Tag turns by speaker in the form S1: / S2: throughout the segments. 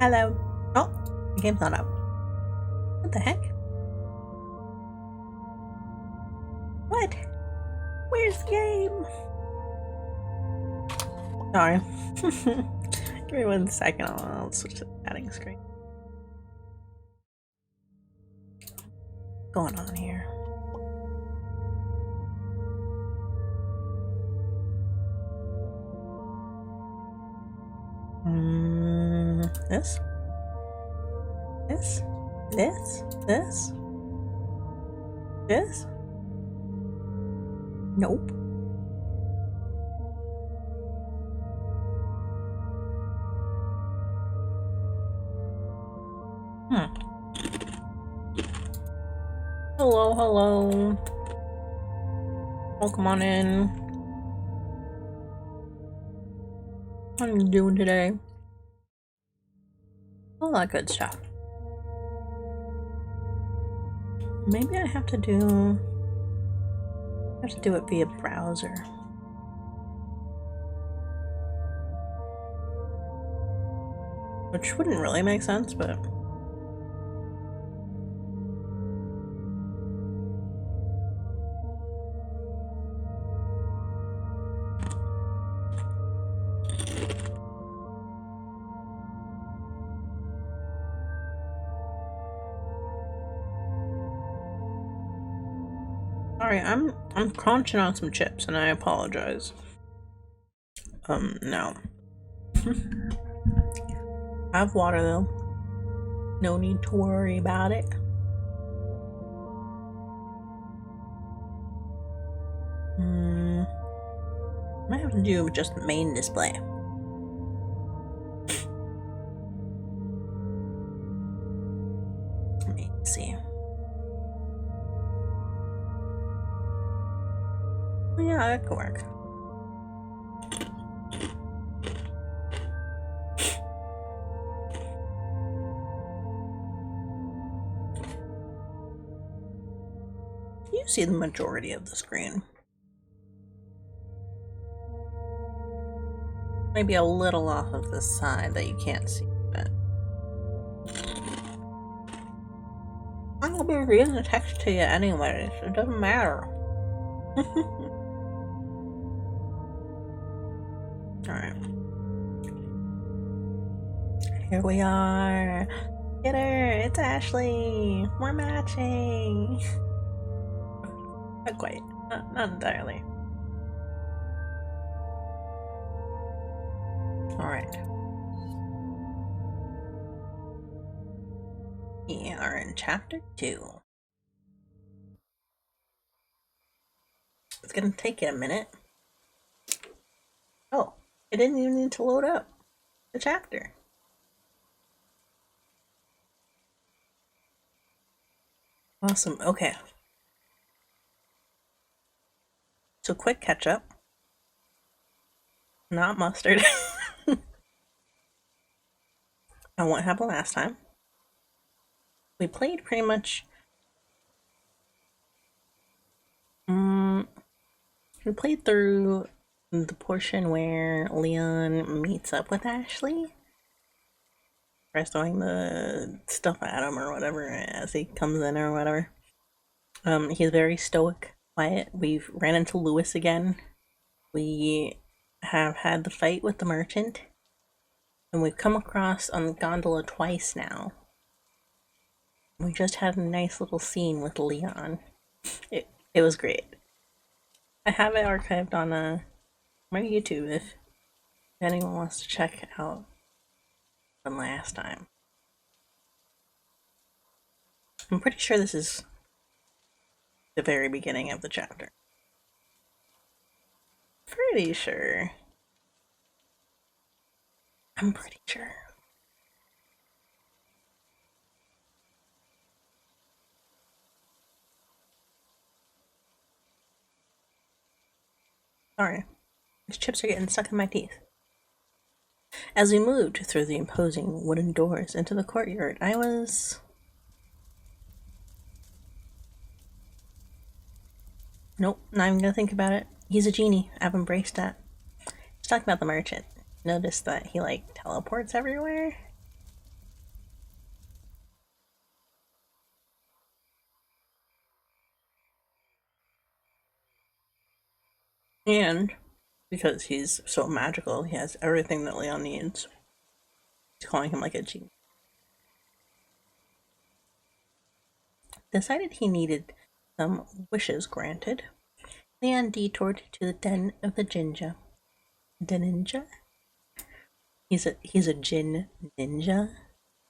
S1: Hello. Oh, the game's not up. What the heck? What? Where's the game? Sorry. Give me 1 second. I'll switch to the chatting screen. What's going on here? This? This? This? This? This? Nope. Hello, hello. Welcome on in. How are you doing today? All that good stuff. Maybe I have to do it via browser. Which wouldn't really make sense, but sorry, I'm crunching on some chips and I apologize. No. I have water though. No need to worry about it. Might have to do just main display. Let me see. Yeah, that could work. You see the majority of the screen. Maybe a little off of the side that you can't see, but I'll be reading the text to you anyways. It doesn't matter. Alright. Here we are. Get her! It's Ashley! We're matching! Not quite. Not entirely. Alright. We are in chapter 2. It's gonna take it a minute. Oh, it didn't even need to load up the chapter. Awesome, okay. So quick catch up. Not mustard. And what happened last time? We played pretty much. We played through the portion where Leon meets up with Ashley. Tries throwing the stuff at him or whatever as he comes in or whatever. He's very stoic, quiet. We've ran into Lewis again. We have had the fight with the merchant. And we've come across on the gondola twice now. We just had a nice little scene with Leon. It was great. I have it archived on my YouTube if anyone wants to check out from last time. I'm pretty sure this is the very beginning of the chapter. Pretty sure. I'm pretty sure. Sorry, these chips are getting stuck in my teeth. As we moved through the imposing wooden doors into the courtyard, I was... Nope, not even gonna think about it. He's a genie. I've embraced that. He's talking about the merchant. Notice that he, like, teleports everywhere? And because he's so magical, he has everything that Leon needs. He's calling him like a genius. Decided he needed some wishes granted. Leon detoured to the den of the Jinja. The ninja? He's a Jin ninja?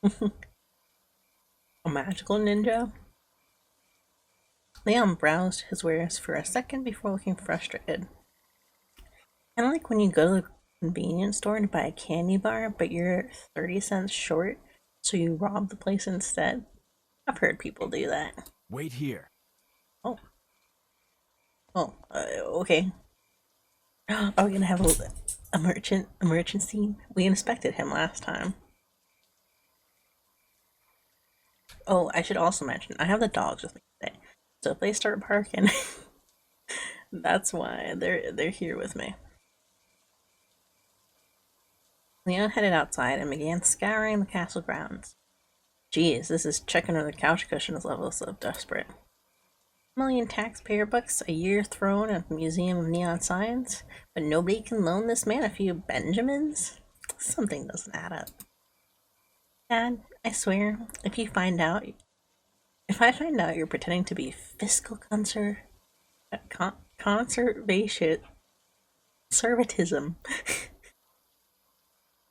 S1: A magical ninja? Leon browsed his wares for a second before looking frustrated. Kind of like when you go to the convenience store to buy a candy bar, but you're 30 cents short, so you rob the place instead. I've heard people do that.
S2: Wait here.
S1: Oh. Oh, okay. Are we gonna have a merchant scene? We inspected him last time. Oh, I should also mention, I have the dogs with me today. So if they start barking, that's why they're here with me. Leon headed outside and began scouring the castle grounds. Geez, this is checking under the couch cushions level so desperate. $1 million taxpayer bucks a year thrown at the Museum of Neon Science, but nobody can loan this man a few Benjamins? Something doesn't add up. Dad, I swear, if I find out you're pretending to be fiscal conservatism,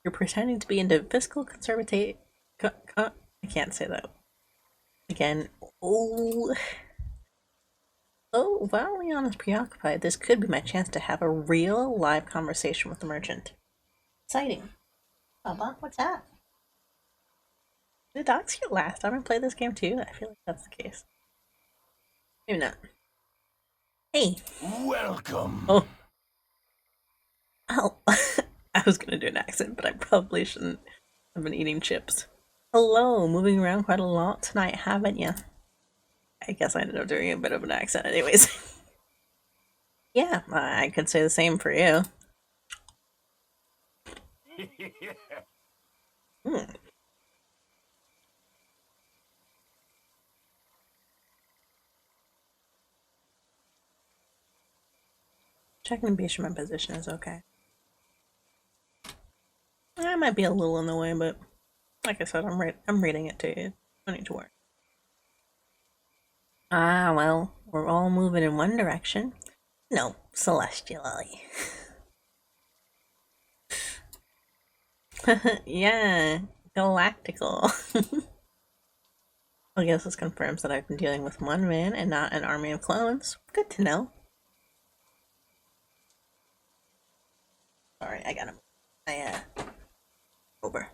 S1: you're pretending to be into fiscal I can't say that again. Oh. Oh, while Leon is preoccupied, this could be my chance to have a real live conversation with the merchant. Exciting. Bubba, what's up? Did the dogs here last time I played this game too? I feel like that's the case. Maybe not. Hey.
S2: Welcome.
S1: Oh. I was gonna do an accent, but I probably shouldn't. I've been eating chips. Hello, moving around quite a lot tonight, haven't you? I guess I ended up doing a bit of an accent anyways. Yeah, I could say the same for you. Checking to be sure my position is okay. I might be a little in the way, but like I said, I'm reading it to you. I need to worry. Ah, well, we're all moving in one direction. No, celestially. Yeah, galactical. I guess this confirms that I've been dealing with one man and not an army of clones. Good to know. Sorry, I gotta move. Over.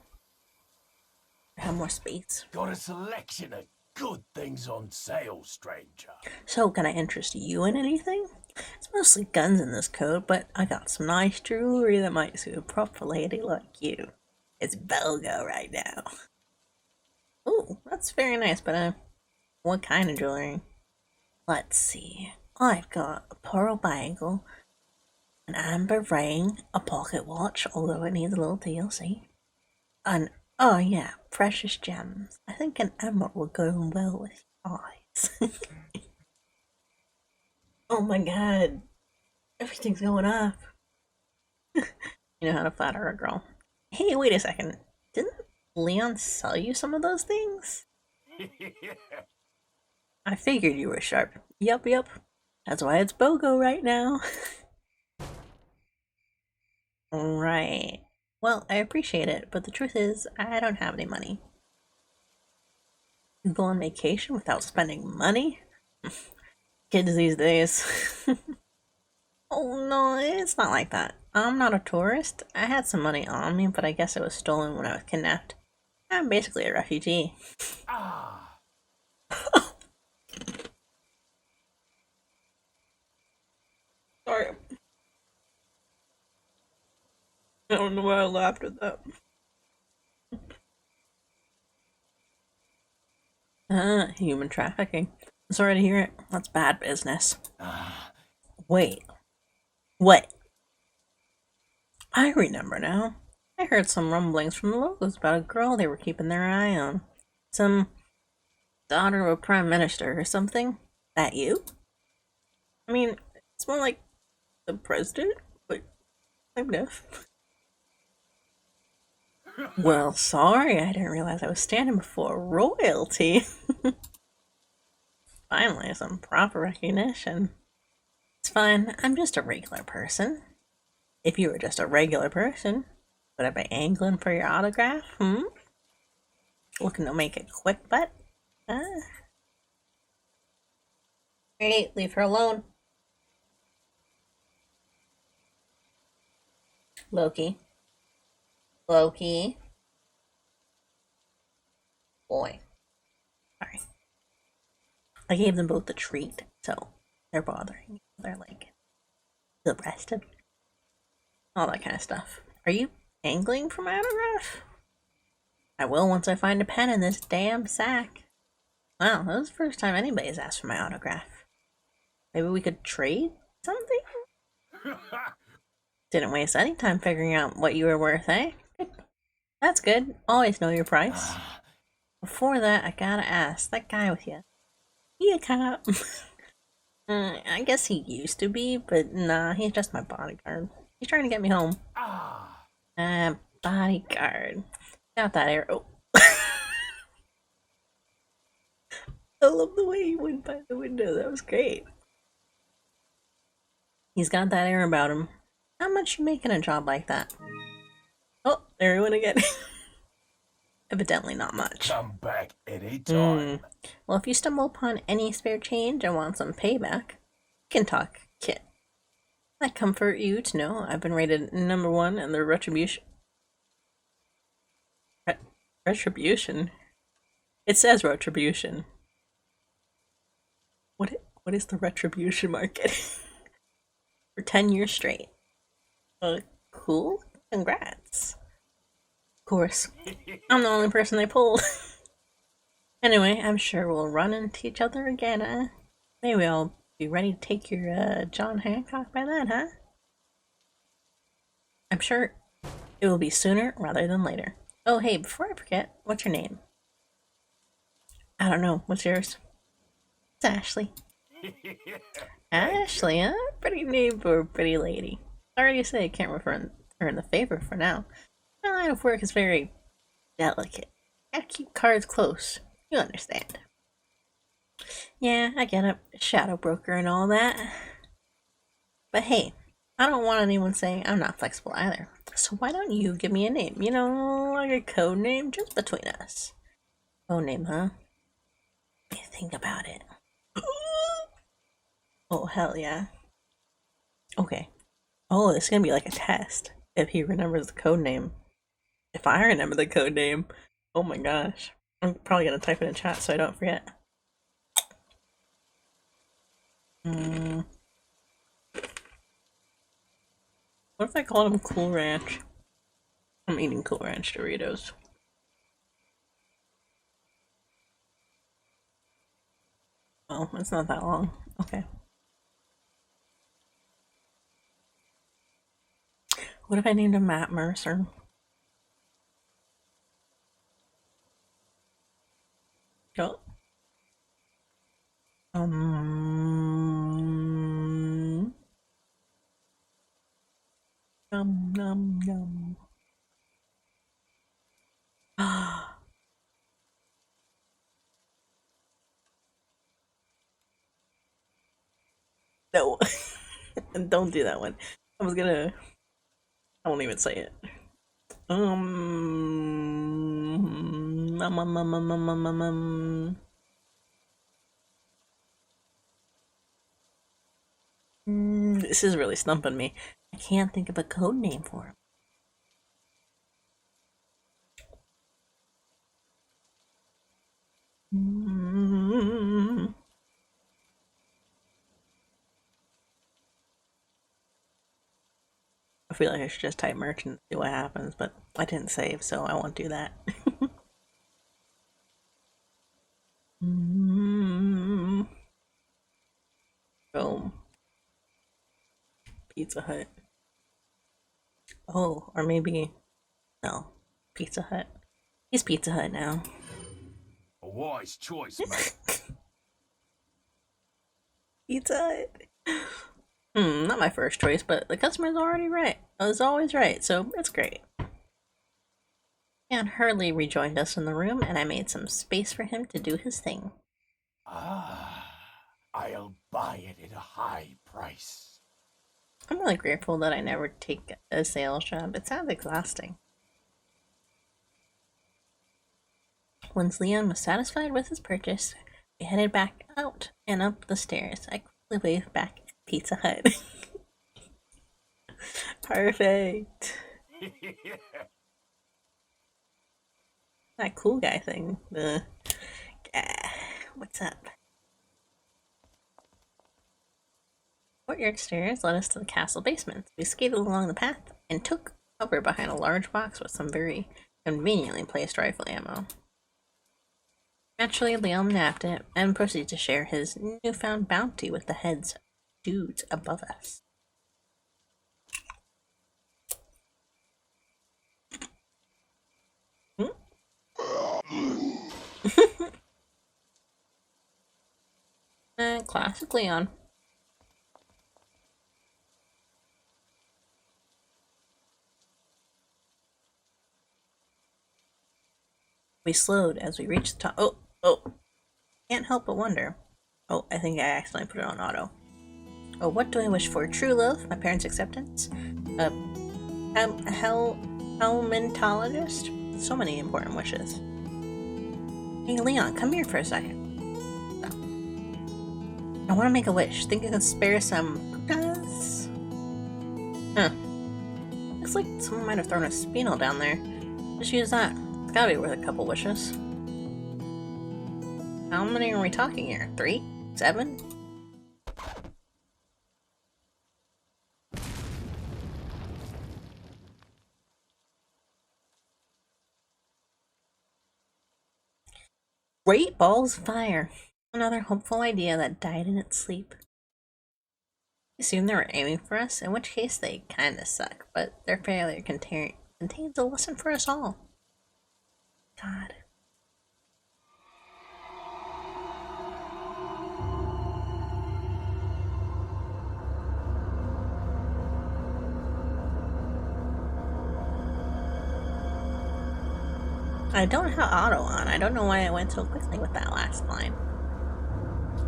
S1: I have more space.
S2: Got a selection of good things on sale, stranger.
S1: So, can I interest you in anything? It's mostly guns in this code, but I got some nice jewelry that might suit a proper lady like you. It's BOGO right now. Ooh, that's very nice, but what kind of jewelry? Let's see. I've got a pearl bangle, an amber ring, a pocket watch, although it needs a little TLC, and oh yeah, precious gems. I think an emerald will go well with your eyes. Oh my god, everything's going off. You know how to flatter a girl. Hey, wait a second. Didn't Leon sell you some of those things? I figured you were sharp. Yup. That's why it's BOGO right now. Right. Well, I appreciate it, but the truth is, I don't have any money. You go on vacation without spending money? Kids these days. Oh no, it's not like that. I'm not a tourist. I had some money on me, but I guess it was stolen when I was kidnapped. I'm basically a refugee.
S2: Ah.
S1: Sorry. I don't know why I laughed at that. Human trafficking. Sorry to hear it. That's bad business. Wait. What? I remember now. I heard some rumblings from the locals about a girl they were keeping their eye on. Some daughter of a prime minister or something. That you? I mean, it's more like The president? But I'm deaf. Well, sorry, I didn't realize I was standing before royalty. Finally, some proper recognition. It's fine, I'm just a regular person. If you were just a regular person, would I be angling for your autograph? Looking to make a quick butt? Hey, leave her alone. Loki. Loki. Boy. Sorry. I gave them both a treat, so they're bothering me. They're like the rest of all that kind of stuff. Are you angling for my autograph? I will once I find a pen in this damn sack. Wow, that was the first time anybody's asked for my autograph. Maybe we could trade something? Didn't waste any time figuring out what you were worth, eh? Good. That's good. Always know your price. Before that, I gotta ask, that guy with you, he a cop? I guess he used to be, but nah, he's just my bodyguard. He's trying to get me home. Bodyguard. Got that arrow. I love the way he went by the window. That was great. He's got that air about him. How much you making a job like that? Oh, there he went again. Evidently not much.
S2: Come back any time.
S1: Well, if you stumble upon any spare change and want some payback, you can talk, kid. I comfort you to know I've been rated #1 in the retribution. Retribution? It says retribution. What is the retribution market? For 10 years straight. Cool. Congrats. Of course. I'm the only person they pulled. Anyway, I'm sure we'll run into each other again, Maybe I'll be ready to take your, John Hancock by then, huh? I'm sure it will be sooner rather than later. Oh, hey, before I forget, what's your name? I don't know. What's yours? It's Ashley. Ashley, huh? Pretty name for a pretty lady. Sorry to say I can't return the favor for now. My line of work is very delicate. Gotta keep cards close. You understand. Yeah, I get it. Shadow broker and all that. But hey, I don't want anyone saying I'm not flexible either. So why don't you give me a name? You know, like a code name just between us. Code name, huh? Let me think about it. Oh, hell yeah. Okay. Oh, this is gonna be like a test. If he remembers the code name. If I remember the code name. Oh my gosh. I'm probably gonna type it in chat so I don't forget. What if I called him Cool Ranch? I'm eating Cool Ranch Doritos. Oh, it's not that long. Okay. What if I named him Matt Mercer? Oh. Yum, yum, yum. No. Don't do that one. I won't even say it. This is really stumping me. I can't think of a code name for him. I feel like I should just type merchant and see what happens, but I didn't save, so I won't do that. Boom. Pizza Hut. Oh, or maybe no. Pizza Hut. He's Pizza Hut now.
S2: A wise choice, mate.
S1: Pizza Hut. Not my first choice, but the customer's already right. I was always right, so it's great. And Hurley rejoined us in the room, and I made some space for him to do his thing.
S2: Ah, I'll buy it at a high price.
S1: I'm really grateful that I never take a sales job. It sounds exhausting. Once Leon was satisfied with his purchase, we headed back out and up the stairs. I quickly waved back at Pizza Hut. Perfect. That cool guy thing. What's up? Courtyard stairs led us to the castle basement. We skated along the path and took cover behind a large box with some very conveniently placed rifle ammo. Naturally, Leon nabbed it and proceeded to share his newfound bounty with the heads of dudes above us. Classic Leon. We slowed as we reached the top. Oh. Can't help but wonder. Oh, I think I accidentally put it on auto. Oh, what do I wish for? True love, my parents' acceptance, a helmetologist. So many important wishes. Hey, Leon, come here for a second. I want to make a wish. Think I can spare some cookies? Huh. Looks like someone might have thrown a spinel down there. Just use that. It's gotta be worth a couple wishes. How many are we talking here? 3? 7? Great balls of fire. Another hopeful idea that died in its sleep. I assume they were aiming for us, in which case they kinda suck, but their failure contains a lesson for us all. God. I don't have auto on. I don't know why I went so quickly with that last line.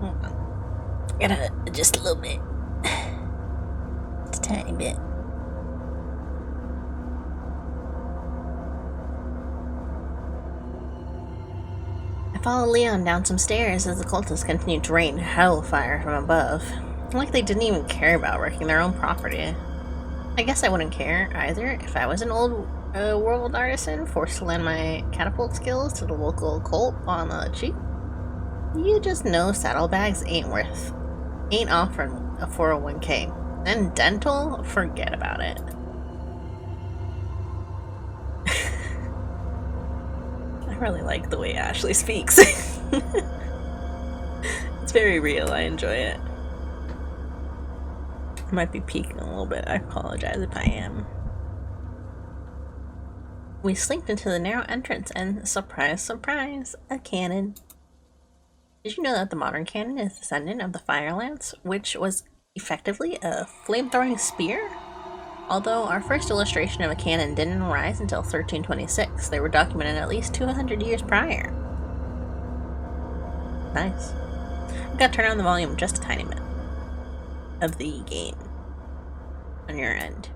S1: Hold on. Gotta adjust a little bit. Just a tiny bit. I followed Leon down some stairs as the cultists continued to rain hellfire from above. Like they didn't even care about wrecking their own property. I guess I wouldn't care either if I was an old world artisan forced to lend my catapult skills to the local cult on the cheap. You just know saddlebags ain't offering a 401k. And dental, forget about it. I really like the way Ashley speaks. It's very real, I enjoy it. I might be peeking a little bit, I apologize if I am. We slinked into the narrow entrance and, surprise, surprise, a cannon. Did you know that the modern cannon is a descendant of the fire lance, which was effectively a flame-throwing spear? Although our first illustration of a cannon didn't arise until 1326, they were documented at least 200 years prior. Nice. I've got to turn on the volume just a tiny bit of the game on your end.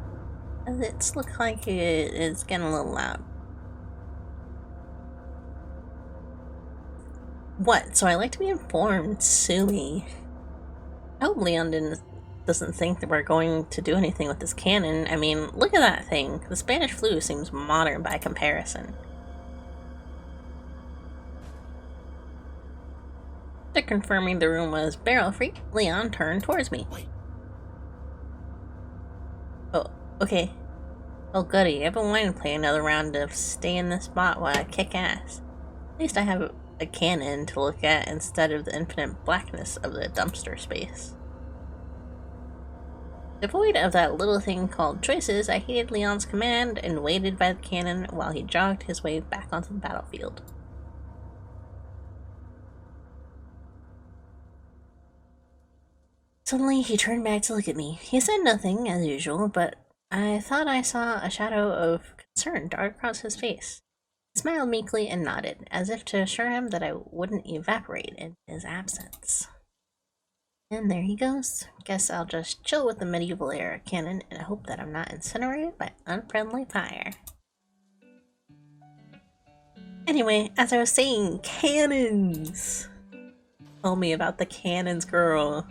S1: It looks like it is getting a little loud. What? So I like to be informed. Sue me. I hope Leon doesn't think that we're going to do anything with this cannon. I mean, look at that thing. The Spanish flu seems modern by comparison. After confirming the room was barrel-free, Leon turned towards me.
S2: Wait.
S1: Oh, okay. Oh goody, I've been wanting to play another round of stay in this spot while I kick ass. At least I have a cannon to look at instead of the infinite blackness of the dumpster space. Devoid of that little thing called choices, I heeded Leon's command and waited by the cannon while he jogged his way back onto the battlefield. Suddenly, he turned back to look at me. He said nothing, as usual, but I thought I saw a shadow of concern dart across his face. He smiled meekly and nodded, as if to assure him that I wouldn't evaporate in his absence. And there he goes. Guess I'll just chill with the medieval era canon and hope that I'm not incinerated by unfriendly fire. Anyway, as I was saying, cannons! Tell me about the cannons, girl.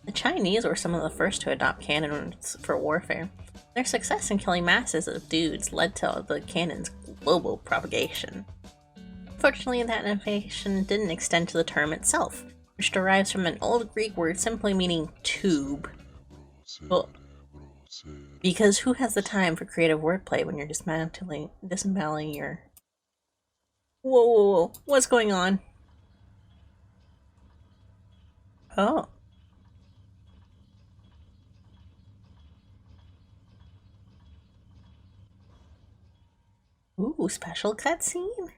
S1: The Chinese were some of the first to adopt cannons for warfare. Their success in killing masses of dudes led to the cannon's global propagation. Fortunately, that innovation didn't extend to the term itself, which derives from an old Greek word simply meaning tube. Well, because who has the time for creative wordplay when you're disemboweling your... Whoa, whoa, whoa, what's going on? Oh. Ooh, special cutscene?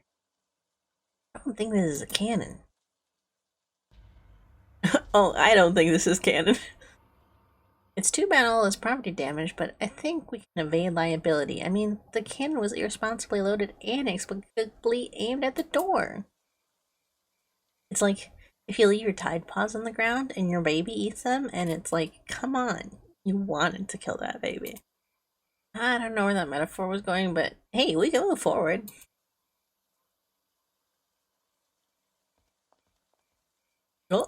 S1: I don't think this is a canon. Oh, I don't think this is canon. It's too bad all this property damage, but I think we can evade liability. I mean, the cannon was irresponsibly loaded and inexplicably aimed at the door. It's like if you leave your Tide Pods on the ground and your baby eats them, and it's like, come on, you wanted to kill that baby. I don't know where that metaphor was going, but hey, we can move forward. Oh,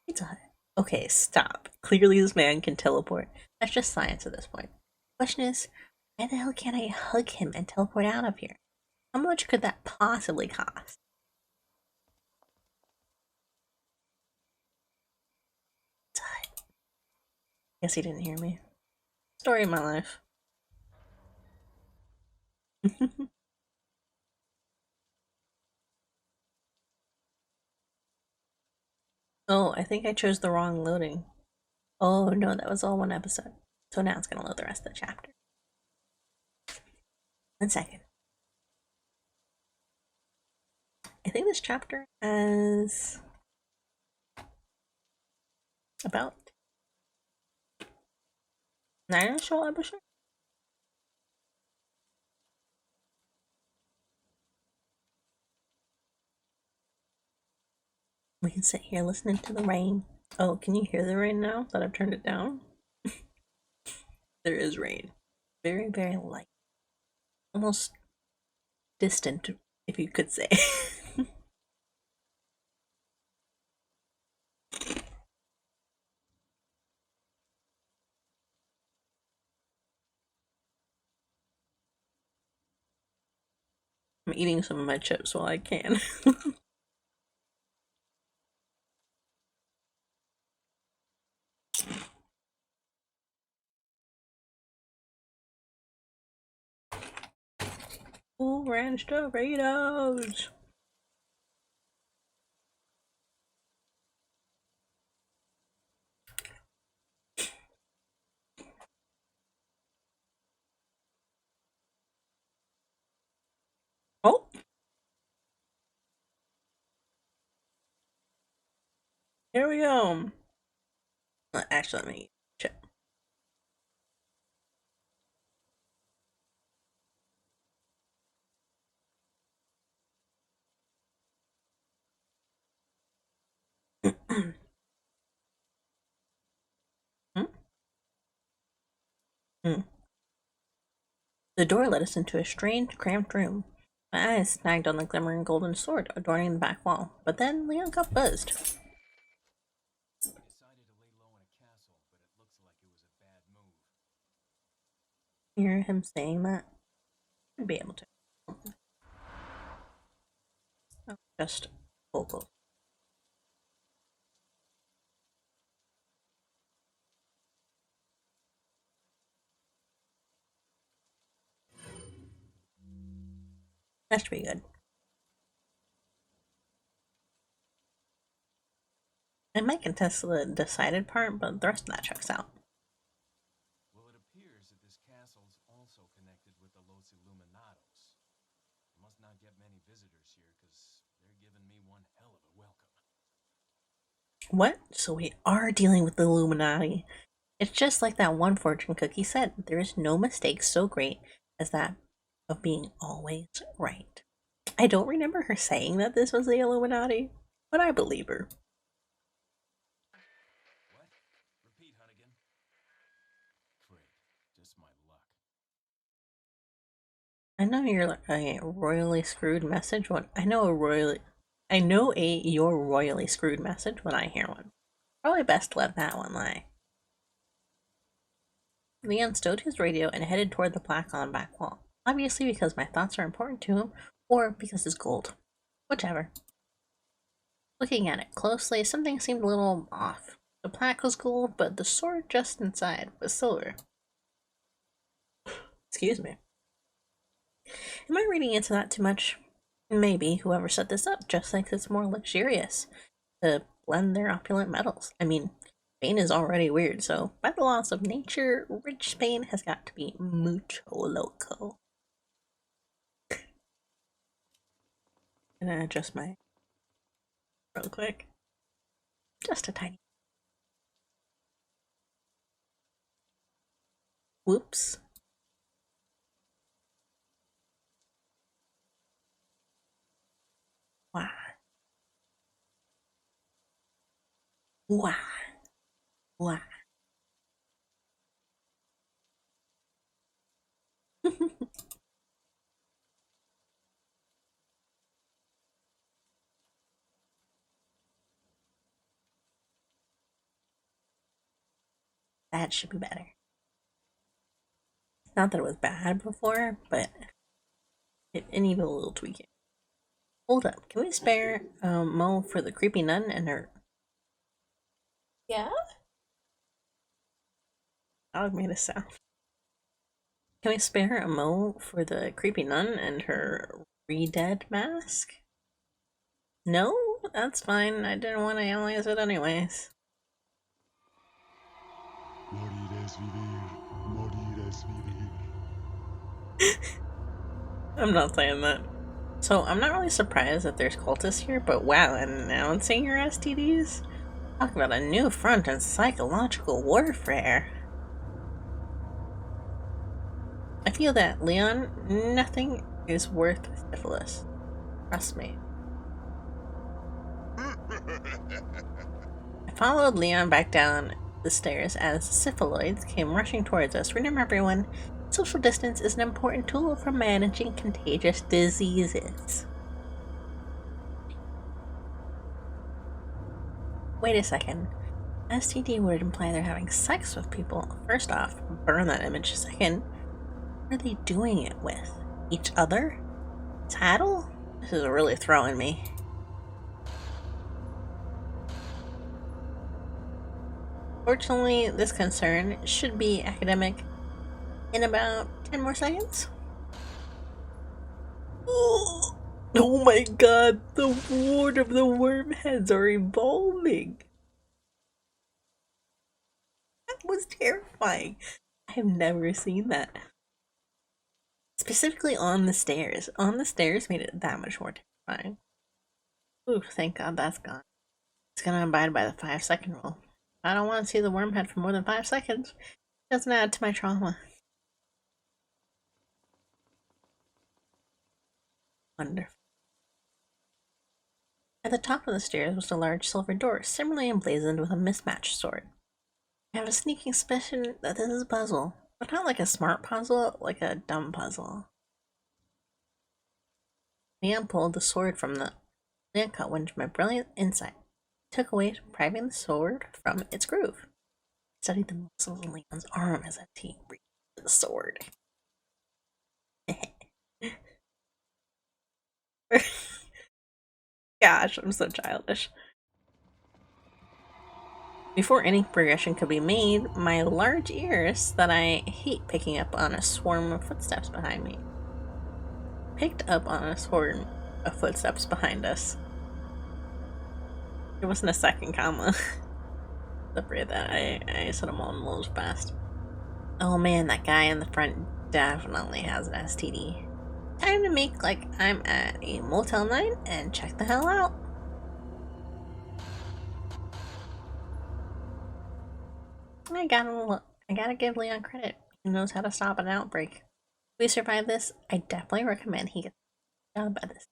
S1: it's a... Okay, stop. Clearly this man can teleport. That's just science at this point. Question is, why the hell can't I hug him and teleport out of here? How much could that possibly cost? Guess he didn't hear me. Story of my life. Oh, I think I chose the wrong loading. Oh no, that was all one episode. So now it's gonna load the rest of the chapter. 1 second. I think this chapter has about 9 initial episodes. We can sit here listening to the rain. Oh, can you hear the rain now that I've turned it down? There is rain. Very, very light. Almost distant, if you could say. I'm eating some of my chips while I can. Cool Ranch Doritos! Oh! Here we go! Actually, let me eat chip. Hmm? Hmm. The door led us into a strange, cramped room. My eyes snagged on the glimmering golden sword adorning the back wall, but then Leon got buzzed.
S2: We decided to lay low in a castle, but it looks like it was a bad move.
S1: Hear him saying that? I'd be able to. Oh, just vocal. That should be good. I might contest the decided part, but the rest of that checks out.
S2: Well, it appears that this castle's also connected with the Los Illuminados. I must not get many visitors here, because they're giving me one hell of a welcome.
S1: What? So we are dealing with the Illuminati. It's just like that one fortune cookie said, there is no mistake so great as that of being always right. I don't remember her saying that this was the Illuminati, but I believe her.
S2: What? Repeat, Hunnigan. Great. Just my luck.
S1: I know you're like a royally screwed message when I know a you're royally screwed message when I hear one. Probably best to let that one lie. Leon stowed his radio and headed toward the plaque on the back wall. Obviously because my thoughts are important to him, or because it's gold. Whichever. Looking at it closely, something seemed a little off. The plaque was gold, but the sword just inside was silver. Excuse me. Am I reading into that too much? Maybe whoever set this up just thinks it's more luxurious to blend their opulent metals. I mean, Spain is already weird, so by the laws of nature, rich Spain has got to be mucho loco. Gonna adjust my real quick. Just a tiny. Whoops. Wow. Wow. Wow. That should be better. Not that it was bad before, but it needed a little tweaking. Hold up. Can we spare Mo for the creepy nun and her. Yeah? Dog made a sound. Can we spare a Mo for the creepy nun and her re-dead mask? No? That's fine. I didn't want to analyze it anyways.
S3: Morir vivir, morir vivir.
S1: I'm not saying that. So I'm not really surprised that there's cultists here, but wow, announcing your STDs? Talk about a new front in psychological warfare. I feel that, Leon, nothing is worth syphilis. Trust me. I followed Leon back down the stairs as syphiloids came rushing towards us. Remember, everyone, social distance is an important tool for managing contagious diseases. Wait a second. STD would imply they're having sex with people. First off, burn that image. Second, what are they doing it with? Each other? Tattle? This is really throwing me. Fortunately, this concern should be academic in about 10 more seconds. Oh my god, the ward of the wormheads are evolving. That was terrifying. I have never seen that. Specifically on the stairs. On the stairs made it that much more terrifying. Ooh, thank god that's gone. It's gonna abide by the 5-second rule. I don't want to see the wormhead for more than 5 seconds. It doesn't add to my trauma. Wonderful. At the top of the stairs was a large silver door, similarly emblazoned with a mismatched sword. I have a sneaking suspicion that this is a puzzle, but not like a smart puzzle, like a dumb puzzle. Leon pulled the sword from the Leon caught wind of my brilliant insight. He took away, depriving the sword from its groove. He studied the muscles in Leon's arm as he reached the sword. Gosh, I'm so childish. Before any progression could be made, my large ears that I hate picking up on a swarm of footsteps behind me. Picked up on a swarm of footsteps behind us. It wasn't a second comma. Separate that. I said them all a little fast. Oh man, that guy in the front definitely has an STD. Time to make like I'm at a Motel 9 and check the hell out. I gotta give Leon credit. He knows how to stop an outbreak. If we survive this, I definitely recommend he gets a job at this.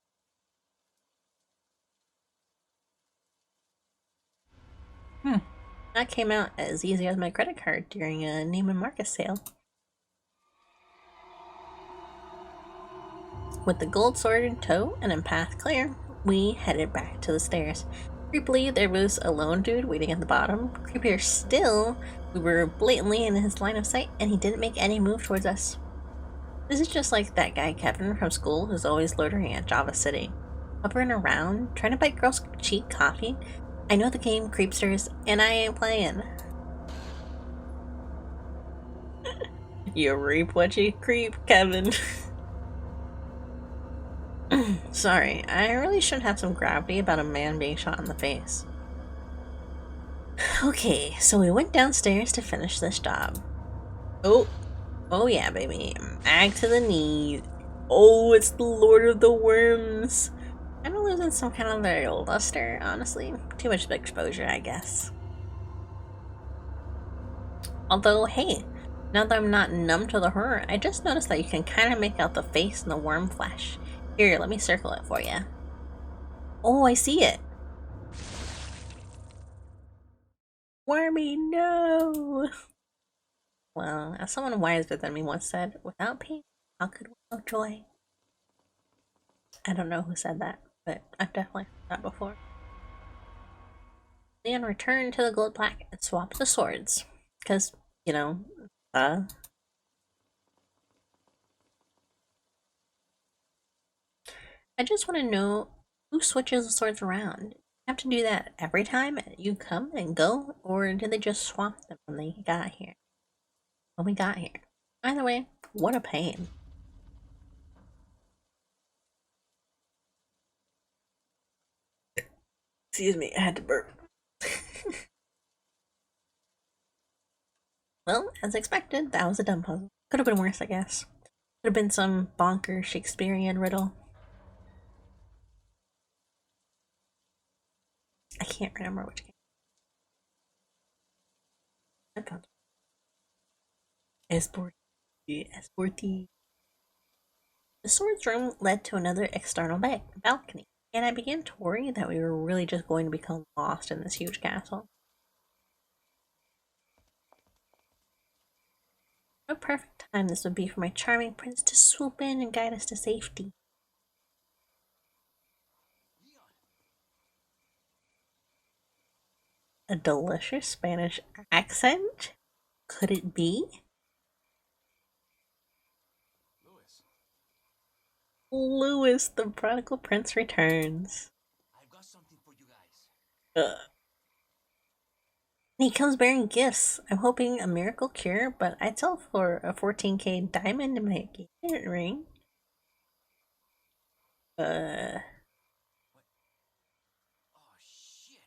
S1: That came out as easy as my credit card during a Neiman Marcus sale. With the gold sword in tow and a path clear, we headed back to the stairs. Creepily, there was a lone dude waiting at the bottom. Creepier still, we were blatantly in his line of sight and he didn't make any move towards us. This is just like that guy Kevin from school who's always loitering at Java City. Hovering around, trying to buy girls' cheap coffee. I know the game, Creepsters, and I ain't playing. You reap what you creep, Kevin. Sorry, I really should have some gravity about a man being shot in the face. Okay, so we went downstairs to finish this job. Oh yeah, baby. Back to the knees. Oh, it's the Lord of the Worms. I'm losing some kind of their luster, honestly. Too much exposure, I guess. Although, hey, now that I'm not numb to the horror, I just noticed that you can kind of make out the face and the worm flesh. Here, let me circle it for you. Oh, I see it. Wormy, no! Well, as someone wiser than me once said, without pain, how could we know joy? I don't know who said that, but I've definitely heard that before. Leon returned to the gold plaque and swapped the swords. Because, you know, I just want to know who switches the swords around. You have to do that every time you come and go, or did they just swap them when they got here? When we got here. Either way, what a pain. Excuse me, I had to burp. Well, as expected, that was a dumb puzzle. Could have been worse, I guess. Could have been some bonker Shakespearean riddle. I can't remember which game. Esporty. The swords room led to another external balcony, and I began to worry that we were really just going to become lost in this huge castle. What a perfect time this would be for my charming prince to swoop in and guide us to safety. A delicious Spanish accent? Could it be? Louis, the prodigal prince returns.
S2: I've got something for you guys.
S1: He comes bearing gifts. I'm hoping a miracle cure, but I'd sell for a 14K diamond to make engagement ring.
S2: Oh shit!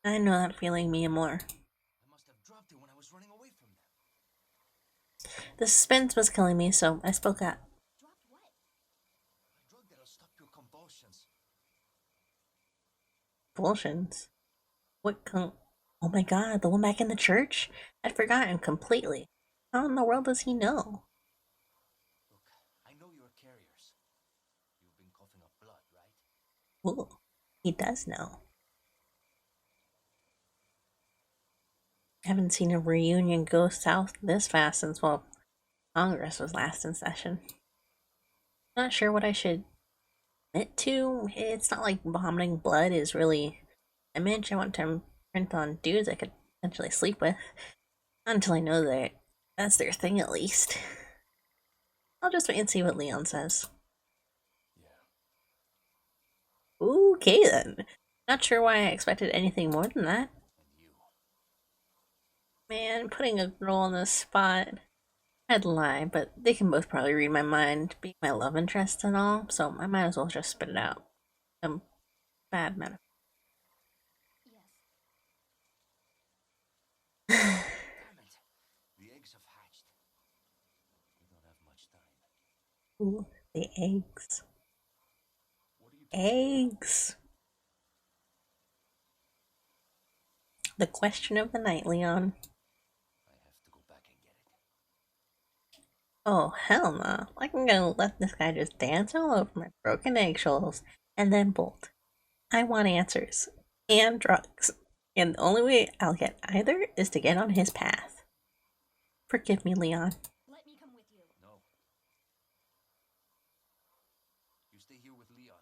S1: I know that feeling, me and more.
S2: I must have dropped it when I was running away from them.
S1: The suspense was killing me, so I spoke up.
S4: Dropped what?
S2: A drug that'll stop your convulsions.
S1: Convulsions? Oh my god, the one back in the church? I'd forgotten completely. How in the world does he know?
S2: Look, I know you're carriers. You've been coughing up blood, right?
S1: Ooh, he does know. I haven't seen a reunion go south this fast since, well, Congress was last in session. Not sure what I should admit to. It's not like vomiting blood is really an image I want to print on dudes I could potentially sleep with. Not until I know that that's their thing, at least. I'll just wait and see what Leon says.
S2: Yeah.
S1: Okay then. Not sure why I expected anything more than that.
S2: And you.
S1: Man, putting a girl on the spot. I'd lie, but they can both probably read my mind, being my love interest and all, so I might as well just spit it out. Bad metaphor.
S4: Yes.
S2: Damn it! The eggs have hatched. We don't have much time.
S1: Ooh, the eggs.
S2: What are you doing?
S1: Eggs! The question of the night, Leon.
S2: I have to go back and get it.
S1: Oh, hell no. I'm gonna let this guy just dance all over my broken eggshells and then bolt. I want answers. And drugs. And the only way I'll get either is to get on his path. Forgive me, Leon.
S4: Let me come with you.
S2: No. You stay here with Leon.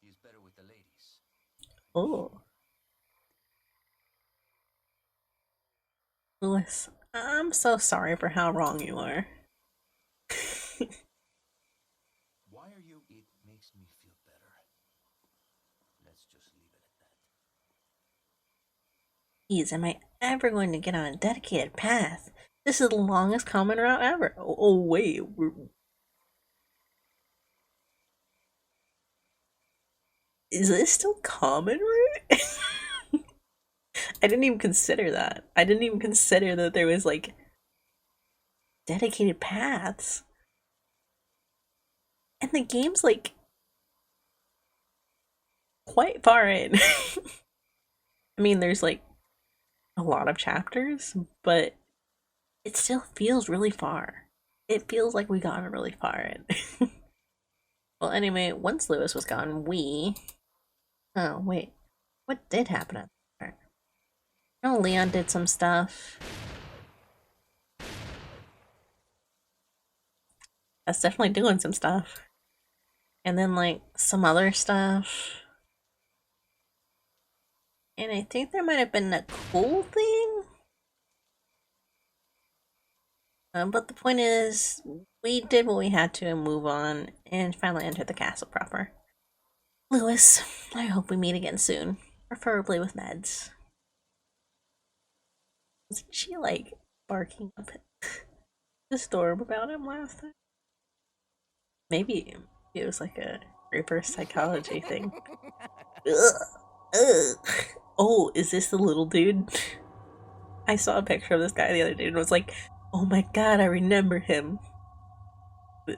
S2: He's better with the ladies.
S1: Oh. Louis, I'm so sorry for how wrong you are.
S2: Why are you? It makes me feel better. Let's just leave it at that.
S1: Geez, am I ever going to get on a dedicated path? This is the longest common route ever. Oh wait. Is this still common route? I didn't even consider that. I didn't even consider that there was like dedicated paths. And the game's like quite far in. I mean, there's like a lot of chapters, but it still feels really far. It feels like we got really far in. Well, anyway, once Lewis was gone, we. Oh, wait. What did happen at the start? Oh, Leon did some stuff. That's definitely doing some stuff. And then, like, some other stuff. And I think there might have been a cool thing. But the point is, we did what we had to and move on, and finally entered the castle proper. Lewis, I hope we meet again soon, preferably with meds. Wasn't she, like, barking up the storm about him last time? Maybe it was like a reverse psychology thing. Ugh. Ugh. Oh, is this the little dude? I saw a picture of this guy the other day and was like, oh my god, I remember him.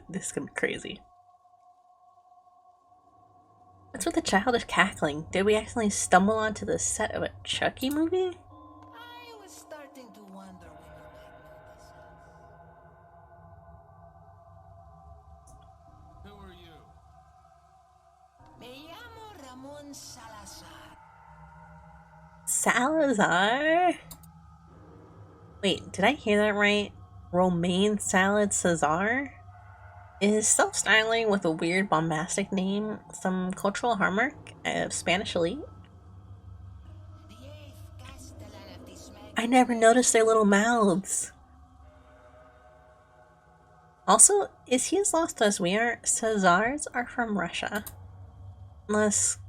S1: This is gonna be crazy. What's with the childish cackling? Did we accidentally stumble onto the set of a Chucky movie?
S4: I was starting to wonder when you might notice us.
S2: Who are you?
S4: Me llamo Ramon Salazar.
S1: Salazar? Wait, did I hear that right? Romaine Salad Cesar? Is self-styling with a weird bombastic name some cultural hallmark of Spanish elite?
S4: The eighth castellan of this
S1: I never noticed their little mouths. Also, is he as lost as we are? Cesars are from Russia. Unless,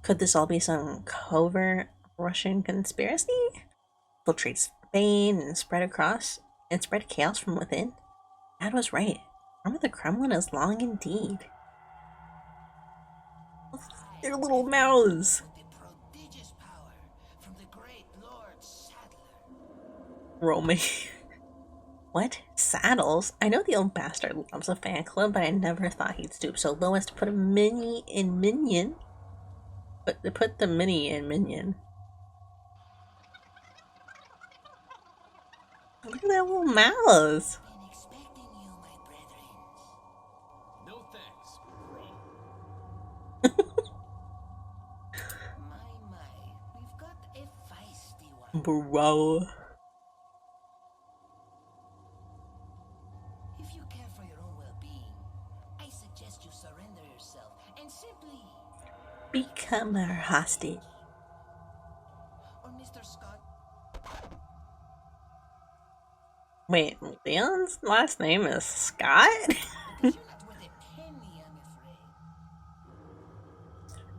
S1: could this all be some covert Russian conspiracy? Infiltrate Spain and spread chaos from within? Dad was right. Arm of the Kremlin is long indeed. Their little mouths.
S4: the prodigious power from the great Lord Sadler.
S1: Romy. What? Saddles? I know the old bastard loves a fan club, but I never thought he'd stoop so low as to put a mini in Minion. But to put the mini in Minion. Look at that little mouths.
S4: Been expecting you, my brethren.
S2: No thanks, bro.
S4: My, we've got a feisty one.
S1: Bro.
S4: If you care for your own well-being, I suggest you surrender yourself and simply...
S1: Become her hostage.
S4: Or Mr. Scott...
S1: Wait, Leon's last name is Scott?
S4: Because you're not worth a penny, I'm afraid.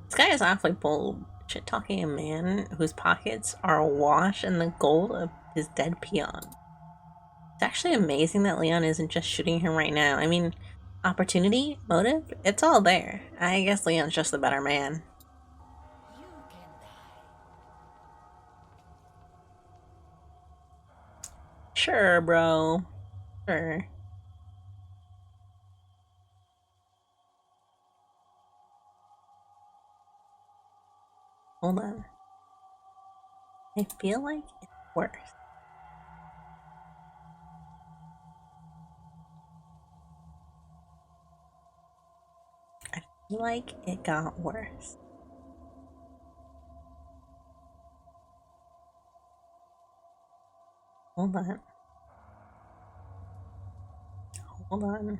S1: This guy is awfully bold, shit-talking a man whose pockets are awash in the gold of his dead peon. It's actually amazing that Leon isn't just shooting him right now. I mean, opportunity, motive, it's all there. I guess Leon's just the better man.
S4: You can die.
S1: Sure, bro. Sure. Hold on. I feel like it's worse. I feel like it got worse. Hold on. Hold on.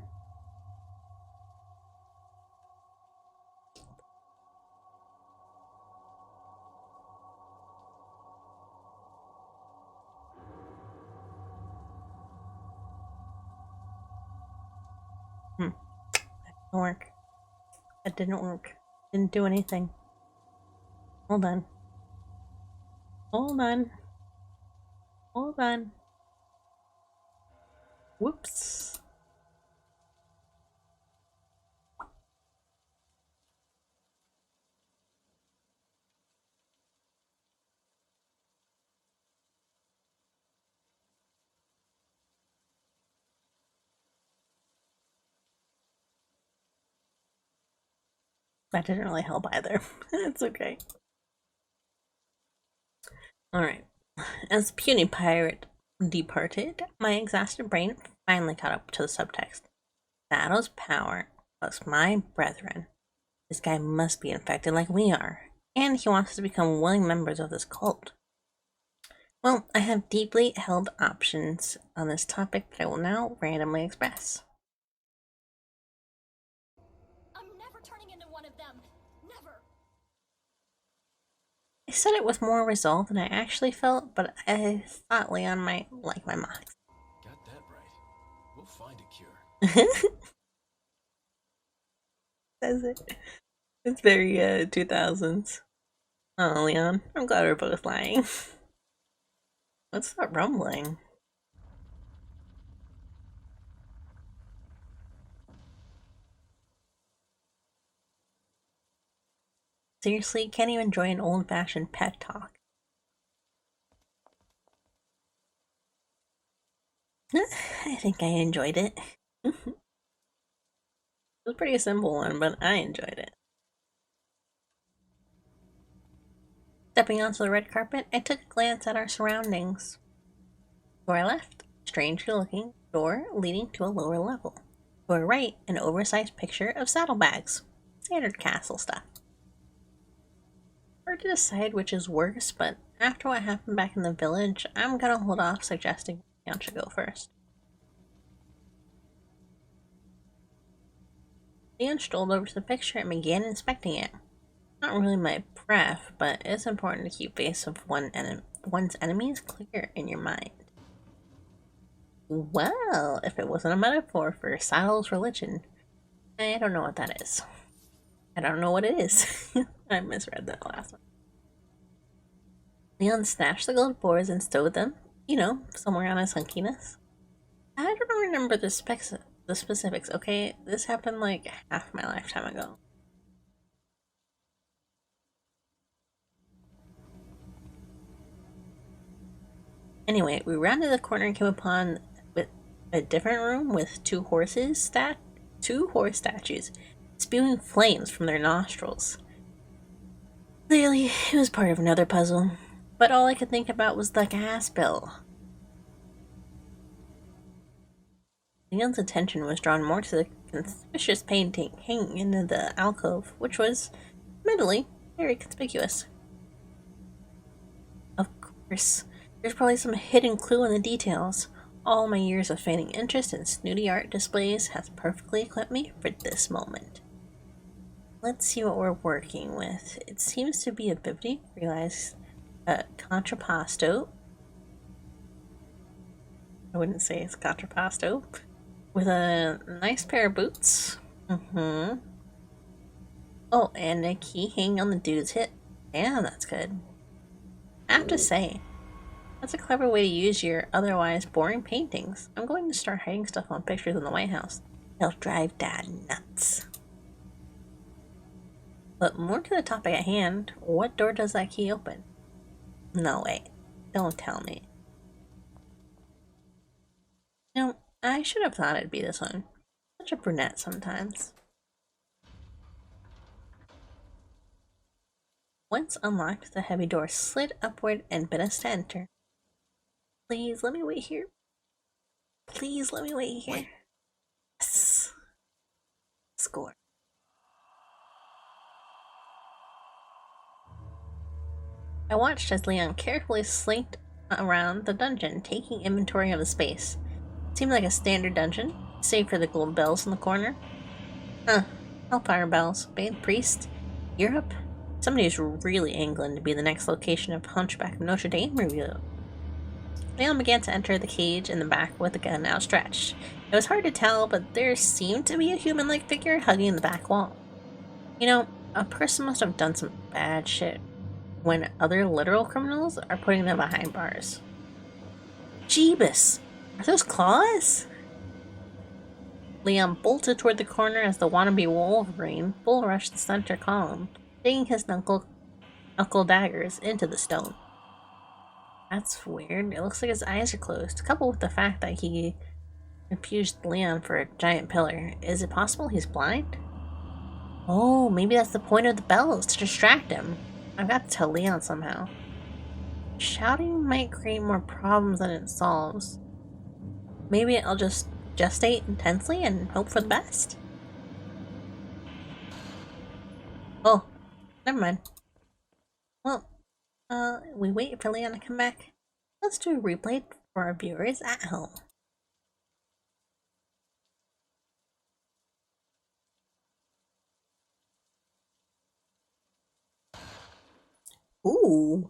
S1: That didn't work. That didn't work. Didn't do anything. Hold on. Hold on. Hold on. Whoops. That didn't really help either. It's okay. Alright. As puny pirate departed, my exhausted brain finally caught up to the subtext. Battle's power plus my brethren. This guy must be infected like we are, and he wants us to become willing members of this cult. Well, I have deeply held options on this topic that I will now randomly express.
S5: I'm never turning into one of them. Never.
S1: I said it with more resolve than I actually felt, but I thought Leon might like my mocks.
S2: Got that right. We'll find a cure.
S1: Says it. It's very 2000s. Oh, Leon, I'm glad we're both lying. What's that rumbling? Seriously, can't even enjoy an old-fashioned pet talk. I think I enjoyed it. It was a pretty simple one, but I enjoyed it. Stepping onto the red carpet, I took a glance at our surroundings. To our left, strangely looking door leading to a lower level. To our right, an oversized picture of saddlebags. Standard castle stuff. Hard to decide which is worse, but after what happened back in the village, I'm gonna hold off suggesting Leon should go first. Leon strolled over to the picture and began inspecting it. Not really my pref, but it's important to keep face of one's enemies clear in your mind. Well, if it wasn't a metaphor for Saddle's religion, I don't know what that is. I don't know what it is. I misread that last one. Leon snatched the gold boards and stowed them, somewhere on his hunkiness. I don't remember the specifics, okay? This happened like half my lifetime ago. Anyway, we rounded the corner and came upon a different room with two horse statues spewing flames from their nostrils. Clearly, it was part of another puzzle, but all I could think about was the gas bill. Leon's attention was drawn more to the conspicuous painting hanging in the alcove, which was, admittedly, very conspicuous. Of course, there's probably some hidden clue in the details. All my years of feigning interest in snooty art displays has perfectly equipped me for this moment. Let's see what we're working with. It seems to be a biblical realized contrapposto. I wouldn't say it's contrapposto. With a nice pair of boots. Oh, and a key hanging on the dude's hip. Damn, that's good. I have to say, that's a clever way to use your otherwise boring paintings. I'm going to start hiding stuff on pictures in the White House. They'll drive Dad nuts. But more to the topic at hand, what door does that key open? No, wait. Don't tell me. No, I should have thought it'd be this one. Such a brunette sometimes. Once unlocked, the heavy door slid upward and bid us to enter. Please let me wait here. Please let me wait here. Yes. Score. I watched as Leon carefully slinked around the dungeon, taking inventory of the space. It seemed like a standard dungeon, save for the gold bells in the corner. Huh. Hellfire bells. Bathed priest. Europe? Somebody's really angling to be the next location of Hunchback of Notre Dame review. Leon began to enter the cage in the back with the gun outstretched. It was hard to tell, but there seemed to be a human-like figure hugging the back wall. You know, a person must have done some bad shit when other literal criminals are putting them behind bars. Jeebus! Are those claws? Leon bolted toward the corner as the wannabe Wolverine bull rushed the center column, digging his knuckle daggers into the stone. That's weird. It looks like his eyes are closed, coupled with the fact that he confused Leon for a giant pillar. Is it possible he's blind? Oh, maybe that's the point of the bells, to distract him. I've got to tell Leon somehow. Shouting might create more problems than it solves. Maybe I'll just gestate intensely and hope for the best? Oh, never mind. Well, we wait for Leon to come back. Let's do a replay for our viewers at home. Ooh.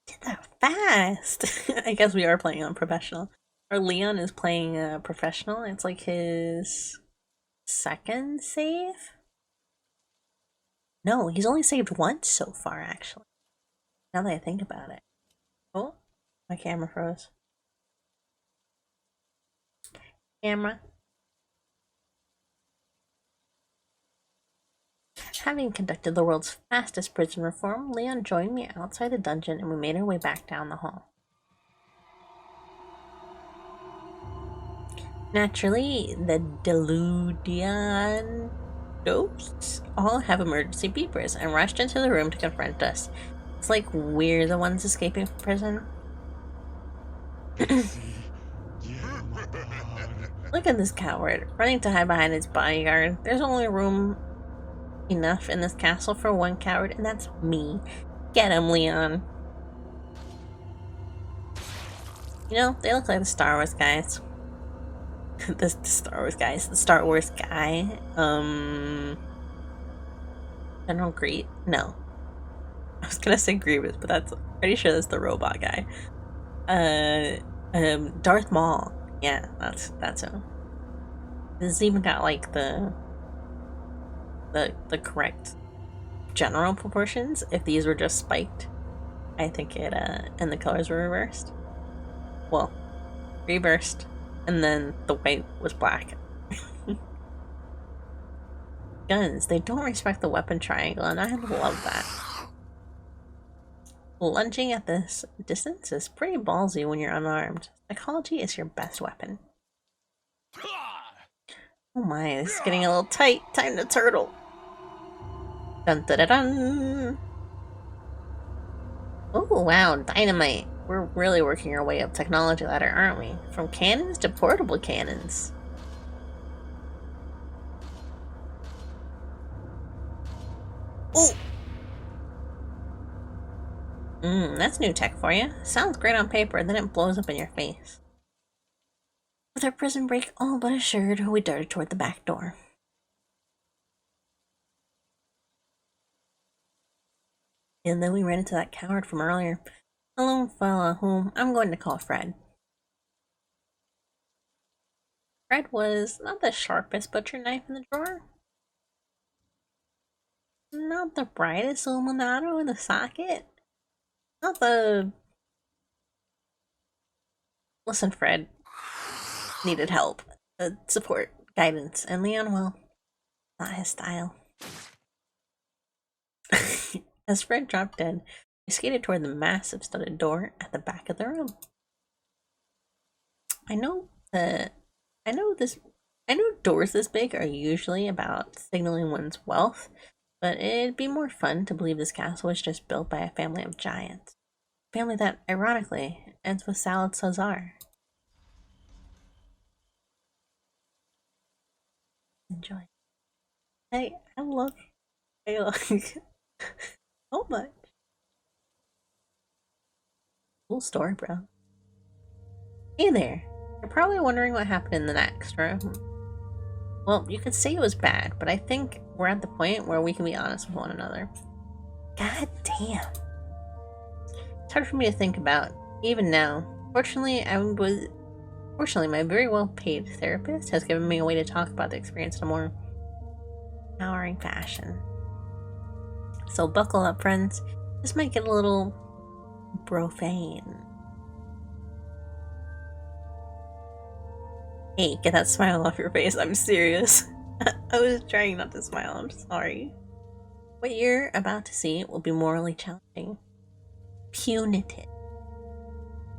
S1: Did that fast. I guess we are playing on professional. Or Leon is playing professional. It's like his second save? No, he's only saved once so far, actually. Now that I think about it. Oh, my camera froze. Camera. Having conducted the world's fastest prison reform, Leon joined me outside the dungeon and we made our way back down the hall. Naturally, the Deludian ghosts all have emergency beepers and rushed into the room to confront us. It's like we're the ones escaping from prison. Look at this coward, running to hide behind his bodyguard. There's only room enough in this castle for one coward, and that's me. Get him, Leon. You know, they look like the Star Wars guys. the Star Wars guys. The Star Wars guy. General Greed? No. I was gonna say Grievous, but that's pretty sure that's the robot guy. Darth Maul. Yeah, that's him. This has even got like the correct general proportions. If these were just spiked, I think it and the colors were reversed. Well, reversed, and then the white was black. Guns, they don't respect the weapon triangle, and I love that. Lunging at this distance is pretty ballsy when you're unarmed. Psychology is your best weapon. Oh my, this is getting a little tight. Time to turtle. Dun dun dun dun! Oh wow, dynamite! We're really working our way up technology ladder, aren't we? From cannons to portable cannons. Oh! That's new tech for you. Sounds great on paper, then it blows up in your face. With our prison break all but assured, we darted toward the back door. And then we ran into that coward from earlier. A lone fella whom I'm going to call Fred. Fred was not the sharpest butcher knife in the drawer. Not the brightest illuminato in the socket. Not the... Listen, Fred needed help, support, guidance, and Leon, well, not his style. As Fred dropped dead, we skated toward the massive studded door at the back of the room. I know this I know doors this big are usually about signaling one's wealth, but it'd be more fun to believe this castle was just built by a family of giants. A family that, ironically, ends with Salad Cesar. Enjoy. I love like so much. Cool story, bro. Hey there. You're probably wondering what happened in the next room. Well, you could say it was bad, but I think we're at the point where we can be honest with one another. God damn. It's hard for me to think about, even now. Fortunately, my very well-paid therapist has given me a way to talk about the experience in a more empowering fashion. So buckle up, friends. This might get a little profane. Hey, get that smile off your face. I'm serious. I was trying not to smile. I'm sorry. What you're about to see will be morally challenging. Punitive.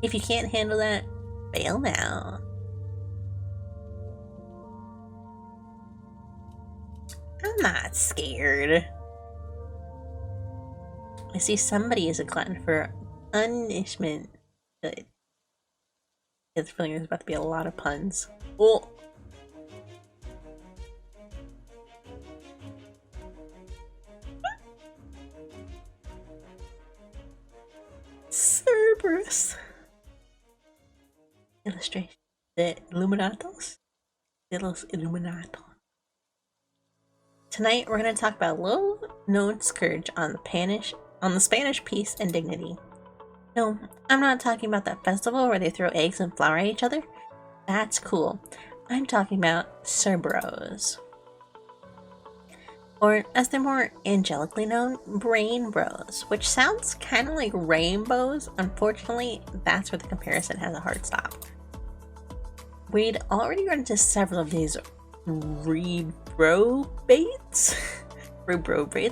S1: If you can't handle that, bail now. I'm not scared. I see somebody is a glutton for punishment. Good. I get the feeling there's about to be a lot of puns. Oh! Cerberus! Illustration. The Illuminatos? De los Illuminatos. Tonight we're going to talk about a little-known scourge on the Spanish peace and dignity. No, I'm not talking about that festival where they throw eggs and flour at each other. That's cool. I'm talking about Cerberos. Or, as they're more angelically known, Brain Bros, which sounds kind of like rainbows. Unfortunately, that's where the comparison has a hard stop. We'd already run into several of these reprobates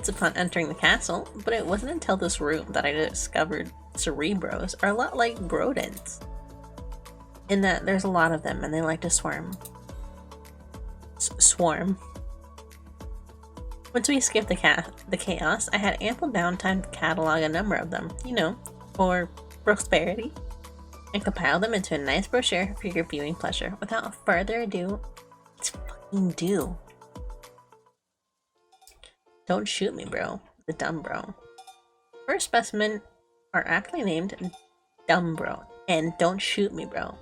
S1: upon entering the castle, but it wasn't until this room that I discovered Cerebros are a lot like Brodents, in that there's a lot of them and they like to swarm. Once we skipped the chaos, I had ample downtime to catalog a number of them, for prosperity, and compile them into a nice brochure for your viewing pleasure. Without further ado, let's fucking do. Don't shoot me, bro. The dumb bro. First specimen are aptly named Dumb Bro and Don't Shoot Me, Bro.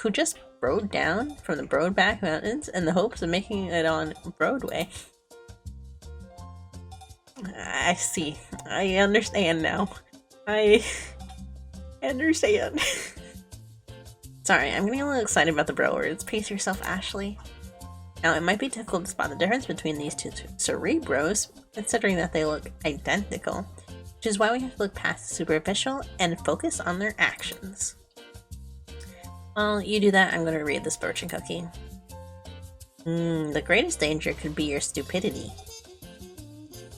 S1: Who just rode down from the Broadback Mountains in the hopes of making it on Broadway. I see. I understand now. I understand. Sorry, I'm getting a little excited about the bro words. Pace yourself, Ashley. Now, it might be difficult to spot the difference between these two Cerebros, considering that they look identical, which is why we have to look past the superficial and focus on their actions. While you do that, I'm going to read this fortune cookie. The greatest danger could be your stupidity.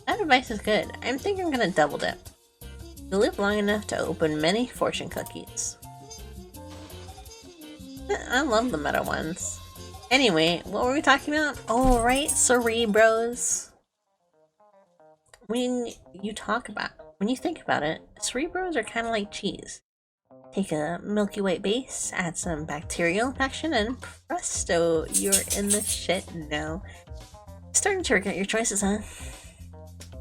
S1: That advice is good. I'm thinking I'm going to double dip. You live long enough to open many fortune cookies. I love the meta ones. Anyway, what were we talking about? Oh, right, Cerebros. When you think about it, Cerebros are kind of like cheese. Take a milky white base, add some bacterial infection, and presto, you're in the shit now. Starting to regret your choices, huh?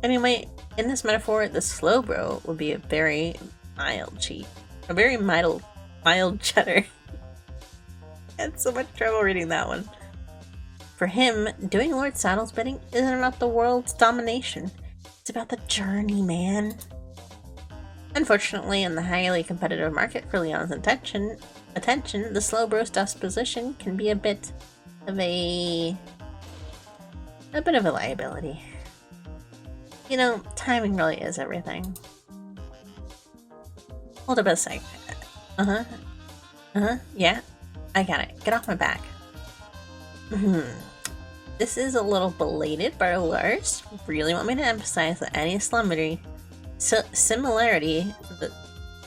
S1: Anyway, in this metaphor, the slow bro would be a very mild cheat. A very mild cheddar. I had so much trouble reading that one. For him, doing Lord Saddle's bidding isn't about the world's domination. It's about the journey, man. Unfortunately, in the highly competitive market for Leon's attention, the slow bro stuff's position can be a bit of a liability. Timing really is everything. Hold up a sec. Yeah, I got it. Get off my back. This is a little belated, but Lars really want me to emphasize that any similarity.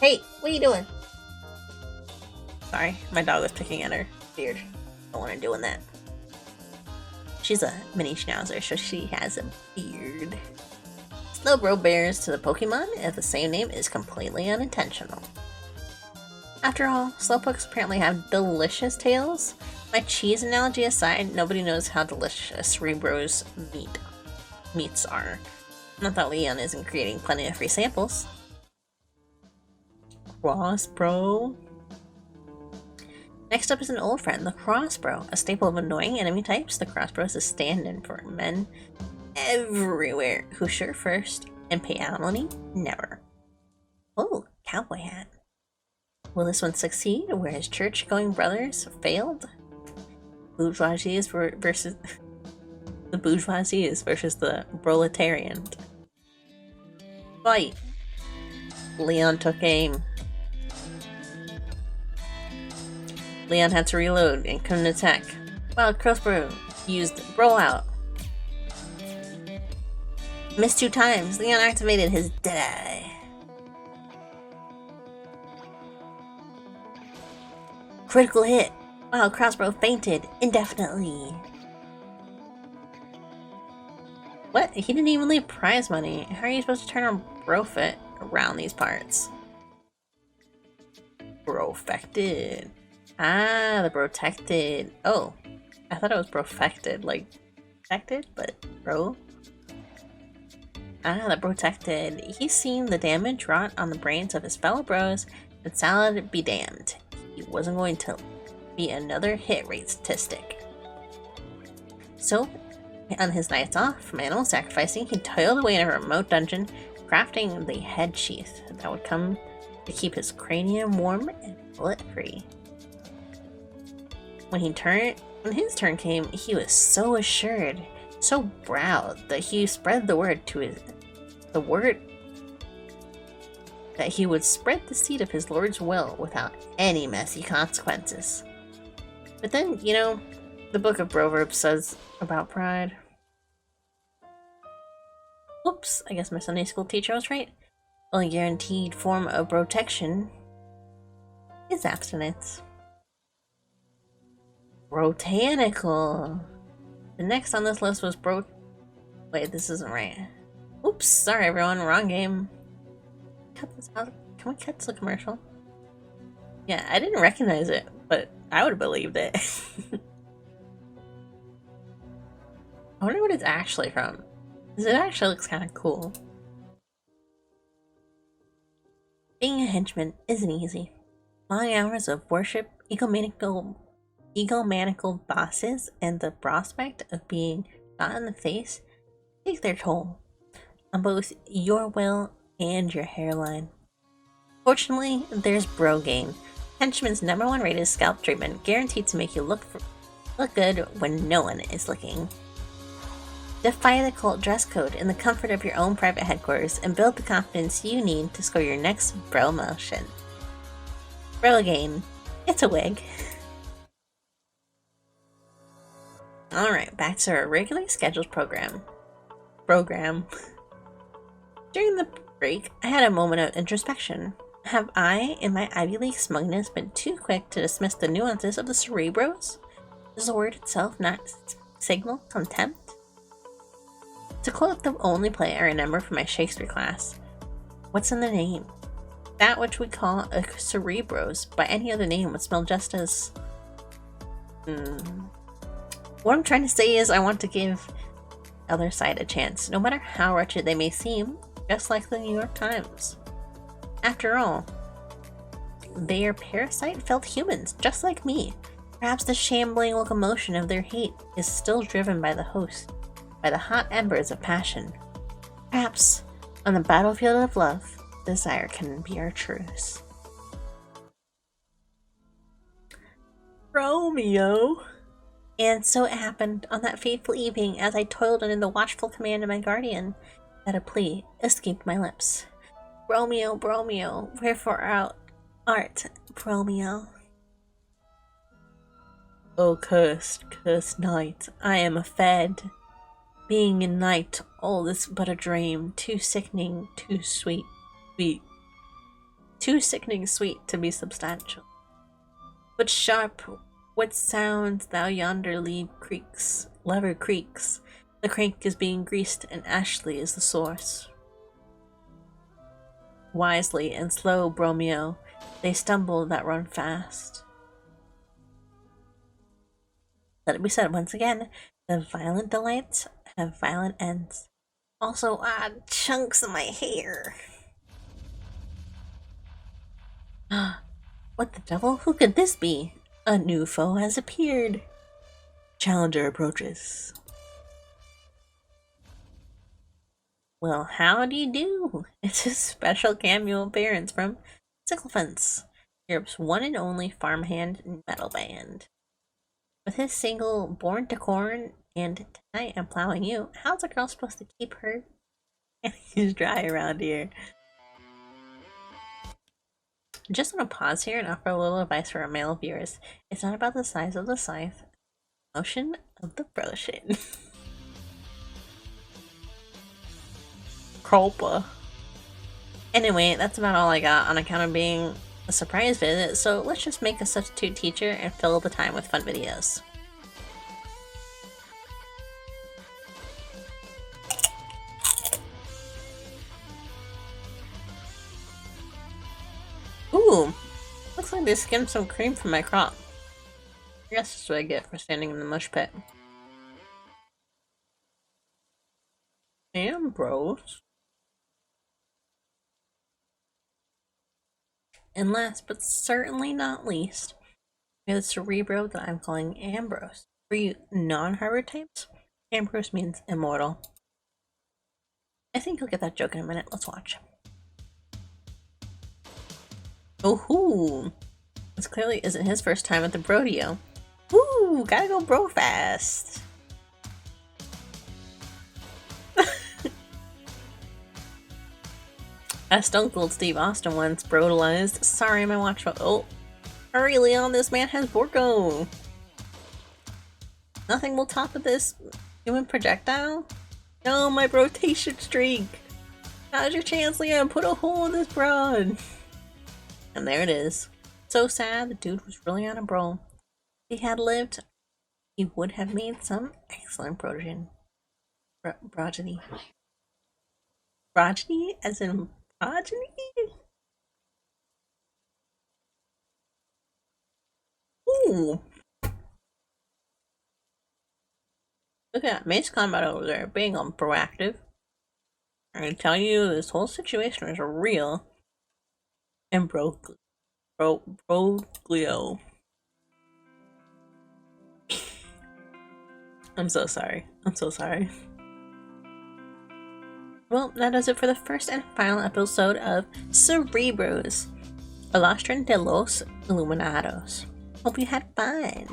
S1: Hey, what are you doing? Sorry, my dog was picking at her beard. Don't want her doing that. She's a mini schnauzer, so she has a beard. Slowbro bears to the Pokemon if the same name is completely unintentional. After all, Slowpokes apparently have delicious tails. My cheese analogy aside, nobody knows how delicious Cerebro's meats are. Not that Leon isn't creating plenty of free samples. Crossbro. Next up is an old friend, the Crossbro. A staple of annoying enemy types, the Crossbro is a stand-in for men everywhere who sure first and pay alimony never. Oh, cowboy hat. Will this one succeed where his church-going brothers failed? Bourgeoisies versus the bourgeoisies versus the proletarian. Fight! Leon took aim. Leon had to reload and couldn't attack. While Crossbro used Rollout. Missed 2 times. Leon activated his Deadeye. Critical hit. While Crossbro fainted indefinitely. What? He didn't even leave prize money. How are you supposed to turn on Brofit around these parts? Brofected. Ah, the protected. Oh, I thought it was protected, like protected, but bro. Ah, the protected. He's seen the damage wrought on the brains of his fellow bros, and Salad be damned. He wasn't going to be another hit rate statistic. So, on his nights off from animal sacrificing, he toiled away in a remote dungeon, crafting the head sheath that would come to keep his cranium warm and bullet-free. When his turn came, he was so assured, so proud that he spread the word that he would spread the seed of his lord's will without any messy consequences. But then, you know, the Book of Proverbs says about pride. Oops, I guess my Sunday school teacher was right. Only guaranteed form of protection is abstinence. Botanical. The next on this list was Wait, this isn't right. Oops, sorry everyone, wrong game. Cut this out. Can we cut to the commercial? Yeah, I didn't recognize it, but I would have believed it. I wonder what it's actually from. Because it actually looks kind of cool. Being a henchman isn't easy. Long hours of worship, egomaniacal bosses, and the prospect of being shot in the face take their toll on both your will and your hairline. Fortunately, there's Brogain, henchman's #1 rated scalp treatment, guaranteed to make you look good when no one is looking. Defy the cult dress code in the comfort of your own private headquarters and build the confidence you need to score your next bro motion. Brogain, it's a wig. Alright, back to our regularly scheduled program. During the break, I had a moment of introspection. Have I, in my Ivy League smugness, been too quick to dismiss the nuances of the Cerebros? Does the word itself not signal contempt? To quote the only play I remember from my Shakespeare class, what's in the name? That which we call a Cerebros by any other name would smell just as... What I'm trying to say is I want to give the other side a chance, no matter how wretched they may seem, just like the New York Times. After all, they are parasite-felt humans, just like me. Perhaps the shambling locomotion of their hate is still driven by the host, by the hot embers of passion. Perhaps, on the battlefield of love, desire can be our truce. Romeo! And so it happened on that fateful evening, as I toiled under the watchful command of my guardian, that a plea escaped my lips. Romeo, Bromeo, wherefore art, Bromeo? O cursed night, I am a fed. Being in night, all this but a dream, too sickening, too sweet, too sickening sweet to be substantial. But sharp What sounds thou yonder lever creaks. The crank is being greased, and Ashley is the source. Wisely and slow, Bromeo, they stumble that run fast. Let it be said once again, the violent delights have violent ends. Also, chunks of my hair. What the devil? Who could this be? A new foe has appeared. Challenger approaches. Well, how do you do? It's a special cameo appearance from Sycophants, Europe's one and only farmhand metal band. With his single Born to Corn and Tonight I'm Plowing You, how's a girl supposed to keep her hands dry around here? Just want to pause here and offer a little advice for our male viewers. It's not about the size of the scythe, motion of the brochin. Culpa. Anyway, that's about all I got on account of being a surprise visit, so let's just make a substitute teacher and fill the time with fun videos. Ooh, looks like they skimmed some cream from my crop. I guess that's what I get for standing in the mush pit. Ambrose. And last but certainly not least, we have the Cerebro that I'm calling Ambrose. For you non-Harvard types, Ambrose means immortal. I think you'll get that joke in a minute. Let's watch. Oh hoo! This clearly isn't his first time at the Brodeo. Woo! Gotta go bro fast! As Stone Cold Steve Austin once brutalized, sorry my watch. Oh, hurry Leon, this man has Borgo! Nothing will top of this human projectile? No, my rotation streak! Now's your chance, Leon, put a hole in this broad! And there it is. So sad, the dude was really on a bro. If he had lived, he would have made some excellent progeny. Progeny? Progeny? As in progeny? Ooh! Look at that Mace Combat over there, being proactive. I'm gonna tell you, this whole situation is real. And broglio. I'm so sorry. I'm so sorry. Well, that does it for the first and final episode of Cerebros, Ilustran de los Illuminados. Hope you had fun.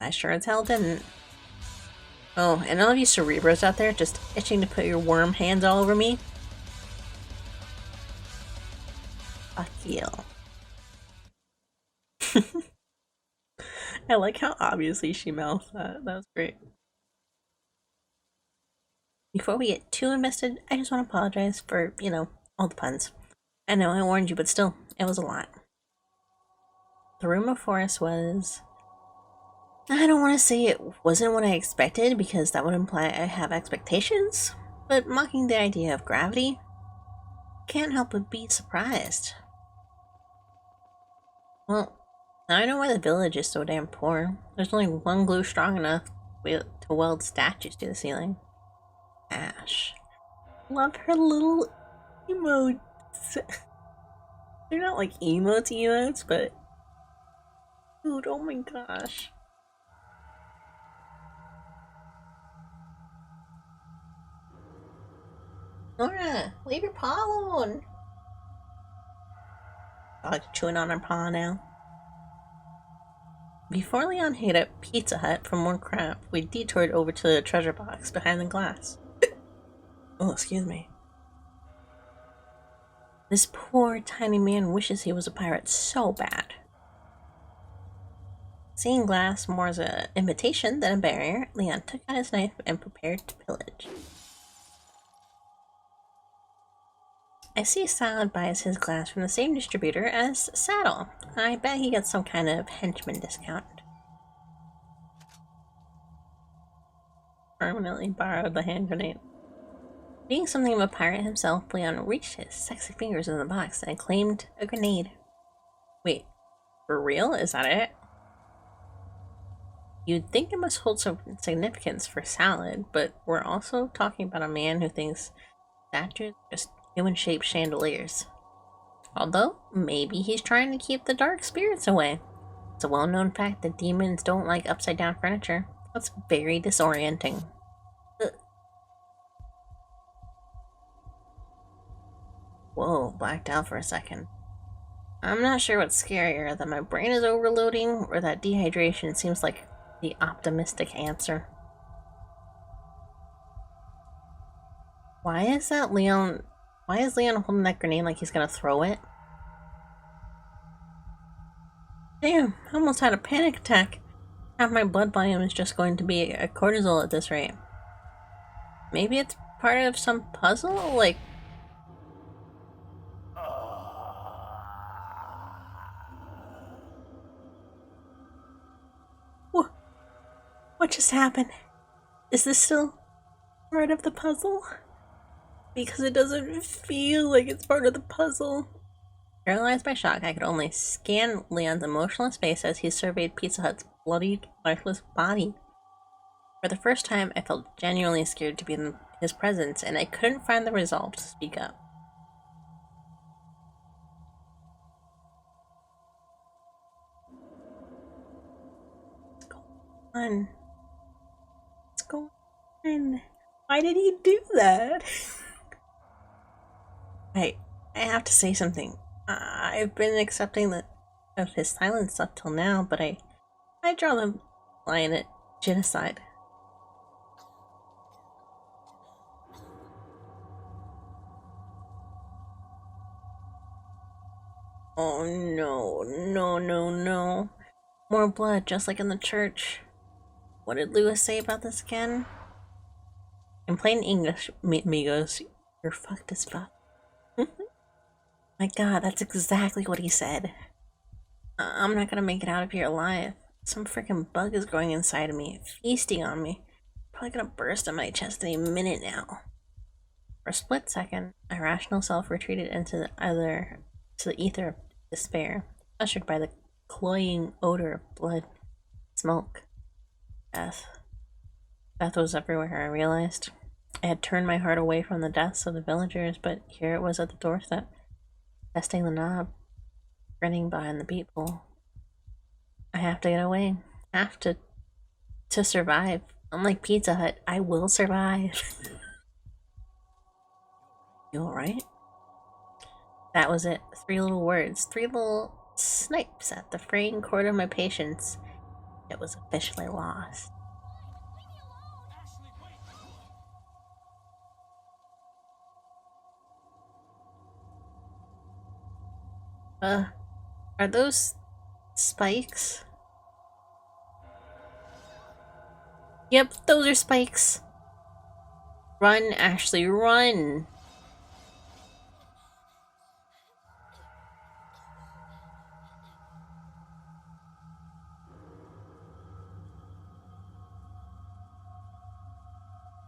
S1: I sure as hell didn't. Oh, and all of you Cerebros out there just itching to put your worm hands all over me? Fuck you. I like how obviously she mouthed that. That was great. Before we get too invested, I just want to apologize for, all the puns. I know I warned you, but still, it was a lot. The room before us was... I don't want to say it wasn't what I expected, because that would imply I have expectations, but mocking the idea of gravity, can't help but be surprised. Well, now I know why the village is so damn poor. There's only one glue strong enough to weld statues to the ceiling. Ash. Love her little emotes. They're not like emotes, but... Dude, oh my gosh. Nora, leave your paw alone. Dog's chewing on her paw now. Before Leon hit up Pizza Hut for more crap, we detoured over to the treasure box behind the glass. Oh, excuse me. This poor tiny man wishes he was a pirate so bad. Seeing glass more as an invitation than a barrier, Leon took out his knife and prepared to pillage. I see Salad buys his glass from the same distributor as Saddle. I bet he gets some kind of henchman discount. Permanently borrowed the hand grenade. Being something of a pirate himself, Leon reached his sexy fingers in the box and claimed a grenade. Wait, for real? Is that it? You'd think it must hold some significance for Salad, but we're also talking about a man who thinks statues are just human-shaped chandeliers. Although, maybe he's trying to keep the dark spirits away. It's a well-known fact that demons don't like upside-down furniture. That's very disorienting. Ugh. Whoa, blacked out for a second. I'm not sure what's scarier, that my brain is overloading or that dehydration seems like the optimistic answer. Why is Leon holding that grenade like he's gonna throw it? Damn, I almost had a panic attack. Half my blood volume is just going to be a cortisol at this rate. Maybe it's part of some puzzle, like... What just happened? Is this still part of the puzzle? Because it doesn't feel like it's part of the puzzle. Paralyzed by shock, I could only scan Leon's emotionless face as he surveyed Pizza Hut's bloodied, lifeless body. For the first time, I felt genuinely scared to be in his presence, and I couldn't find the resolve to speak up. What's going on? What's going on? Why did he do that? I have to say something. I've been accepting of his silence up till now, but I draw the line at genocide. Oh no, no, no, no. More blood, just like in the church. What did Lewis say about this again? In plain English, amigos, you're fucked as fuck. My god, that's exactly what he said. I'm not gonna make it out of here alive. Some freaking bug is growing inside of me, feasting on me. Probably gonna burst in my chest any minute now. For a split second, my rational self retreated into the ether of despair, ushered by the cloying odor of blood, smoke, death. Death was everywhere, I realized. I had turned my heart away from the deaths of the villagers, but here it was at the doorstep, testing the knob, grinning behind the peephole. I have to get away. Have to survive. Unlike Pizza Hut, I will survive. You alright? That was it. 3 little words. 3 little snipes at the fraying cord of my patience. It was officially lost. Are those spikes? Yep, those are spikes. Run, Ashley, run!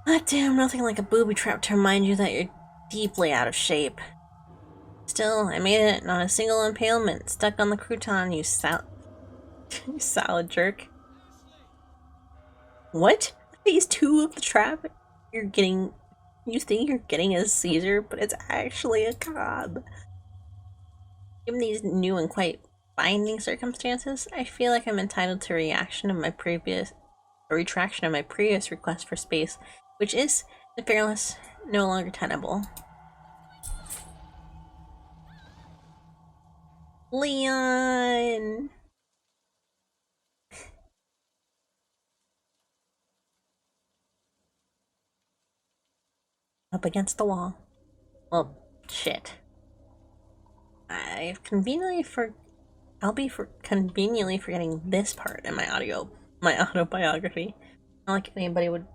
S1: God damn, nothing like a booby trap to remind you that you're deeply out of shape. Still, I made it, not a single impalement. Stuck on the crouton, you you salad jerk. What? Phase 2 of the trap? You think you're getting a Caesar, but it's actually a Cobb. Given these new and quite binding circumstances, I feel like I'm entitled to a retraction of my previous request for space, which is, in fairness, no longer tenable. Leon! Up against the wall. Well, shit. I'll be conveniently forgetting this part in my autobiography. Not like anybody would.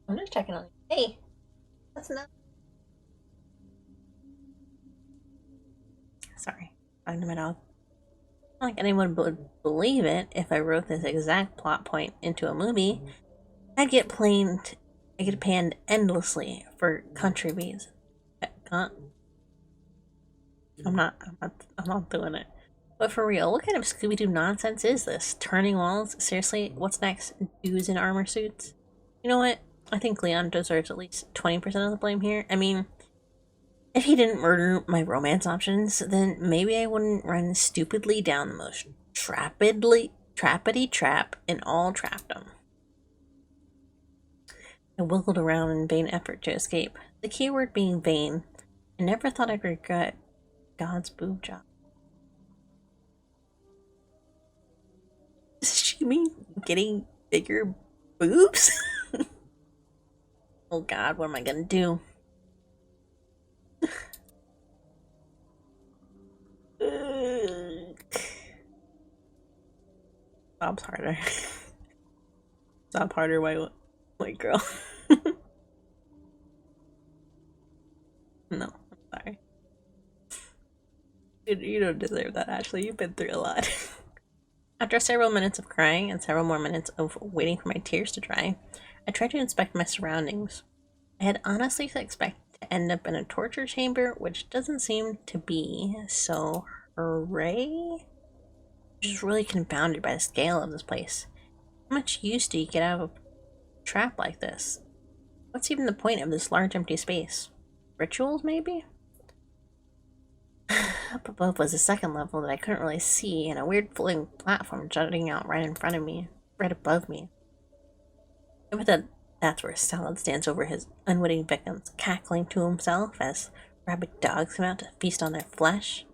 S1: I'm just checking on you. Hey, that's not. Sorry, talking to my dog. Not like anyone would believe it if I wrote this exact plot point into a movie. I get panned endlessly for country beats. I'm not doing it. But for real, what kind of Scooby-Doo nonsense is this? Turning walls? Seriously, what's next? Dudes in armor suits? You know what? I think Leon deserves at least 20% of the blame here. I mean, if he didn't murder my romance options, then maybe I wouldn't run stupidly down the most trappity trap in all trapdom. I wiggled around in vain effort to escape. The keyword being vain. I never thought I'd regret God's boob job. Does she mean getting bigger boobs? Oh God, what am I gonna do? Sobs harder. Sob harder, white girl. No, I'm sorry. You don't deserve that, Ashley. You've been through a lot. After several minutes of crying and several more minutes of waiting for my tears to dry, I tried to inspect my surroundings. I had honestly expected to end up in a torture chamber, which doesn't seem to be, so hooray? I'm just really confounded by the scale of this place. How much use do you get out of a trap like this? What's even the point of this large empty space? Rituals, maybe? Up above was a second level that I couldn't really see, and a weird floating platform jutting out right in front of me, right above me. I bet that's where Salad stands over his unwitting victims, cackling to himself as rabid dogs come out to feast on their flesh.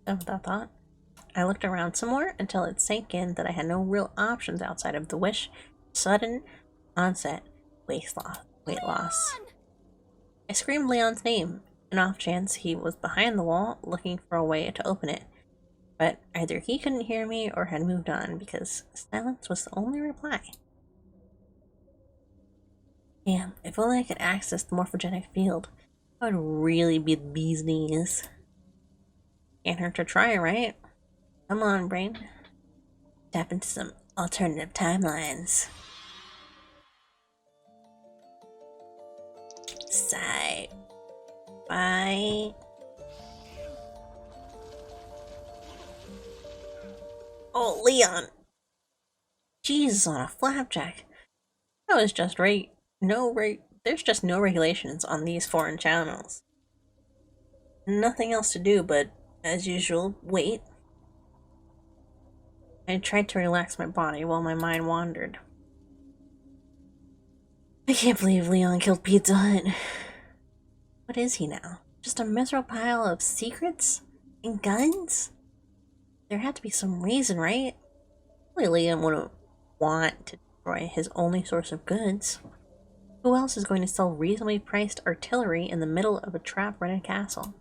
S1: Done with that thought, I looked around some more until it sank in that I had no real options outside of the wish, sudden onset weight loss. I screamed Leon's name, an off chance he was behind the wall looking for a way to open it. But either he couldn't hear me or had moved on, because silence was the only reply. Damn, if only I could access the morphogenic field, that would really be the bee's knees. Can't hurt to try, right? Come on, brain. Tap into some alternative timelines. Bye. Oh, Leon! Jesus on a flapjack. That was just right. There's just no regulations on these foreign channels. Nothing else to do but, as usual, wait. I tried to relax my body while my mind wandered. I can't believe Leon killed Pizza Hut. What is he now? Just a miserable pile of secrets? And guns? There had to be some reason, right? Really, Leon wouldn't want to destroy his only source of goods. Who else is going to sell reasonably priced artillery in the middle of a trap-rented castle?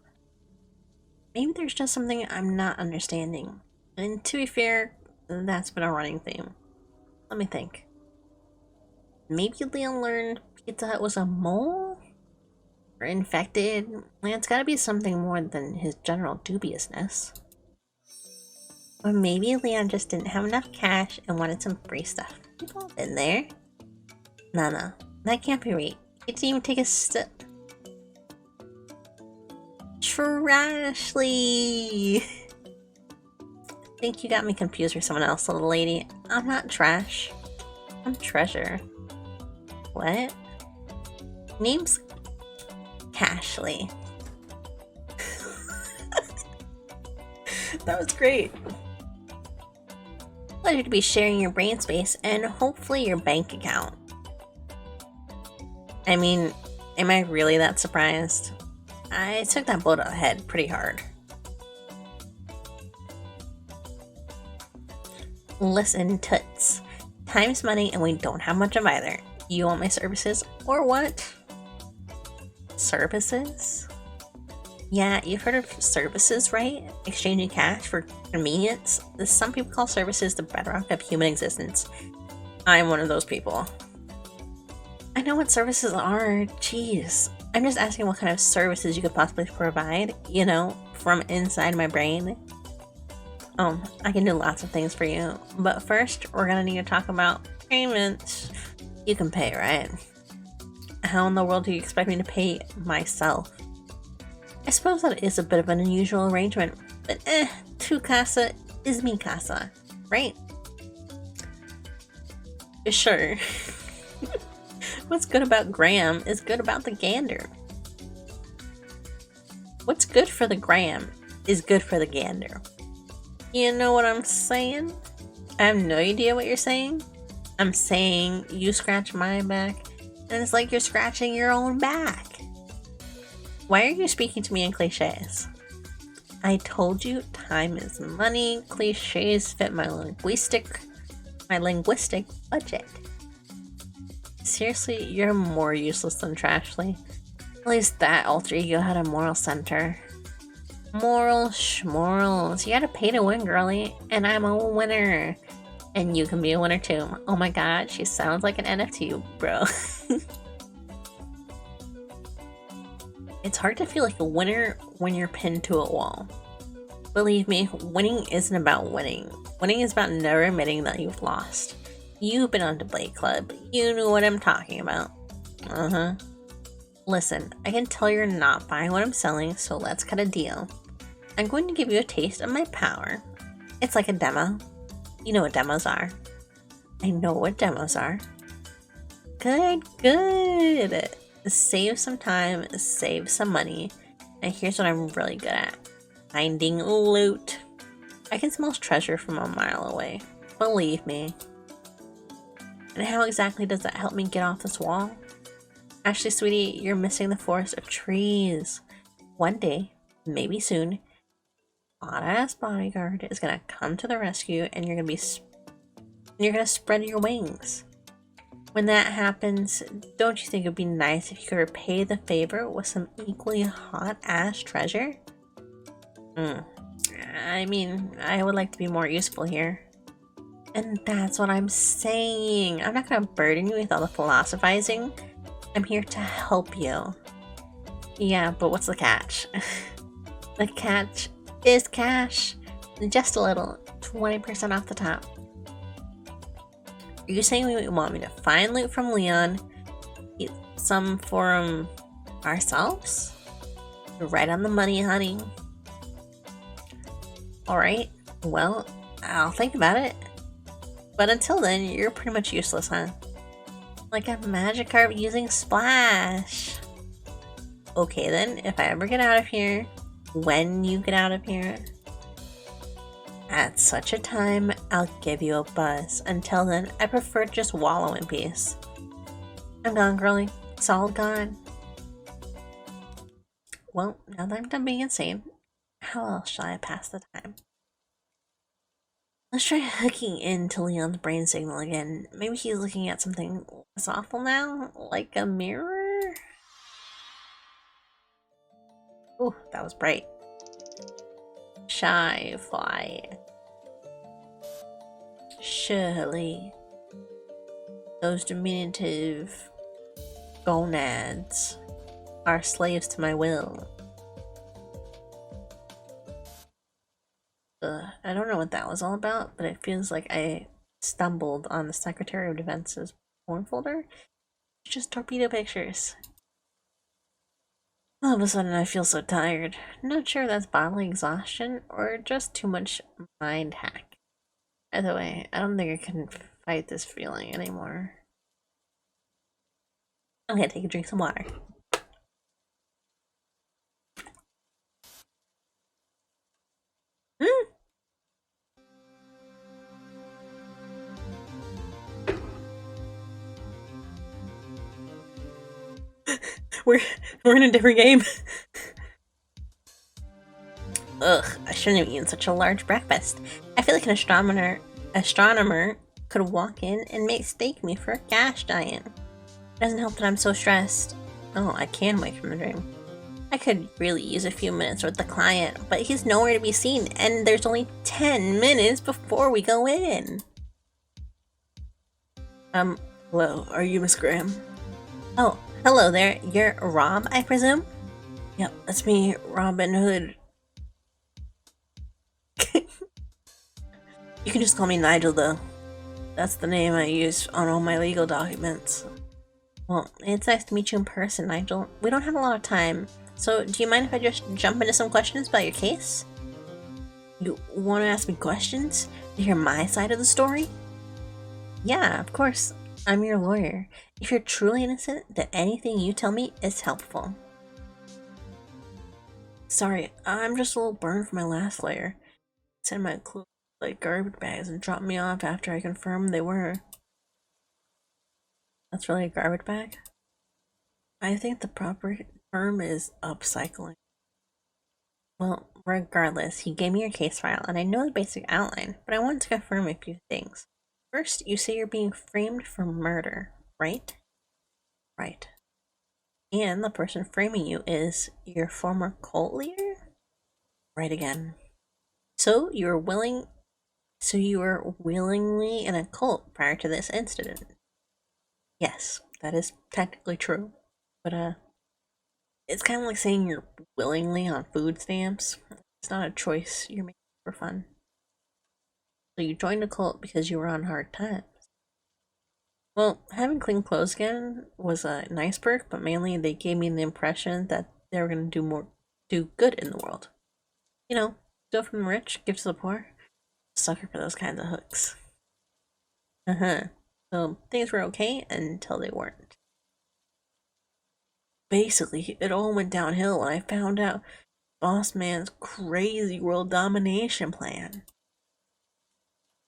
S1: Maybe there's just something I'm not understanding. And to be fair, that's been a running theme. Let me think. Maybe Leon learned Pizza Hut was a mole? Or infected? It's gotta be something more than his general dubiousness. Or maybe Leon just didn't have enough cash and wanted some free stuff. We've all been there. No, that can't be right. He didn't even take a step. Trashly! I think you got me confused with someone else, little lady. I'm not trash. I'm treasure. What? Name's Cashly. That was great. Pleasure to be sharing your brain space and hopefully your bank account. I mean, am I really that surprised? I took that bullet ahead pretty hard. Listen, toots. Time's money and we don't have much of either. You want my services or what? Services? Yeah, you've heard of services, right? Exchanging cash for convenience. Some people call services the bedrock of human existence. I'm one of those people. I know what services are. Jeez. I'm just asking what kind of services you could possibly provide, you know, from inside my brain. I can do lots of things for you, but first we're gonna need to talk about payments. You can pay, right? How in the world do you expect me to pay myself? I suppose that is a bit of an unusual arrangement, but tu casa is mi casa, right? Sure. What's good about Graham is good about the gander. What's good for the Graham is good for the gander. You know what I'm saying? I have no idea what you're saying. I'm saying you scratch my back, and it's like you're scratching your own back. Why are you speaking to me in cliches? I told you time is money. Cliches fit my linguistic budget. Seriously, you're more useless than Trashly. At least that alter ego had a moral center. Moral schmorals. You gotta pay to win, girly. And I'm a winner. And you can be a winner too. Oh my god, she sounds like an NFT, bro. It's hard to feel like a winner when you're pinned to a wall. Believe me, winning isn't about winning. Winning is about never admitting that you've lost. You've been on Debate Club. You know what I'm talking about. Listen, I can tell you're not buying what I'm selling, so let's cut a deal. I'm going to give you a taste of my power. It's like a demo. You know what demos are. I know what demos are. Good. Save some time, save some money. And here's what I'm really good at. Finding loot. I can smell treasure from a mile away. Believe me. And how exactly does that help me get off this wall? Actually, sweetie, you're missing the forest of trees. One day, maybe soon, hot-ass bodyguard is gonna come to the rescue, and you're gonna spread your wings. When that happens, don't you think it'd be nice if you could repay the favor with some equally hot-ass treasure? I mean, I would like to be more useful here. And that's what I'm saying. I'm not gonna burden you with all the philosophizing. I'm here to help you. Yeah, but what's the catch? The catch is cash. Just a little. 20% off the top. Are you saying you want me to find loot from Leon, eat some for ourselves? You're right on the money, honey. Alright, well, I'll think about it. But until then, you're pretty much useless, huh? Like a Magikarp using Splash. Okay then, if I ever get out of here, when you get out of here, at such a time, I'll give you a buzz. Until then, I prefer to just wallow in peace. I'm gone, girlie. It's all gone. Well, now that I'm done being insane, how else shall I pass the time? Let's try hooking into Leon's brain signal again. Maybe he's looking at something less awful now, like a mirror? Ooh, that was bright. Shy fly. Surely those diminutive gonads are slaves to my will. I don't know what that was all about, but it feels like I stumbled on the Secretary of Defense's porn folder. It's just torpedo pictures. All of a sudden I feel so tired. Not sure if that's bodily exhaustion or just too much mind hack. Either way, I don't think I can fight this feeling anymore. I'm gonna take a drink of some water. We're in a different game. Ugh, I shouldn't have eaten such a large breakfast. I feel like an astronomer could walk in and mistake me for a cash giant. It doesn't help that I'm so stressed. Oh, I can wake from the dream. I could really use a few minutes with the client, but he's nowhere to be seen, and there's only 10 minutes before we go in. Hello, are you Miss Graham? Oh, hello there. You're Rob, I presume? Yep, that's me, Robin Hood. You can just call me Nigel, though. That's the name I use on all my legal documents. Well, it's nice to meet you in person, Nigel. We don't have a lot of time, so do you mind if I just jump into some questions about your case? You want to ask me questions? To hear my side of the story? Yeah, of course. I'm your lawyer. If you're truly innocent, then anything you tell me is helpful. Sorry, I'm just a little burned from my last lawyer. Sent my clothes like garbage bags and dropped me off after I confirmed they were. That's really a garbage bag? I think the proper term is upcycling. Well, regardless, he gave me your case file, and I know the basic outline, but I wanted to confirm a few things. First, you say you're being framed for murder, right? Right. And the person framing you is your former cult leader? Right again. So you were willingly in a cult prior to this incident? Yes, that is technically true. But it's kind of like saying you're willingly on food stamps. It's not a choice you're making for fun. So you joined a cult because you were on hard times. Well, having clean clothes again was a nice perk, but mainly they gave me the impression that they were going to do good in the world. You know, steal from the rich, give to the poor. Sucker for those kinds of hooks. So things were okay until they weren't. Basically, it all went downhill when I found out Boss Man's crazy world domination plan.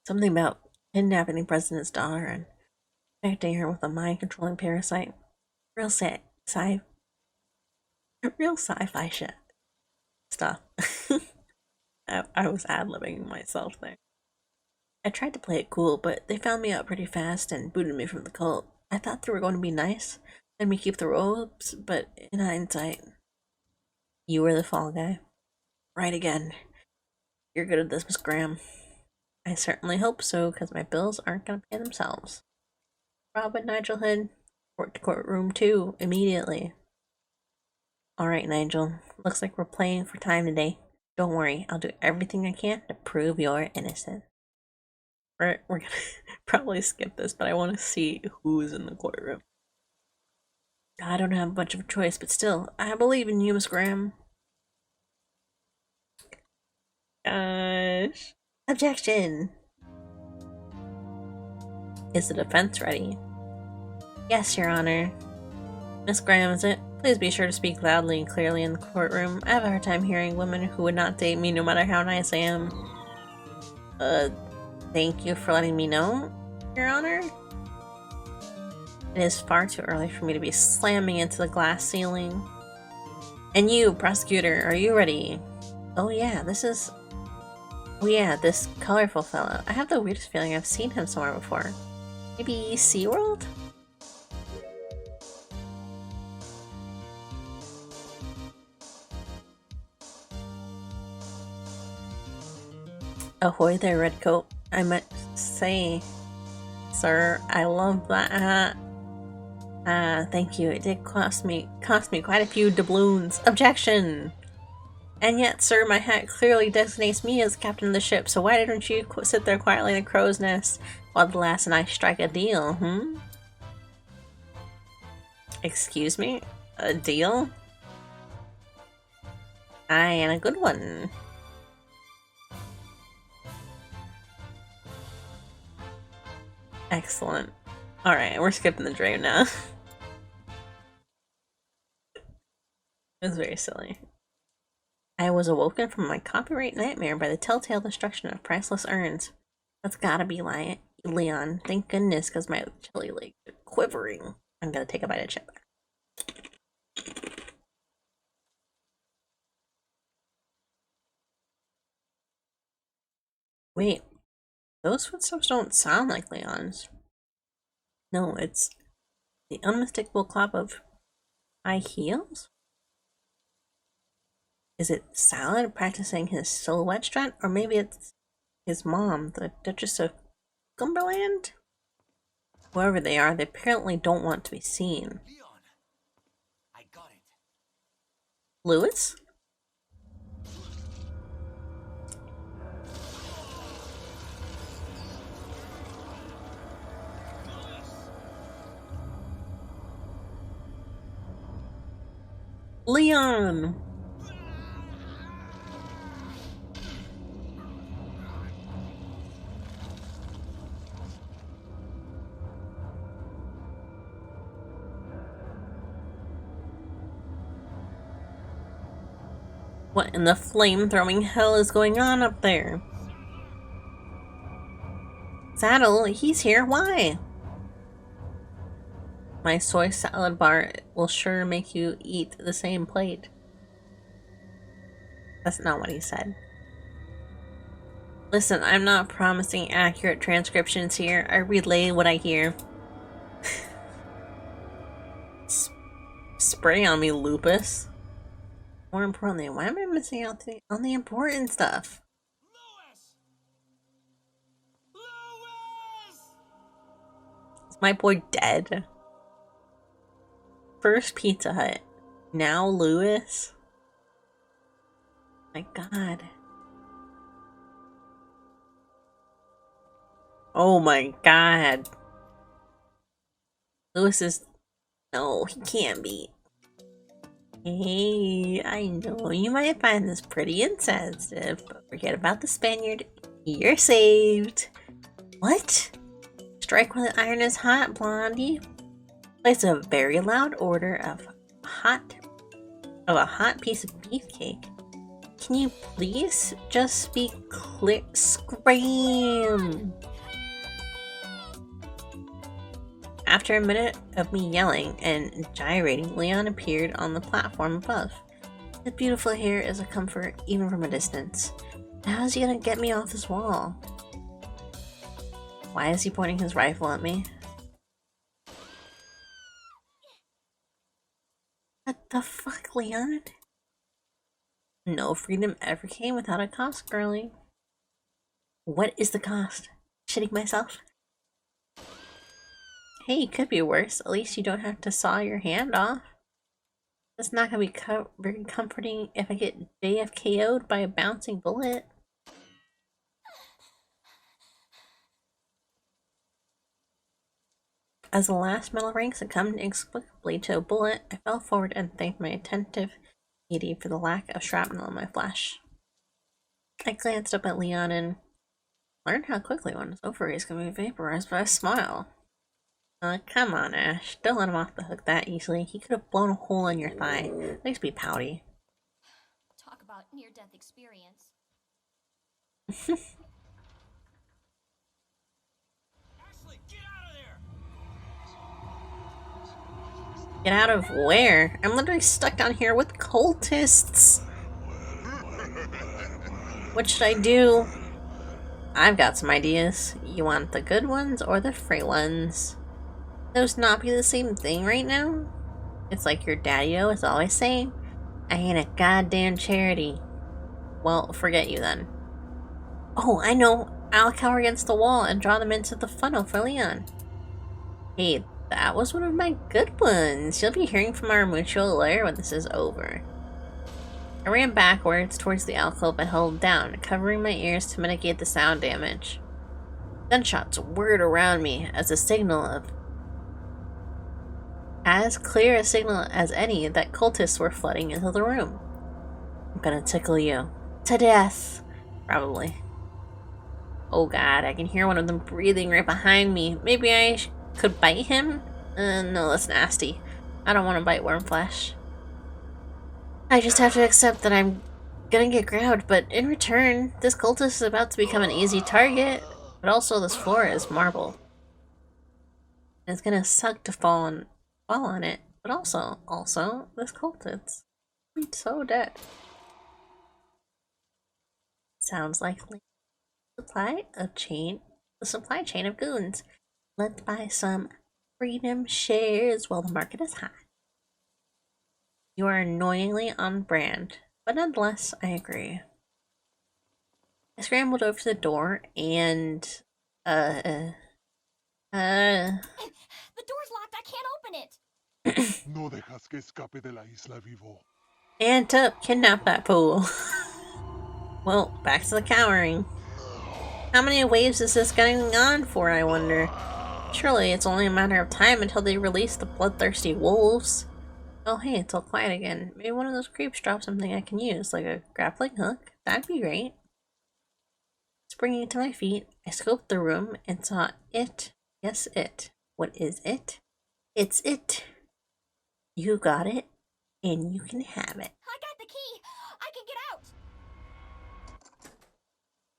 S1: Something about kidnapping the president's daughter and infecting her with a mind-controlling parasite. Real real sci-fi shit stuff. I was ad-libbing myself there. I tried to play it cool, but they found me out pretty fast and booted me from the cult. I thought they were going to be nice, let me keep the robes, but in hindsight, you were the fall guy. Right again. You're good at this, Miss Graham. I certainly hope so, because my bills aren't going to pay themselves. Robin Nigel Hood, court to courtroom 2, immediately. Alright, Nigel. Looks like we're playing for time today. Don't worry, I'll do everything I can to prove you're innocent. We're gonna probably skip this, but I want to see who's in the courtroom. I don't have much of a choice, but still, I believe in you, Miss Graham. Gosh. Objection! Is the defense ready? Yes, Your Honor. Miss Graham, is it? Please be sure to speak loudly and clearly in the courtroom. I have a hard time hearing women who would not date me no matter how nice I am. Thank you for letting me know, Your Honor. It is far too early for me to be slamming into the glass ceiling. And you, prosecutor, are you ready? Oh yeah, this colorful fellow. I have the weirdest feeling I've seen him somewhere before. Maybe SeaWorld? Ahoy there, Redcoat. I meant to say, sir, I love that hat. Thank you. It did cost me quite a few doubloons. Objection! And yet, sir, my hat clearly designates me as captain of the ship, so why don't you sit there quietly in the crow's nest while the lass and I strike a deal, Excuse me? A deal? Aye, and a good one. Excellent. Alright, we're skipping the dream now. It was very silly. I was awoken from my copyright nightmare by the telltale destruction of priceless urns. That's gotta be Leon. Thank goodness, because my chilly legs are quivering. I'm gonna take a bite of chip. Wait, those footsteps don't sound like Leon's. No, it's the unmistakable clop of high heels? Is it Salad practicing his silhouette strut? Or maybe it's his mom, the Duchess of Cumberland? Whoever they are, they apparently don't want to be seen.
S2: Leon,
S1: Lewis? Leon! What in the flame-throwing hell is going on up there? Saddle, he's here, why? My soy salad bar will sure make you eat the same plate. That's not what he said. Listen, I'm not promising accurate transcriptions here. I relay what I hear. Spray on me, Lupus. More importantly, why am I missing out on the important stuff? Is my boy dead? First Pizza Hut. Now Lewis? My god. Oh my god. Lewis is... No, he can't be. Hey, I know you might find this pretty insensitive, but forget about the Spaniard. You're saved. What? Strike while the iron is hot, Blondie. Place a very loud order of a hot piece of beefcake. Can you please just be clear? Scream! After a minute of me yelling and gyrating, Leon appeared on the platform above. His beautiful hair is a comfort even from a distance. How is he gonna get me off this wall? Why is he pointing his rifle at me? What the fuck, Leon? No freedom ever came without a cost, girlie. What is the cost? Shitting myself? Hey, could be worse. At least you don't have to saw your hand off. That's not gonna be very comforting if I get JFKO'd by a bouncing bullet. As the last metal ring succumbed inexplicably to a bullet, I fell forward and thanked my attentive deity for the lack of shrapnel in my flesh. I glanced up at Leon and learned how quickly one's ovaries can be vaporized by a smile. Come on, Ash. Don't let him off the hook that easily. He could have blown a hole in your thigh. At least be pouty.
S5: Talk about near-death experience.
S2: Ashley, get out of there!
S1: Get out of where? I'm literally stuck down here with cultists. What should I do? I've got some ideas. You want the good ones or the free ones? Those not be the same thing right now? It's like your daddy-o is always saying, I ain't a goddamn charity. Well, forget you then. Oh, I know. I'll cower against the wall and draw them into the funnel for Leon. Hey, that was one of my good ones. You'll be hearing from our mutual lawyer when this is over. I ran backwards towards the alcove and held down, covering my ears to mitigate the sound damage. Gunshots whirred around me as a signal of as clear a signal as any that cultists were flooding into the room. I'm gonna tickle you. To death. Probably. Oh god, I can hear one of them breathing right behind me. Maybe I could bite him? No, that's nasty. I don't want to bite worm flesh. I just have to accept that I'm gonna get grabbed, but in return, this cultist is about to become an easy target. But also, this floor is marble. It's gonna suck to fall on it. But also, this cultist is so dead. Sounds like the supply chain of goons. Let's buy some freedom shares while the market is high. You are annoyingly on brand, but nonetheless, I agree. I scrambled over to the door and,
S5: The door's locked. I can't open it.
S3: No dejas que escape de la isla vivo.
S1: Ant up, kidnap that fool. Well, back to the cowering. How many waves is this going on for, I wonder? Surely it's only a matter of time until they release the bloodthirsty wolves. Oh hey, it's all quiet again. Maybe one of those creeps dropped something I can use, like a grappling hook. That'd be great. Springing to my feet, I scoped the room and saw it. Yes, it. What is it? It's it. You got it, and you can have it.
S5: I got the key! I can get out!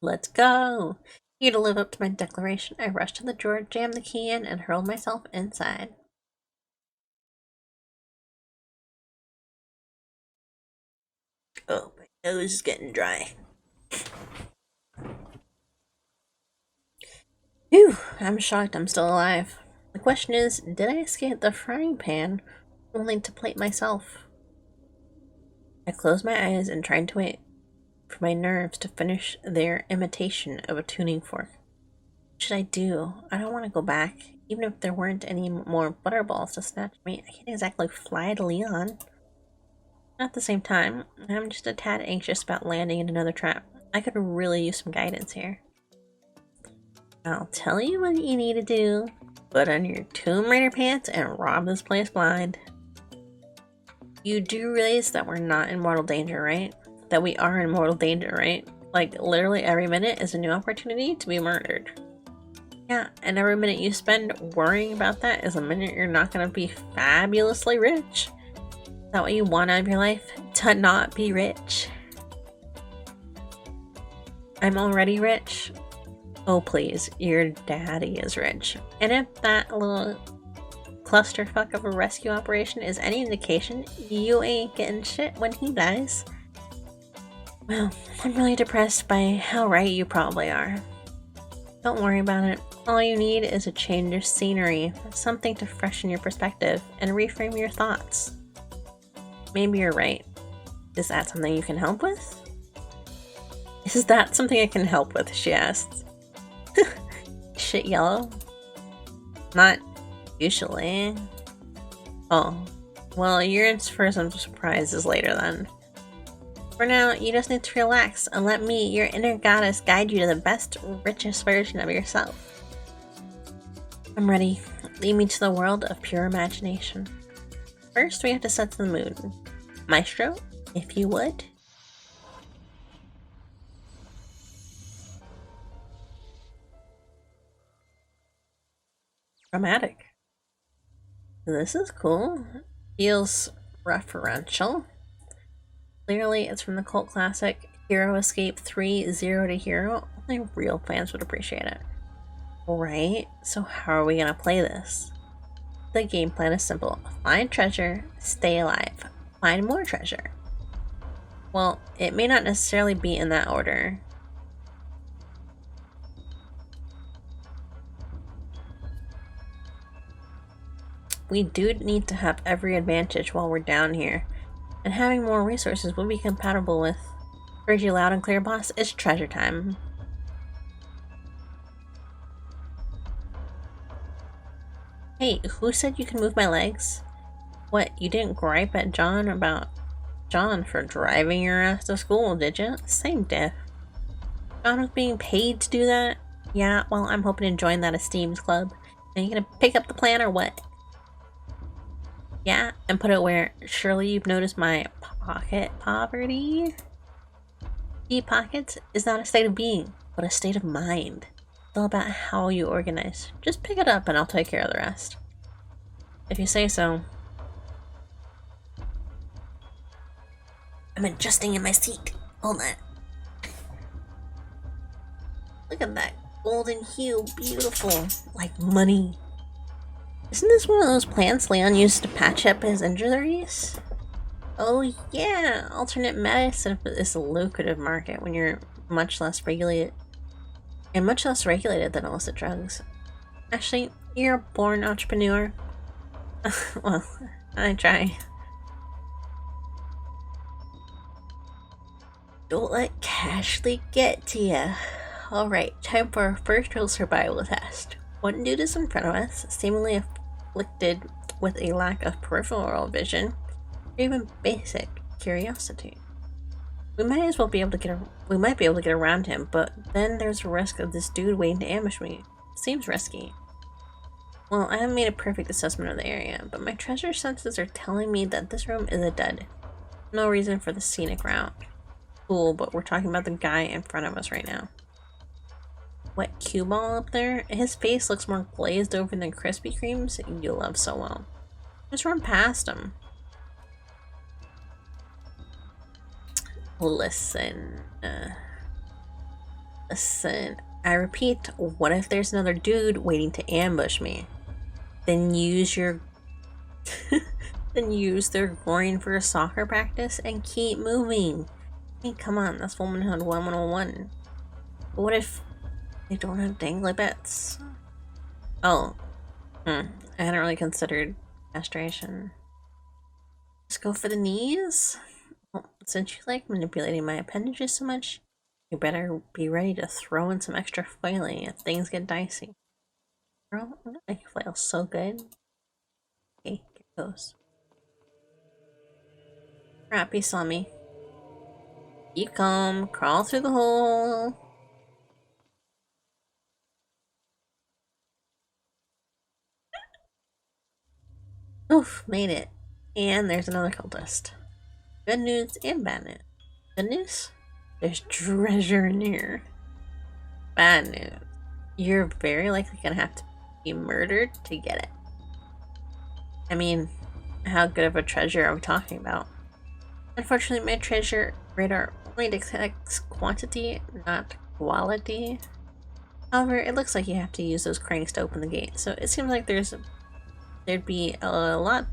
S1: Let's go! Here to live up to my declaration, I rushed to the drawer, jammed the key in, and hurled myself inside. Oh, my nose is getting dry. Phew, I'm shocked I'm still alive. The question is, did I escape the frying pan only to plate myself? I closed my eyes and tried to wait for my nerves to finish their imitation of a tuning fork. What should I do? I don't want to go back. Even if there weren't any more butterballs to snatch me, I can't exactly fly to Leon. At the same time, I'm just a tad anxious about landing in another trap. I could really use some guidance here. I'll tell you what you need to do. Put on your Tomb Raider pants and rob this place blind. You do realize that we're not in mortal danger, right? That we are in mortal danger, right? Like, literally every minute is a new opportunity to be murdered. Yeah, and every minute you spend worrying about that is a minute you're not gonna be fabulously rich. Is that what you want out of your life? To not be rich? I'm already rich. Oh please, your daddy is rich. And if that little clusterfuck of a rescue operation is any indication, you ain't getting shit when he dies. Well, I'm really depressed by how right you probably are. Don't worry about it. All you need is a change of scenery, something to freshen your perspective and reframe your thoughts. Maybe you're right. Is that something you can help with? Is that something I can help with? She asks. Shit yellow? Not usually. Oh, well, you're in for some surprises later then. For now, you just need to relax and let me, your inner goddess, guide you to the best, richest version of yourself. I'm ready. Lead me to the world of pure imagination. First, we have to set the mood. Maestro, if you would. Dramatic. This is cool. Feels referential. Clearly, it's from the cult classic Hero Escape 3 Zero to Hero. Only real fans would appreciate it. Right? So how are we gonna play this? The game plan is simple. Find treasure, stay alive. Find more treasure. Well, it may not necessarily be in that order. We do need to have every advantage while we're down here. And having more resources will be compatible with. Heard you loud and clear, boss. It's treasure time. Hey, who said you can move my legs? What, you didn't gripe at John for driving your ass to school, did you? Same diff. John was being paid to do that? Yeah, well, I'm hoping to join that esteemed club. Are you gonna pick up the plan or what? Yeah, and put it where? Surely you've noticed my pocket poverty? Deep pockets is not a state of being, but a state of mind. It's all about how you organize. Just pick it up and I'll take care of the rest. If you say so. I'm adjusting in my seat. Hold on. Look at that golden hue. Beautiful. Like money. Isn't this one of those plants Leon used to patch up his injuries? Oh yeah, alternate medicine is a lucrative market when you're much less regulated than illicit drugs. Actually, you're a born entrepreneur. Well, I try. Don't let Cashley get to ya. Alright, time for our first real survival test. One dude is in front of us, seemingly afflicted with a lack of peripheral vision, or even basic curiosity. We might be able to get around him, but then there's a risk of this dude waiting to ambush me. Seems risky. Well, I haven't made a perfect assessment of the area, but my treasure senses are telling me that this room is a dud. No reason for the scenic route. Cool, but we're talking about the guy in front of us right now. Wet cue ball up there? His face looks more glazed over than Krispy Kremes you love so well. Just run past him. Listen. Listen. I repeat, what if there's another dude waiting to ambush me? Then use your... then use their groin for a soccer practice and keep moving. Hey, come on, that's womanhood 101. But what if they don't have dangly bits? Oh. I hadn't really considered castration. Just go for the knees? Well, since you like manipulating my appendages so much, you better be ready to throw in some extra flailing if things get dicey. Girl, I'm gonna make you flail so good. Okay, here goes. Crap, he saw me. You come, crawl through the hole. Oof, made it. And there's another cultist. Good news and bad news. Good news? There's treasure in here. Bad news. You're very likely gonna have to be murdered to get it. I mean, how good of a treasure are we talking about? Unfortunately, my treasure radar only detects quantity, not quality. However, it looks like you have to use those cranks to open the gate, so it seems like there'd be a lot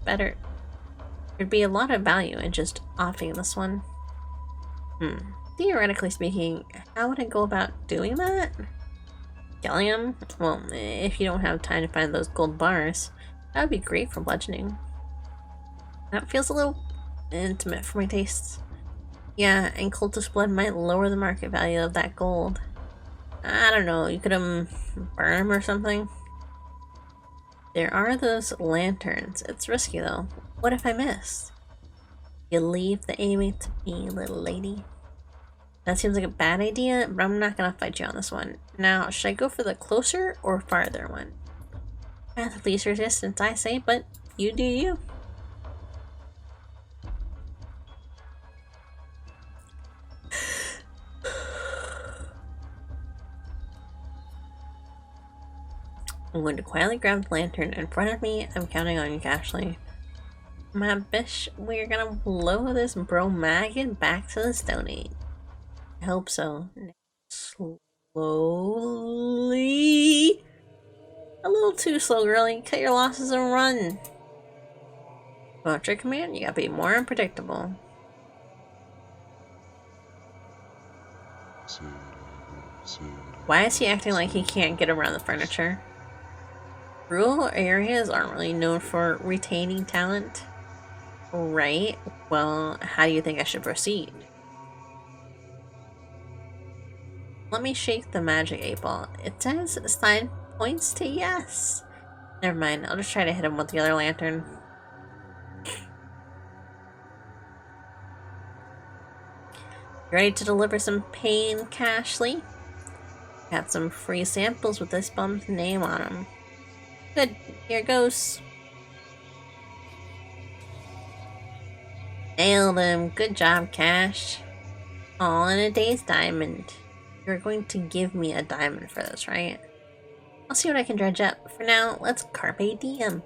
S1: of value in just offing this one. Theoretically speaking, how would I go about doing that? Killing him? Well, if you don't have time to find those gold bars, that would be great for bludgeoning. That feels a little intimate for my tastes. Yeah, and cultist blood might lower the market value of that gold. I don't know, you could burn him or something? There are those lanterns. It's risky though. What if I miss? You leave the aiming to me, little lady. That seems like a bad idea, but I'm not gonna fight you on this one. Now, should I go for the closer or farther one? Path of least resistance, I say, but you do you. I'm going to quietly grab the lantern in front of me. I'm counting on you, Ashley. My bish, we're gonna blow this bro maggot back to the Stone Age. I hope so. Slowly. A little too slow, girlie. Cut your losses and run. Want your command? You gotta be more unpredictable. Why is he acting like he can't get around the furniture? Rural areas aren't really known for retaining talent. Right? Well, how do you think I should proceed? Let me shake the magic 8-ball. It says sign points to yes. Never mind, I'll just try to hit him with the other lantern. You ready to deliver some pain, Cashley? Got some free samples with this bum's name on them. Good, here goes. Nailed him. Good job, Cash. All in a day's diamond. You're going to give me a diamond for this, right? I'll see what I can dredge up. For now, let's carpe diem.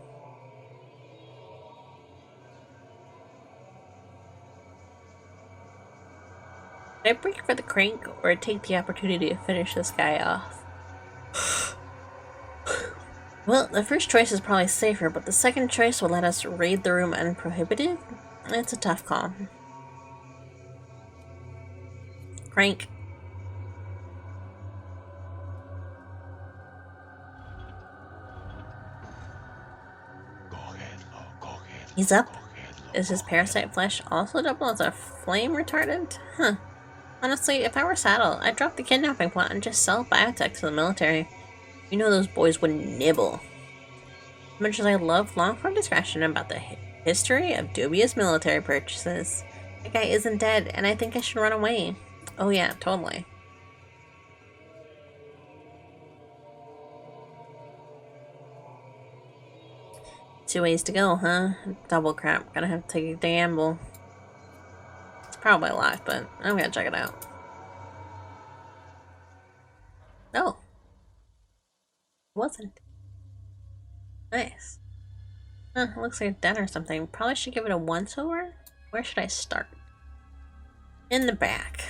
S1: Should I break for the crank or take the opportunity to finish this guy off? Well, the first choice is probably safer, but the second choice will let us raid the room unprohibited. It's a tough call. Crank. He's up. Is his parasite flesh also double as a flame retardant? Huh. Honestly, if I were Saddle, I'd drop the kidnapping plot and just sell biotech to the military. You know those boys wouldn't nibble. As much as I love long-form discussion about the history of dubious military purchases, That guy isn't dead, and I think I should run away. Oh yeah, totally. Two ways to go, huh? Double crap. Gonna have to take a gamble. It's probably locked, but I'm gonna check it out. No. It wasn't. Nice. Huh, looks like a den or something. Probably should give it a once-over? Where should I start? In the back.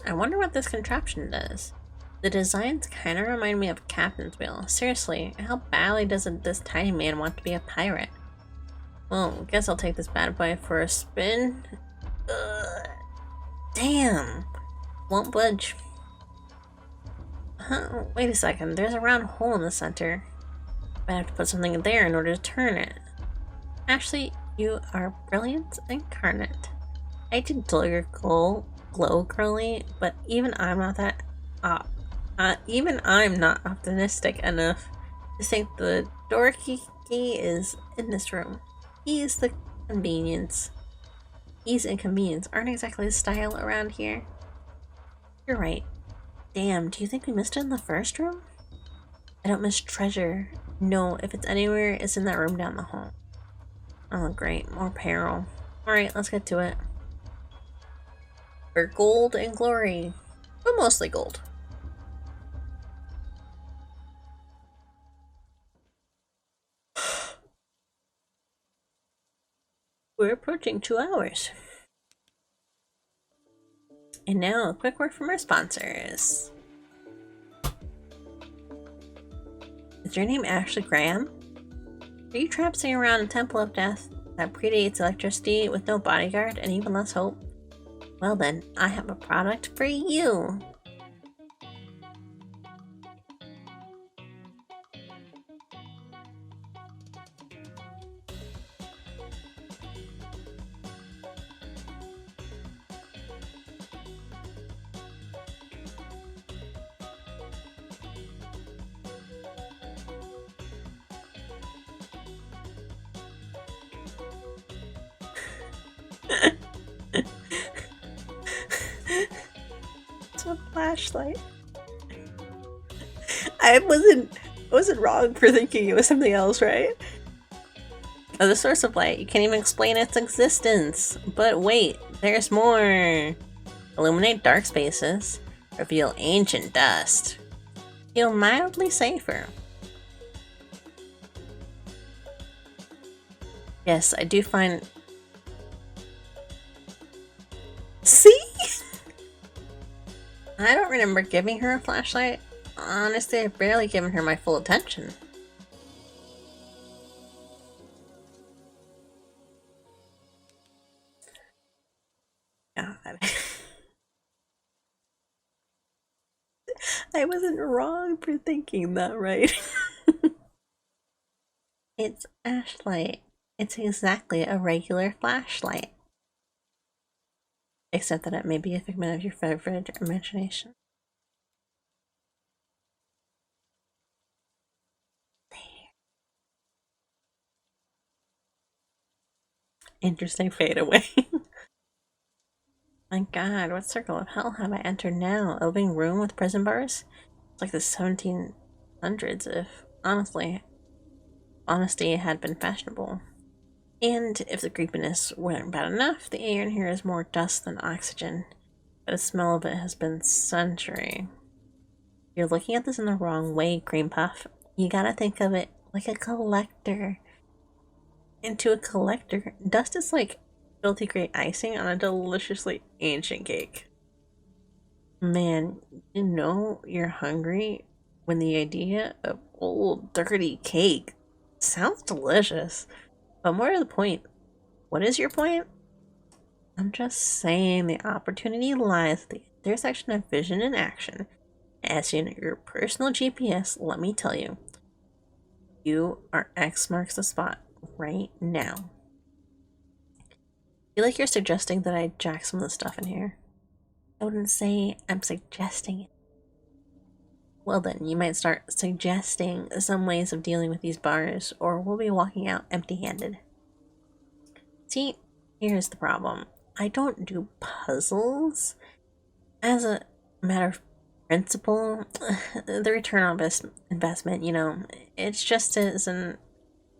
S1: I wonder what this contraption does. The designs kind of remind me of Captain's Wheel. Seriously, how badly does this tiny man want to be a pirate? Well, guess I'll take this bad boy for a spin. Ugh. Damn! Won't budge. Huh? Wait a second, there's a round hole in the center. I have to put something in there in order to turn it. Actually, you are brilliant incarnate. I did dull your glow curly, but even I'm not that even I'm not optimistic enough to think the door key is in this room. Ease and convenience aren't exactly the style around here. You're right. Damn, do you think we missed it in the first room? I don't miss treasure. No, if it's anywhere, it's in that room down the hall. Oh great, more peril. Alright, let's get to it. For gold and glory. But mostly gold. We're approaching 2 hours. And now, a quick word from our sponsors. Is your name actually Graham? Are you traipsing around a temple of death that predates electricity with no bodyguard and even less hope? Well then, I have a product for you! It's a flashlight. I wasn't wrong for thinking it was something else, right? Oh, the source of light. You can't even explain its existence. But wait, there's more. Illuminate dark spaces. Reveal ancient dust. Feel mildly safer. Yes, I do find... See? I don't remember giving her a flashlight. Honestly, I've barely given her my full attention. God. I wasn't wrong for thinking that, right? It's ashlight. It's exactly a regular flashlight. Except that it may be a figment of your favorite imagination. There. Interesting fade away. My god, what circle of hell have I entered now? A living room with prison bars? It's like the 1700s if, honestly, honesty had been fashionable. And if the creepiness weren't bad enough, the air in here is more dust than oxygen. But the smell of it has been century. You're looking at this in the wrong way, Cream Puff. You gotta think of it like a collector. And to a collector, dust is like filthy gray icing on a deliciously ancient cake. Man, you know you're hungry when the idea of old dirty cake sounds delicious. But more to the point, what is your point? I'm just saying the opportunity lies at the intersection of vision and action. As in your personal GPS, let me tell you, you are X marks the spot right now. I feel like you're suggesting that I jack some of the stuff in here. I wouldn't say I'm suggesting it. Well then, you might start suggesting some ways of dealing with these bars, or we'll be walking out empty-handed. See, here's the problem. I don't do puzzles. As a matter of principle, the return on investment, you know, it's just isn't.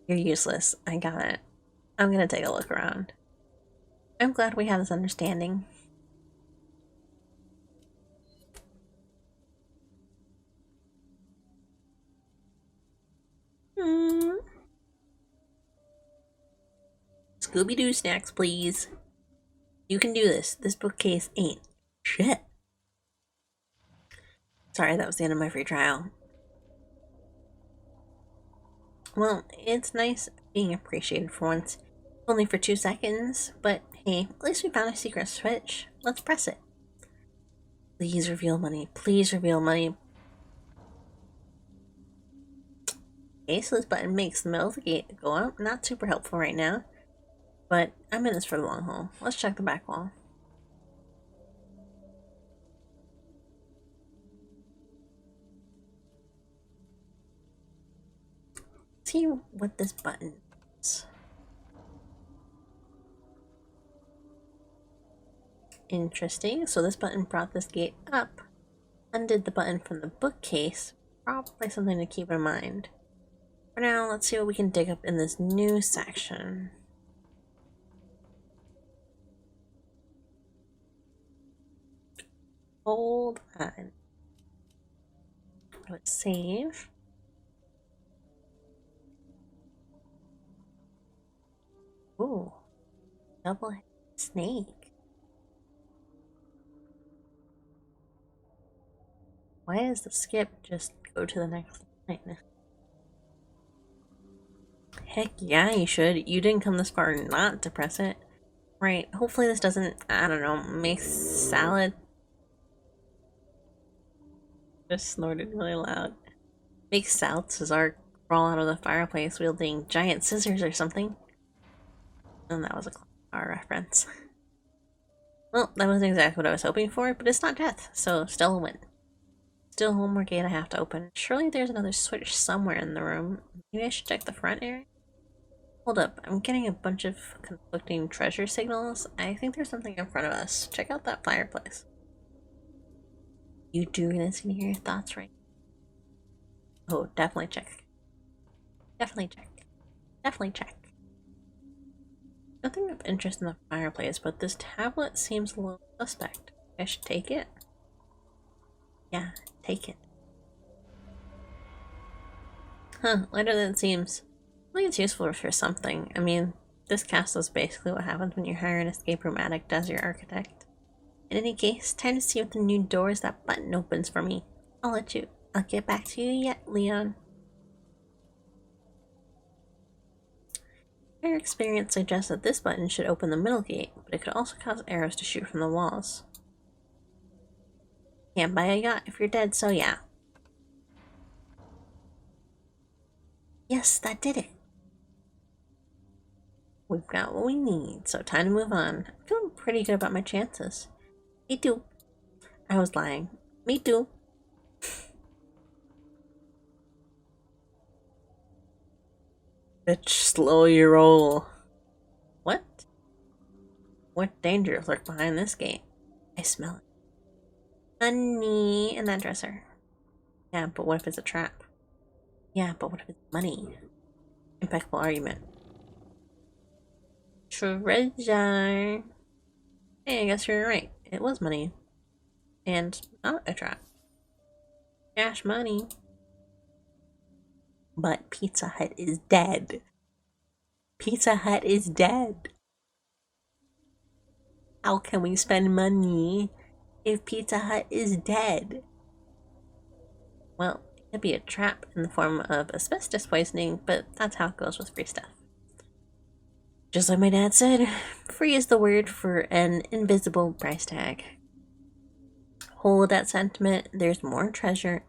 S1: You're useless. I got it. I'm gonna take a look around. I'm glad we have this understanding. Scooby-Doo snacks, please. You can do this. This bookcase ain't shit. Sorry, that was the end of my free trial. Well, it's nice being appreciated for once. Only for 2 seconds, but hey, at least we found a secret switch. Let's press it. Please reveal money. Please reveal money. Okay, so this button makes the middle of the gate go up. Not super helpful right now, but I'm in this for the long haul. Let's check the back wall. See what this button is. Interesting. So this button brought this gate up, undid the button from the bookcase. Probably something to keep in mind. For now, let's see what we can dig up in this new section. Hold on. Let's save. Ooh, double-headed snake. Why does the skip just go to the next line? Heck yeah, you should. You didn't come this far not to press it. Right, hopefully this doesn't, I don't know, make salad. Just snorted really loud. Make Salazar crawl out of the fireplace wielding giant scissors or something. And that was a car reference. Well, that wasn't exactly what I was hoping for, but it's not death, so still a win. Still one more gate I have to open. Surely there's another switch somewhere in the room. Maybe I should check the front area? Hold up, I'm getting a bunch of conflicting treasure signals. I think there's something in front of us. Check out that fireplace. You do listen to hear your thoughts, right? Oh, definitely check. Definitely check. Definitely check. Nothing of interest in the fireplace, but this tablet seems a little suspect. I should take it? Yeah, take it. Huh, lighter than it seems. I think it's useful for something. I mean, this castle is basically what happens when you hire an escape room addict as your architect. In any case, time to see what the new doors that button opens for me. I'll get back to you yet, Leon. Our experience suggests that this button should open the middle gate, but it could also cause arrows to shoot from the walls. Can't buy a yacht if you're dead, so yeah. Yes, that did it. We've got what we need, so time to move on. I'm feeling pretty good about my chances. Me too. I was lying. Me too. Bitch, slow your roll. What? What dangers lurk behind this gate? I smell it. Money in that dresser. Yeah, but what if it's a trap? Yeah, but what if it's money? Impeccable argument. Treasure. Hey, I guess you're right. It was money. And not a trap. Cash money. But Pizza Hut is dead. Pizza Hut is dead. How can we spend money if Pizza Hut is dead? Well, it could be a trap in the form of asbestos poisoning, but that's how it goes with free stuff. Just like my dad said, free is the word for an invisible price tag. Hold that sentiment, there's more treasure.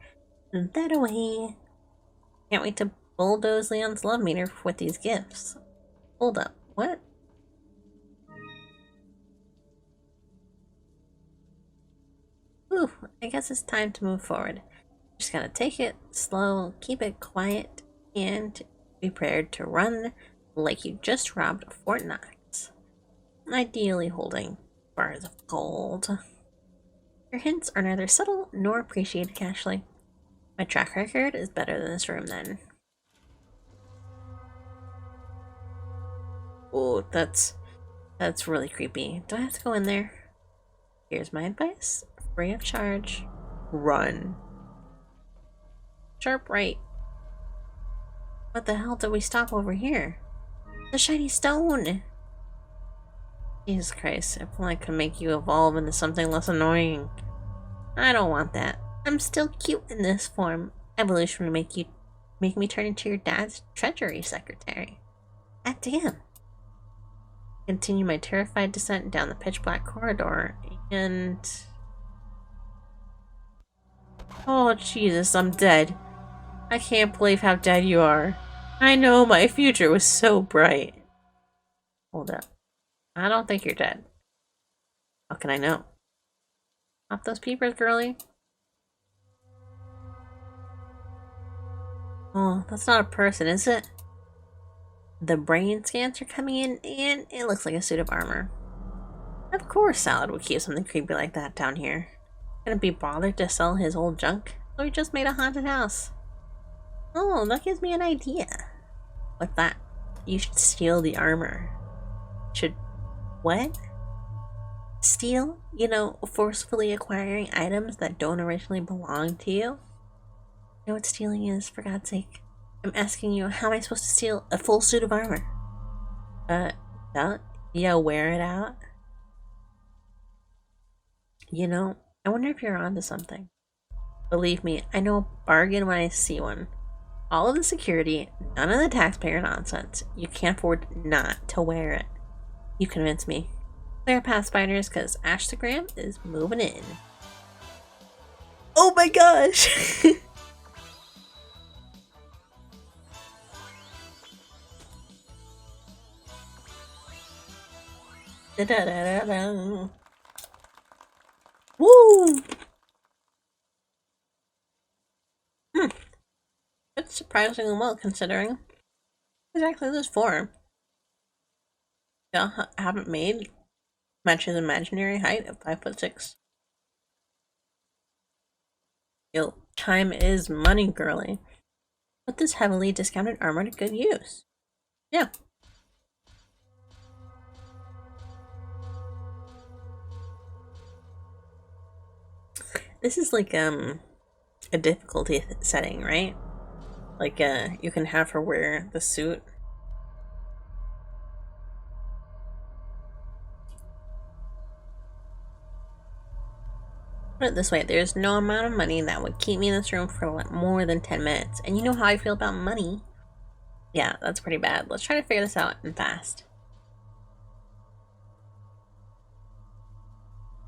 S1: That away. Can't wait to bulldoze Leon's love meter with these gifts. Hold up, what? Whew, I guess it's time to move forward. Just gotta take it slow, keep it quiet, and be prepared to run like you just robbed Fort Knox. Ideally holding bars of gold. Your hints are neither subtle nor appreciated casually. My track record is better than this room then. Oh, that's really creepy. Do I have to go in there? Here's my advice. Free of charge. Run. Sharp right. What the hell did we stop over here? The shiny stone! Jesus Christ, if only I could make you evolve into something less annoying. I don't want that. I'm still cute in this form. Evolution will make me turn into your dad's treasury secretary. God damn. Continue my terrified descent down the pitch black corridor and... Oh Jesus, I'm dead. I can't believe how dead you are. I know my future was so bright. Hold up. I don't think you're dead. How can I know? Off those peepers, girly. Oh, that's not a person, is it? The brain scans are coming in, and it looks like a suit of armor. Of course Salad would keep something creepy like that down here. Couldn't be bothered to sell his old junk, so he just made a haunted house. Oh, that gives me an idea. What's that? You should steal the armor. Should... what? Steal? You know, forcefully acquiring items that don't originally belong to you? You know what stealing is, for God's sake? I'm asking you, how am I supposed to steal a full suit of armor? Don't you wear it out? You know, I wonder if you're onto something. Believe me, I know a bargain when I see one. All of the security, none of the taxpayer nonsense. You can't afford not to wear it. You convince me. Clear path, spiders, because Ashtagram is moving in. Oh my gosh! Da-da-da-da-da. Woo! It's surprisingly well considering exactly this form. Y'all haven't made matches imaginary height of 5'6". Yo, time is money, girly. Put this heavily discounted armor to good use. Yeah. This is like a difficulty setting, right? Like you can have her wear the suit. Put it this way, there's no amount of money that would keep me in this room for like more than 10 minutes. And you know how I feel about money. Yeah, that's pretty bad. Let's try to figure this out and fast.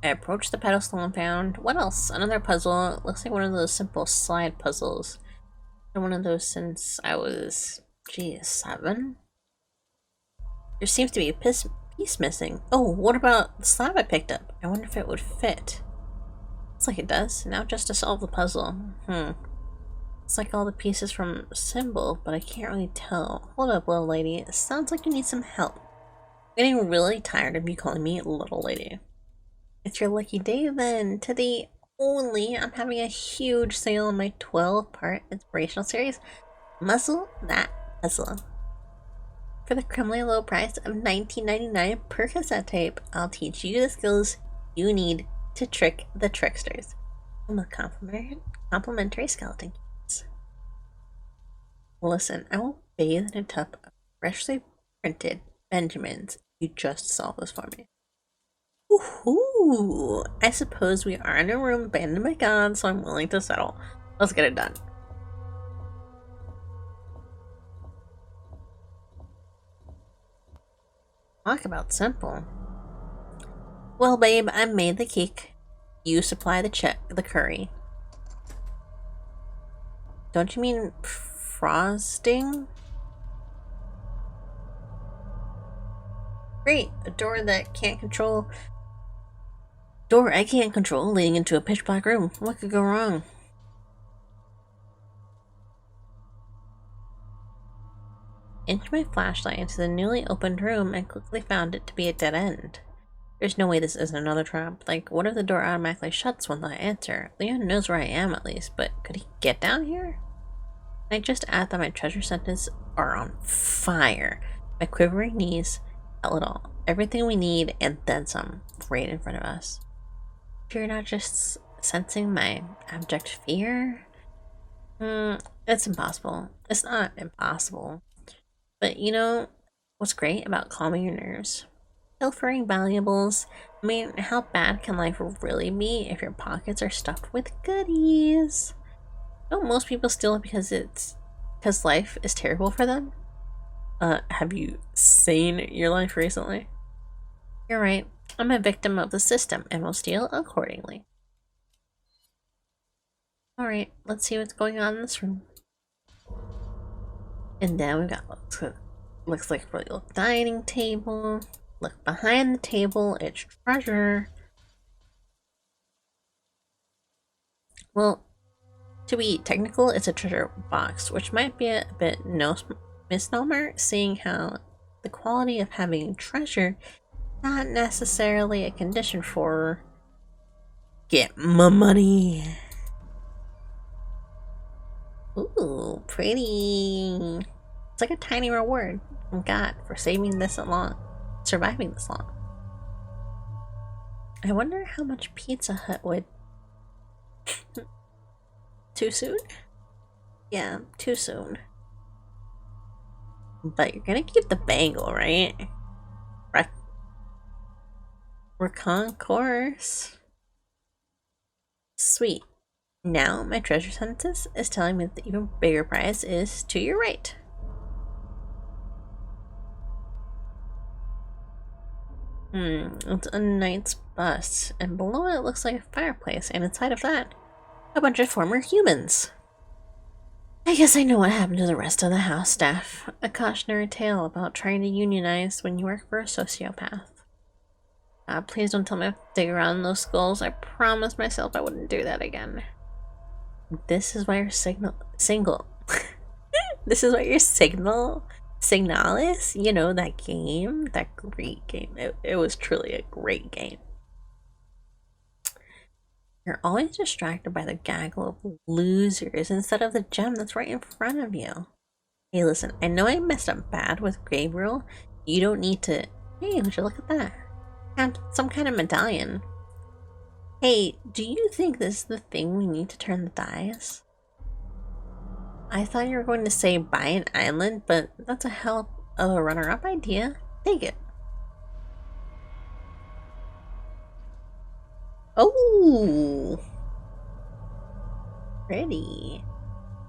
S1: I approached the pedestal and found... what else? Another puzzle. It looks like one of those simple slide puzzles. Been one of those since I was... geez, 7? There seems to be a piece missing. Oh, what about the slab I picked up? I wonder if it would fit. Looks like it does. Now just to solve the puzzle. It's like all the pieces from Symbol, but I can't really tell. Hold up, little lady. It sounds like you need some help. I'm getting really tired of you calling me little lady. It's your lucky day then. Today only, I'm having a huge sale on my 12-part inspirational series, Muzzle That Puzzle. For the criminally low price of $19.99 per cassette tape, I'll teach you the skills you need to trick the tricksters. And with complimentary skeleton kits. Listen, I will bathe in a tub of freshly printed Benjamins. You just solve this for me. Woohoo! I suppose we are in a room abandoned by God, so I'm willing to settle. Let's get it done. Talk about simple. Well, babe, I made the cake. You supply the curry. Don't you mean frosting? Great, a door that can't control Door I can't control leading into a pitch black room. What could go wrong? Into my flashlight into the newly opened room and quickly found it to be a dead end. There's no way this isn't another trap. Like, what if the door automatically shuts when I enter? Leon knows where I am at least, but could he get down here? I just add that my treasure senses are on fire. My quivering knees tell it all. Everything we need and then some, right in front of us. If you're not just sensing my abject fear, it's impossible. It's not impossible. But you know what's great about calming your nerves? Pilfering valuables. I mean, how bad can life really be if your pockets are stuffed with goodies? Don't most people steal because life is terrible for them? Have you seen your life recently? You're right. I'm a victim of the system and will steal accordingly. Alright, let's see what's going on in this room. And then we got looks like a little dining table. Look behind the table, it's treasure. Well, to be technical, it's a treasure box, which might be a bit misnomer, seeing how the quality of having treasure not necessarily a condition for get my money. Ooh, pretty. It's like a tiny reward from God for surviving this long. I wonder how much Pizza Hut would... Too soon? Yeah, too soon. But you're gonna keep the bangle, right? Concourse. Sweet. Now my treasure census is telling me that the even bigger prize is to your right. It's a knight's bust, and below it looks like a fireplace, and inside of that, a bunch of former humans. I guess I know what happened to the rest of the house staff. A cautionary tale about trying to unionize when you work for a sociopath. Please don't tell me I have to dig around in those skulls. I promised myself I wouldn't do that again. This is why you're single. This is what your signal is? You know, that game? That great game. It was truly a great game. You're always distracted by the gaggle of losers instead of the gem that's right in front of you. Hey, listen, I know I messed up bad with Gabriel. You don't need to... Hey, would you look at that? And some kind of medallion. Hey, do you think this is the thing we need to turn the dice? I thought you were going to say buy an island, but that's a hell of a runner-up idea. Take it. Oh! Pretty.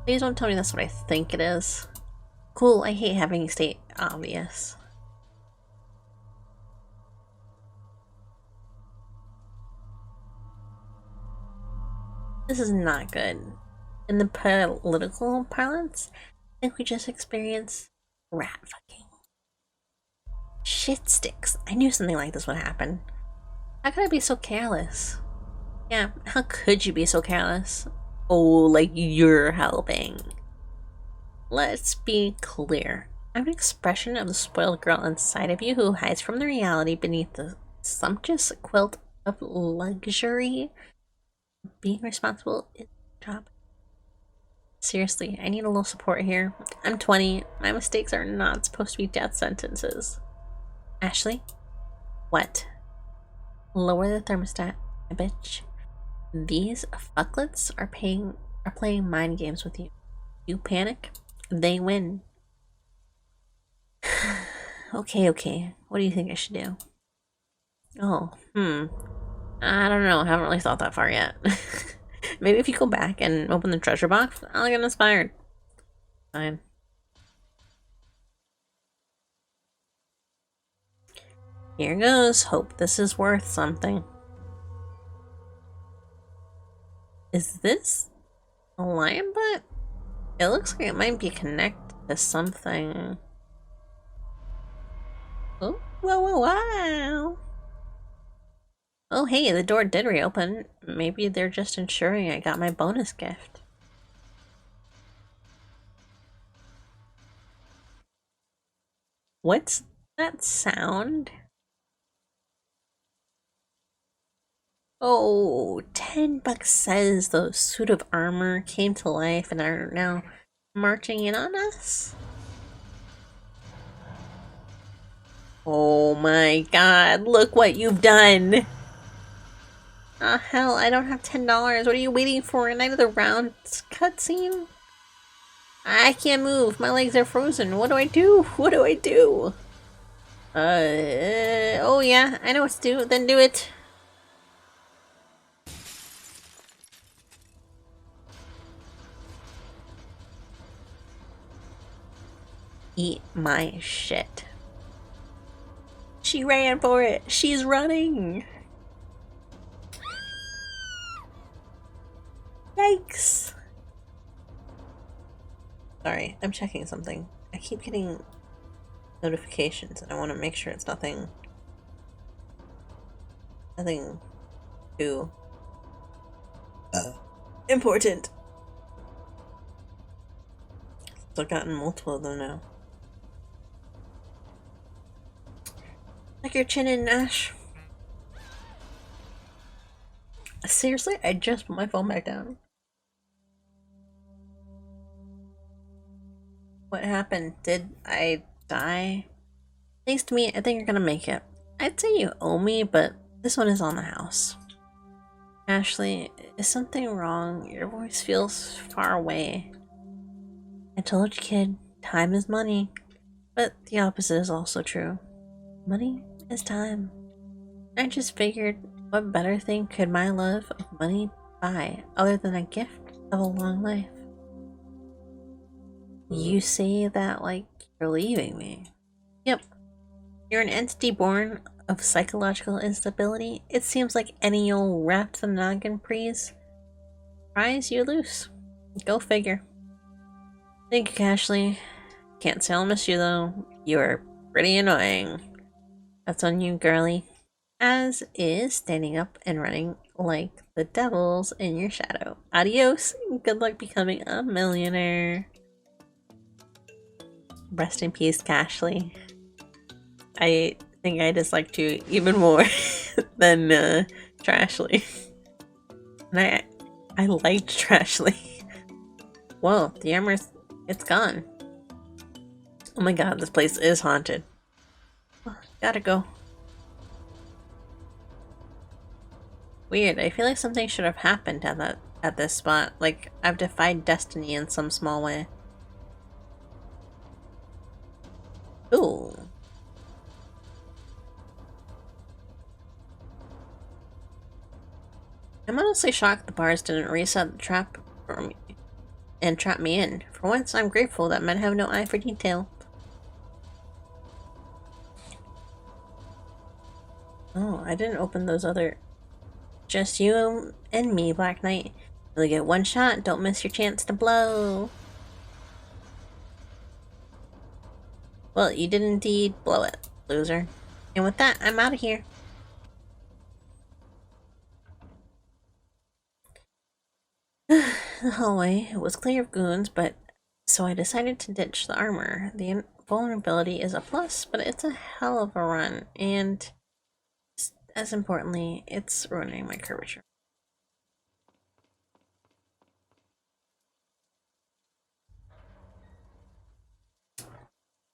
S1: Please don't tell me that's what I think it is. Cool, I hate having it stay obvious. This is not good. In the political parlance, I think we just experienced rat fucking. Shit sticks. I knew something like this would happen. How could I be so careless? Yeah, how could you be so careless? Oh, like you're helping. Let's be clear. I'm an expression of the spoiled girl inside of you who hides from the reality beneath the sumptuous quilt of luxury. Being responsible is a job. Seriously, I need a little support here. I'm 20. My mistakes are not supposed to be death sentences. Ashley? What? Lower the thermostat, bitch. These fucklets are playing mind games with you. You panic, they win. Okay. What do you think I should do? Oh, I don't know. I haven't really thought that far yet. Maybe if you go back and open the treasure box, I'll get inspired. Fine. Here goes. Hope this is worth something. Is this a lion butt? It looks like it might be connected to something. Oh, wow. Oh, hey, the door did reopen. Maybe they're just ensuring I got my bonus gift. What's that sound? Oh, $10 says the suit of armor came to life and are now marching in on us? Oh my god, look what you've done! Ah, hell, I don't have $10. What are you waiting for? Another round cutscene? I can't move. My legs are frozen. What do I do? What do I do? Oh yeah, I know what to do. Then do it. Eat my shit. She ran for it. She's running. Yikes. Sorry, I'm checking something. I keep getting notifications and I want to make sure it's nothing too important. So I've gotten multiple of them now. Like your chin in, Nash. Seriously, I just put my phone back down. What happened? Did I die? Thanks to me, I think you're gonna make it. I'd say you owe me, but this one is on the house. Ashley, is something wrong? Your voice feels far away. I told you, kid, time is money. But the opposite is also true. Money is time. I just figured, what better thing could my love of money buy other than a gift of a long life? You say that like you're leaving me. Yep. You're an entity born of psychological instability. It seems like any old wrapped the noggin prize you loose. Go figure. Thank you, Ashley. Can't say I'll miss you though. You are pretty annoying. That's on you, girly. As is standing up and running like the devils in your shadow. Adios. Good luck becoming a millionaire. Rest in peace, Ashley. I think I disliked you even more than Trashly. And I liked Trashly. Whoa, the armor's it's gone. Oh my god, this place is haunted. Oh, gotta go. Weird, I feel like something should have happened at this spot. Like I've defied destiny in some small way. Ooh. I'm honestly shocked the bars didn't reset the trap for me and trap me in. For once, I'm grateful that men have no eye for detail. Oh, I didn't open those other... Just you and me, Black Knight. You only get one shot, don't miss your chance to blow. Well, you did indeed blow it, loser. And with that, I'm out of here. The hallway was clear of goons, but so I decided to ditch the armor. The vulnerability is a plus, but it's a hell of a run, and as importantly, it's ruining my curvature.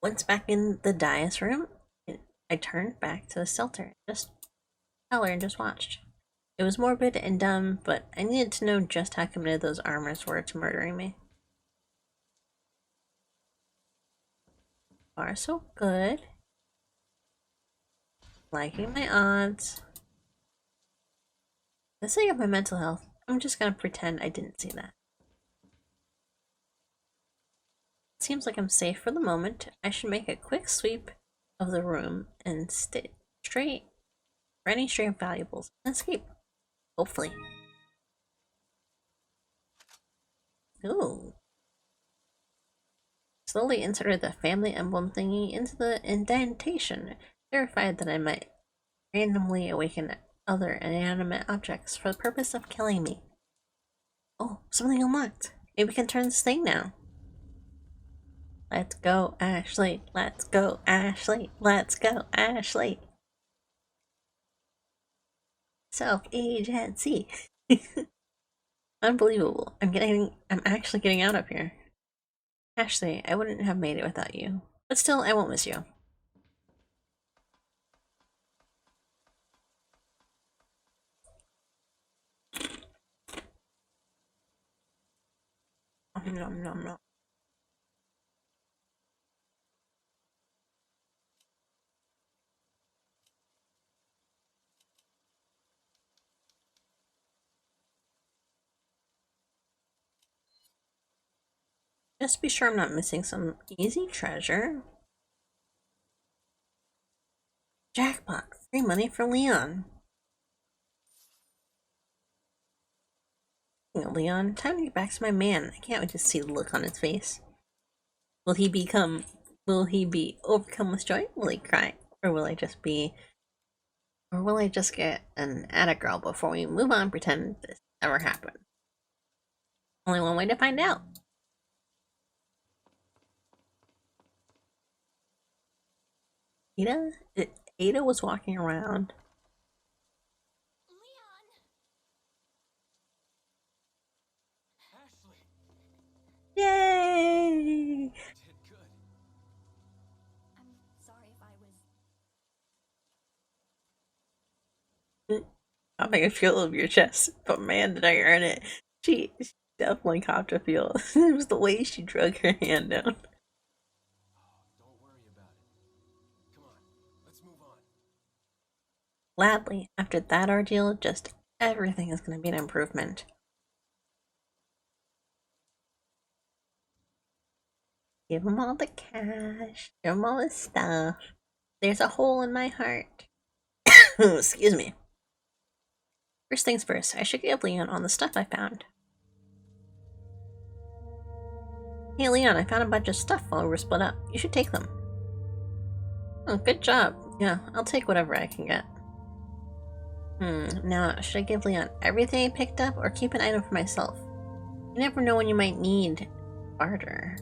S1: Once back in the dais room, I turned back to the shelter, just watched. It was morbid and dumb, but I needed to know just how committed those armors were to murdering me. Far so good. Liking my odds. For the sake of my mental health, I'm just gonna pretend I didn't see that. Seems like I'm safe for the moment. I should make a quick sweep of the room and stay straight for any stray valuables and escape. Hopefully. Ooh. Slowly inserted the family emblem thingy into the indentation, terrified that I might randomly awaken other inanimate objects for the purpose of killing me. Oh, something unlocked. Maybe we can turn this thing now. Let's go, Ashley. Let's go, Ashley. Let's go, Ashley. Self-agency. Unbelievable. I'm actually getting out of here. Ashley, I wouldn't have made it without you. But still, I won't miss you. Nom nom nom. Just be sure I'm not missing some easy treasure. Jackpot! Free money for Leon. Leon, time to get back to my man. I can't wait to see the look on his face. Will he be overcome with joy? Will he cry? Or will I just get an attic girl before we move on pretend this never happened? Only one way to find out. Ada was walking around.
S5: Leon!
S2: Ashley,
S1: Yay!
S2: you did good.
S5: I'm sorry if I was...
S1: I'll make a feel of your chest, but man, did I earn it. She definitely copped a feel. It was the way she drug her hand down.
S2: Oh, don't worry about it. Come on, let's move on.
S1: Gladly, after that ordeal, just everything is going to be an improvement. Give him all the cash. Give him all the stuff. There's a hole in my heart. Excuse me. First things first, I should give Leon all the stuff I found. Hey Leon, I found a bunch of stuff while we were split up. You should take them. Oh, good job. Yeah, I'll take whatever I can get. Now, should I give Leon everything I picked up or keep an item for myself? You never know when you might need barter.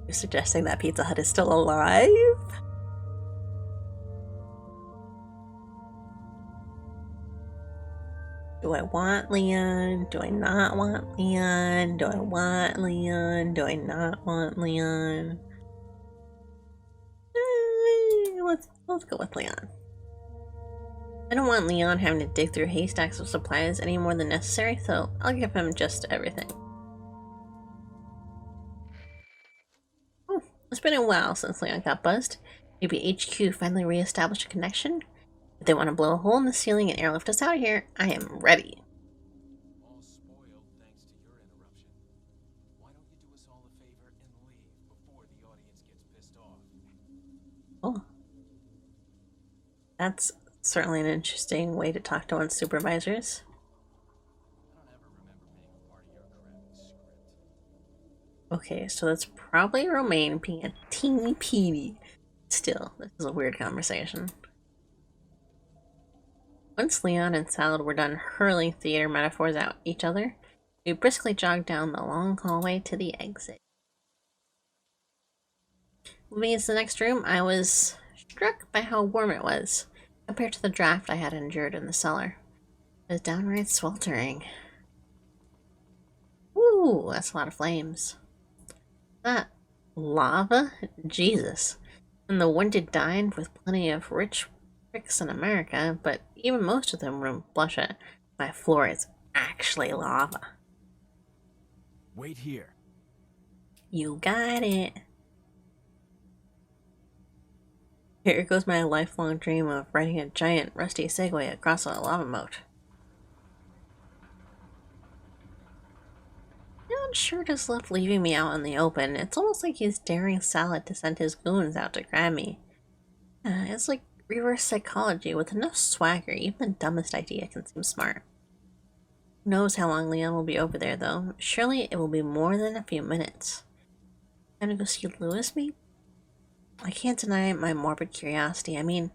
S1: You're suggesting that Pizza Hut is still alive? Do I want Leon? Do I not want Leon? Do I want Leon? Do I not want Leon? Let's go with Leon. I don't want Leon having to dig through haystacks of supplies any more than necessary, so I'll give him just everything. Oh, it's been a while since Leon got buzzed. Maybe HQ finally reestablished a connection? If they want to blow a hole in the ceiling and airlift us out of here, I am ready.
S2: All spoiled thanks to your interruption. Why don't you do us all a favor and leave before the audience gets pissed off?
S1: Oh. That's certainly an interesting way to talk to one's supervisors.
S2: I don't ever remember being a part of your crappy script.
S1: Okay, so that's probably Romaine being a teeny peeny. Still, this is a weird conversation. Once Leon and Salad were done hurling theater metaphors at each other, we briskly jogged down the long hallway to the exit. Moving into the next room, I was struck by how warm it was, compared to the draft I had endured in the cellar. It was downright sweltering. Ooh, that's a lot of flames. That lava? Jesus. And the one did dine with plenty of rich bricks in America, but even most of them wouldn't blush at my floor is actually lava.
S2: Wait here.
S1: You got it. Here goes my lifelong dream of riding a giant rusty Segway across a lava moat. Leon sure does love leaving me out in the open. It's almost like he's daring Salad to send his goons out to grab me. It's like reverse psychology. With enough swagger, even the dumbest idea can seem smart. Who knows how long Leon will be over there, though? Surely it will be more than a few minutes. Time to go see Lewis, maybe? I can't deny my morbid curiosity. I mean,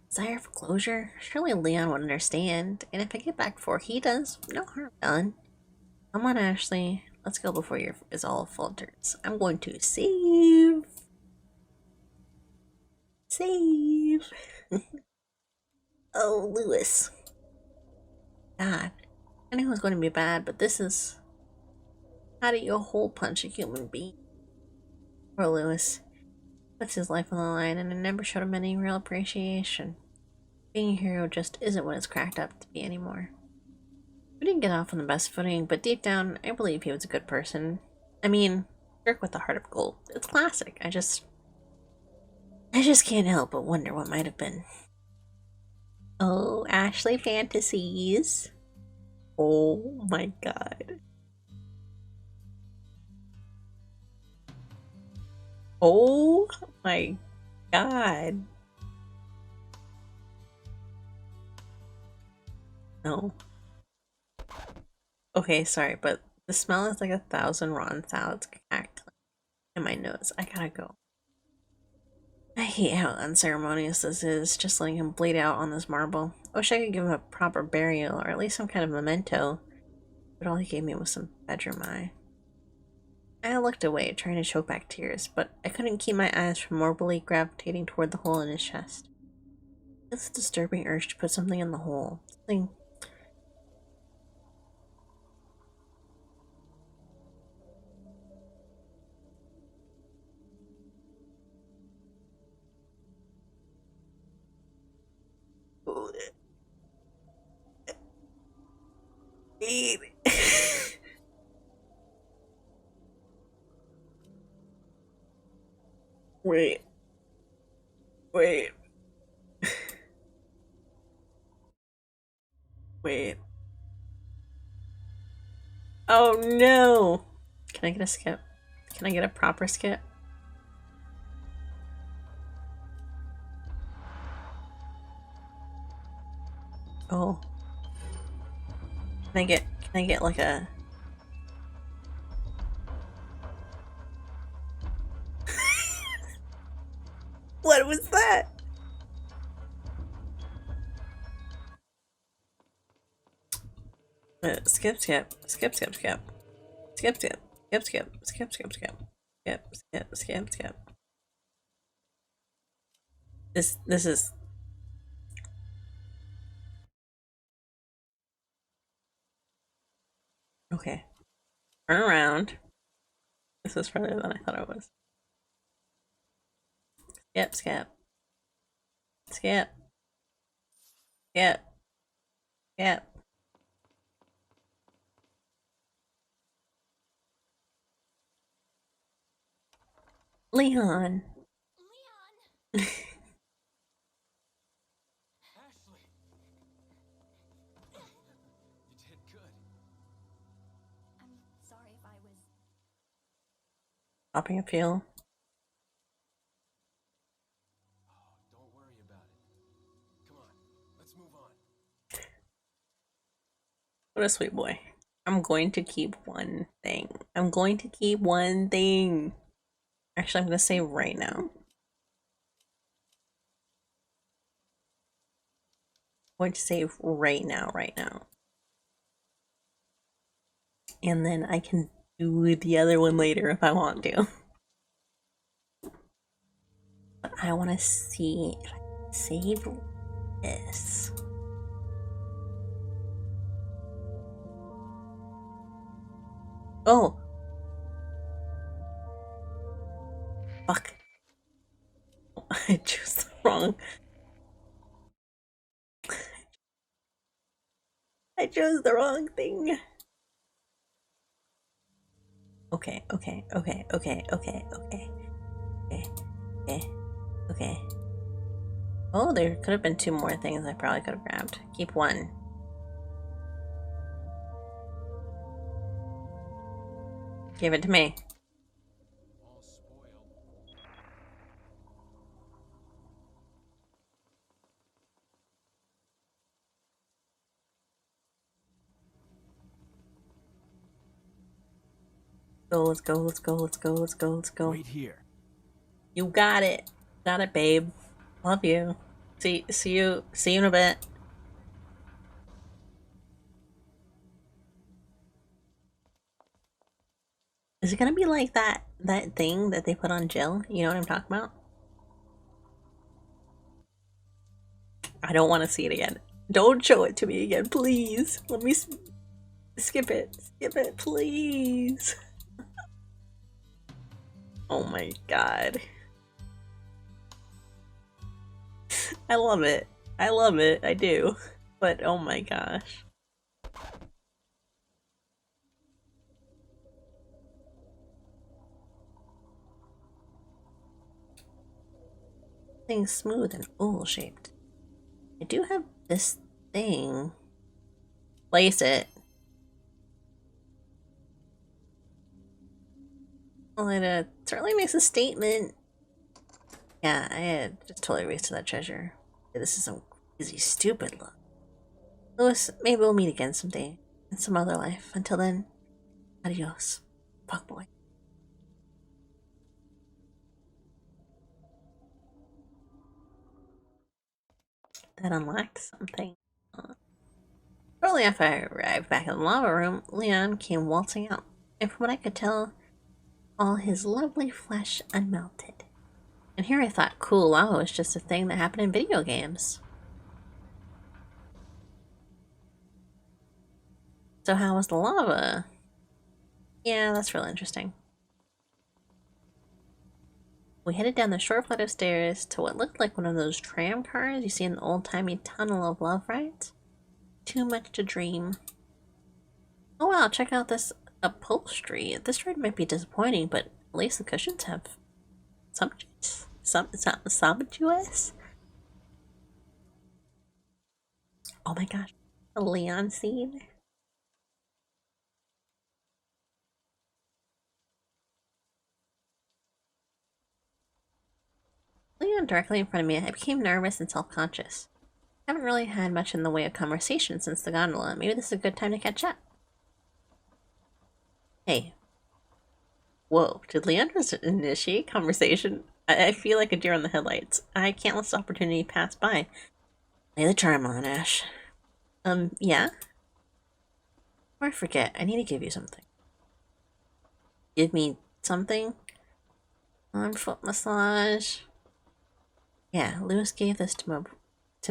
S1: desire for closure? Surely Leon would understand. And if I get back before he does, no harm done. Come on, Ashley. Let's go before your resolve falters. I'm going to save. Save. Oh, Lewis. God. I knew it was going to be bad, but this is... How do you hole punch a human being? Poor Lewis. Puts his life on the line, and I never showed him any real appreciation. Being a hero just isn't what it's cracked up to be anymore. We didn't get off on the best footing, but deep down, I believe he was a good person. I mean, jerk with a heart of gold. It's classic. I just can't help but wonder what might have been. Oh, Ashley fantasies. Oh my god. Oh my god. No. Okay, sorry, but the smell is like 1,000 rotten salads cackling in my nose. I gotta go. I hate how unceremonious this is, just letting him bleed out on this marble. I wish I could give him a proper burial, or at least some kind of memento, but all he gave me was some bedroom eye. I looked away, trying to choke back tears, but I couldn't keep my eyes from morbidly gravitating toward the hole in his chest. It's a disturbing urge to put something in the hole. Something... Wait. Wait. Wait. Oh no! Can I get a skip? Can I get a proper skip? Oh. Can I get like a... What was that? Skip, skip, skip, skip, skip, skip, skip, skip, skip, skip, skip, skip, skip, skip, skip, skip. This is... Okay. Turn around. This is further than I thought it was. Skip, skip. Skip. Skip. Skip. Leon.
S5: Leon!
S2: Ashley! You did good.
S5: I'm sorry if I was...
S1: Popping a peel.
S2: Oh, don't worry about it. Come on, let's move on.
S1: What a sweet boy. I'm going to keep one thing. I'm going to keep one thing. Actually, I'm going to say right now. I'm going to say right now, right now. And then I can do the other one later if I want to. But I want to see if I can save this. Oh! Fuck. I chose the wrong... I chose the wrong thing. Okay, okay, okay, okay, okay, okay. Okay, okay, okay. Oh, there could have been 2 more things I probably could have grabbed. Keep one. Give it to me.
S2: All spoiled.
S1: Go, let's go, let's go, let's go, let's go, let's go.
S6: Wait here.
S1: You got it. Got it, babe. Love you. See you in a bit. Is it gonna be like that thing that they put on Jill? You know what I'm talking about? I don't want to see it again. Don't show it to me again, please. Let me skip it. Skip it, please. Oh my god. I love it. I love it. I do. But oh my gosh. Thing's smooth and oval shaped. I do have this thing. Place it. Well, it certainly makes a statement. Yeah, I had just totally wasted that treasure. This is some crazy, stupid look. Louis, maybe we'll meet again someday. In some other life. Until then, adios. Fuckboy. That unlocked something. Shortly after I arrived back in the lava room, Leon came waltzing out, and from what I could tell, all his lovely flesh unmelted. And here I thought cool lava was just a thing that happened in video games. So how was the lava? Yeah, that's real interesting. We headed down the short flight of stairs to what looked like one of those tram cars you see in the old-timey Tunnel of Love rides. Too much to dream. Oh wow, check out this upholstery. This ride might be disappointing, but at least the cushions have sumptuous. Oh my gosh, a Leon scene. Leon directly in front of me, I became nervous and self-conscious. I haven't really had much in the way of conversation since the gondola. Maybe this is a good time to catch up. Hey. Whoa, did Leon just initiate conversation? I feel like a deer on the headlights. I can't let this opportunity pass by. Lay the charm on, Ash. Yeah? Before I forget, I need to give you something. Give me something? Arm foot massage. Yeah, Lewis gave this to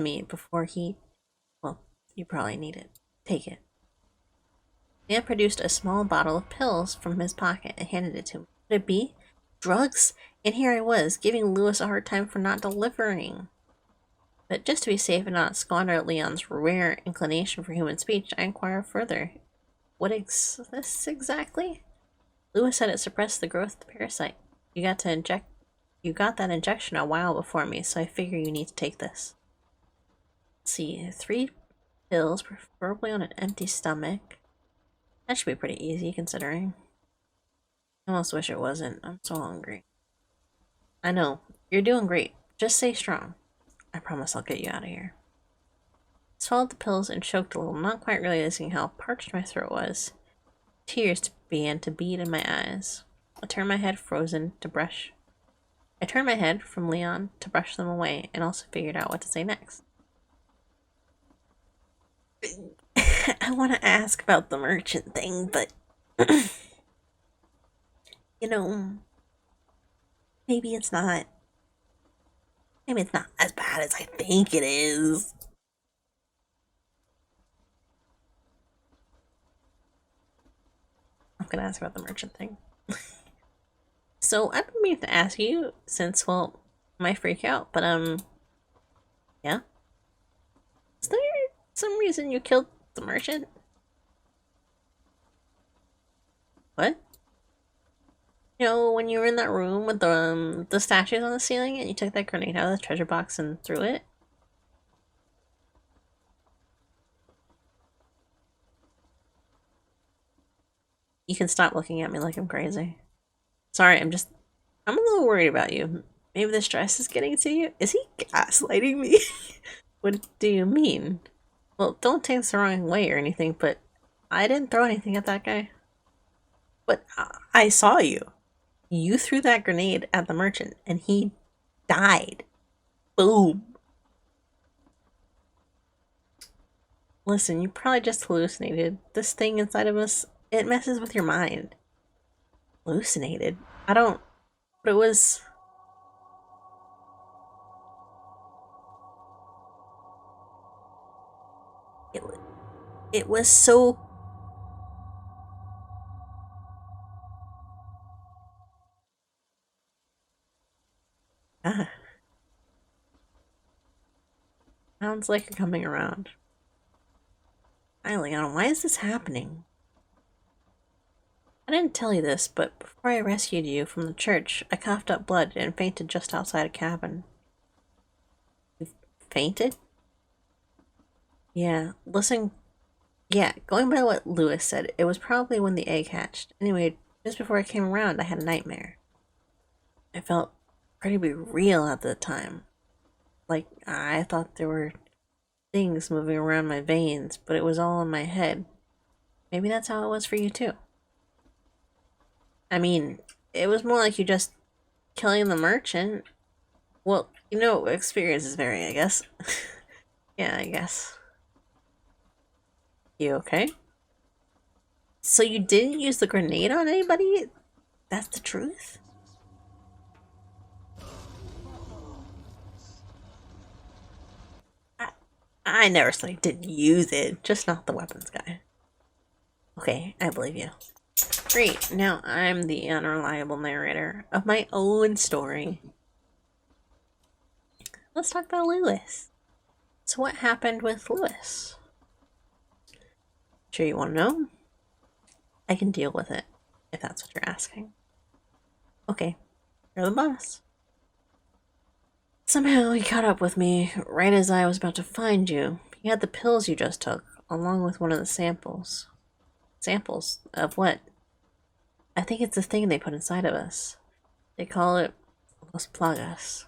S1: me before he... Well, you probably need it. Take it. Leon produced a small bottle of pills from his pocket and handed it to me. Could it be? Drugs? And here I was, giving Lewis a hard time for not delivering. But just to be safe and not squander Leon's rare inclination for human speech, I inquire further. What is this exactly? Lewis said it suppressed the growth of the parasite. You got that injection a while before me, so I figure you need to take this. Let's see, 3 pills, preferably on an empty stomach. That should be pretty easy, considering. I almost wish it wasn't. I'm so hungry. I know. You're doing great. Just stay strong. I promise I'll get you out of here. I swallowed the pills and choked a little, not quite realizing how parched my throat was. Tears began to bead in my eyes. I turned my head from Leon to brush them away, and also figured out what to say next. I want to ask about the merchant thing, but... you know... Maybe it's not as bad as I think it is. I'm gonna ask about the merchant thing. So, I don't mean to ask you, since, well, I might freak out, but, yeah? Is there some reason you killed the merchant? What? You know, when you were in that room with the statues on the ceiling and you took that grenade out of the treasure box and threw it? You can stop looking at me like I'm crazy. Sorry, I'm a little worried about you. Maybe the stress is getting to you? Is he gaslighting me? What do you mean? Well, don't take this the wrong way or anything, but I didn't throw anything at that guy. But I saw you. You threw that grenade at the merchant and he died. Boom. Listen, you probably just hallucinated. This thing inside of us, it messes with your mind. Hallucinated? I don't... But it was... It, it was so... Ah, sounds like you're coming around. Hi, Leon, why is this happening? I didn't tell you this, but before I rescued you from the church, I coughed up blood and fainted just outside a cabin. You fainted? Yeah, listen... Yeah, going by what Lewis said, it was probably when the egg hatched. Anyway, just before I came around, I had a nightmare. I felt pretty real at the time. Like, I thought there were things moving around my veins, but it was all in my head. Maybe that's how it was for you too. I mean, it was more like you just killing the merchant. Well, you know, experiences vary, I guess. Yeah, I guess. You okay? So you didn't use the grenade on anybody? That's the truth? I never said I didn't use it, just not the weapons guy. Okay, I believe you. Great, now I'm the unreliable narrator of my own story. Let's talk about Lewis. So what happened with Lewis? Sure you want to know? I can deal with it, if that's what you're asking. Okay, you're the boss. Somehow he caught up with me right as I was about to find you. He had the pills you just took, along with one of the samples. Samples of what? I think it's the thing they put inside of us. They call it Los Plagas.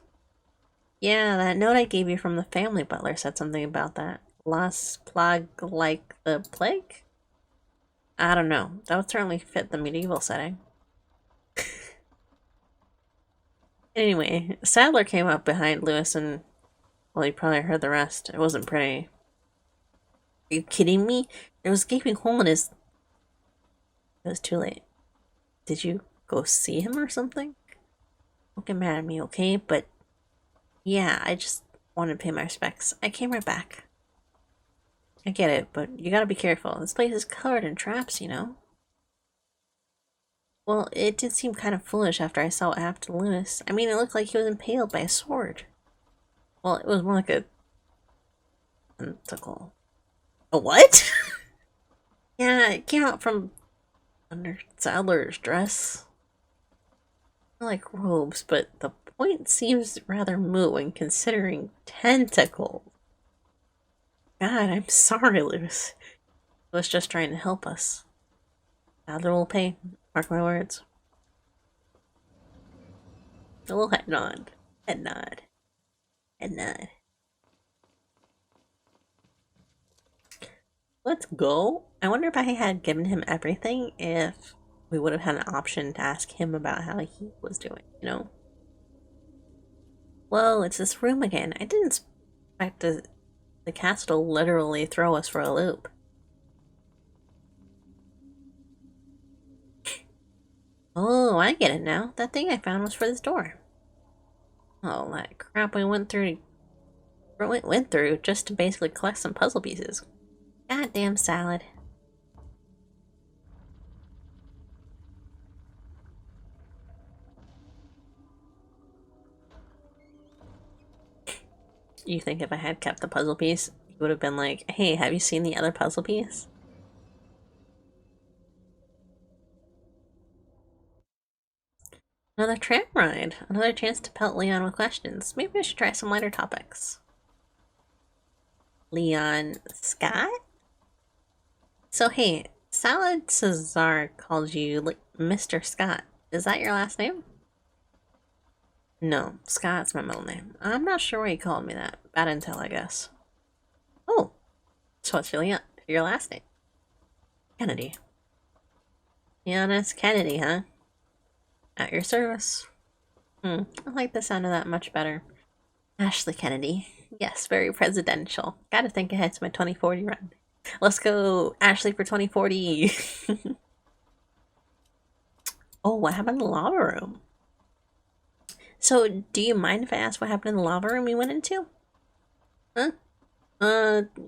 S1: Yeah, that note I gave you from the family butler said something about that. Las Plague, like the plague? I don't know. That would certainly fit the medieval setting. Anyway, Sadler came up behind Lewis and, well, you probably heard the rest. It wasn't pretty. Are you kidding me? There was a gaping hole in his... It was too late. Did you go see him or something? Don't get mad at me, okay? But yeah, I just wanted to pay my respects. I came right back. I get it, but you gotta be careful. This place is covered in traps, you know? Well, it did seem kind of foolish after I saw what happened to Lewis. I mean, it looked like he was impaled by a sword. Well, it was more like a... tentacle. A what? Yeah, it came out from under Sadler's dress. I like robes, but the point seems rather moot when considering tentacles. God, I'm sorry, Lewis. I was just trying to help us. Sadler will pay. Mark my words. A little head nod. Head nod. Head nod. Let's go. I wonder if I had given him everything, if we would have had an option to ask him about how he was doing, you know? Whoa, it's this room again. I didn't expect the castle to literally throw us for a loop. Oh, I get it now. That thing I found was for this door. Oh, that crap we went through just to basically collect some puzzle pieces. Goddamn salad. You think if I had kept the puzzle piece, he would have been like, hey, have you seen the other puzzle piece? Another tram ride. Another chance to pelt Leon with questions. Maybe I should try some lighter topics. Leon Scott? So hey, Salad Cesar called you Mr. Scott. Is that your last name? No, Scott's my middle name. I'm not sure why he called me that. Bad intel, I guess. Oh, so what's your last name? Kennedy. Giannis Kennedy, huh? At your service. I like the sound of that much better. Ashley Kennedy. Yes, very presidential. Gotta think ahead to my 2040 run. Let's go, Ashley, for 2040. Oh, what happened in the lava room? So, do you mind if I ask what happened in the lava room we went into? Huh?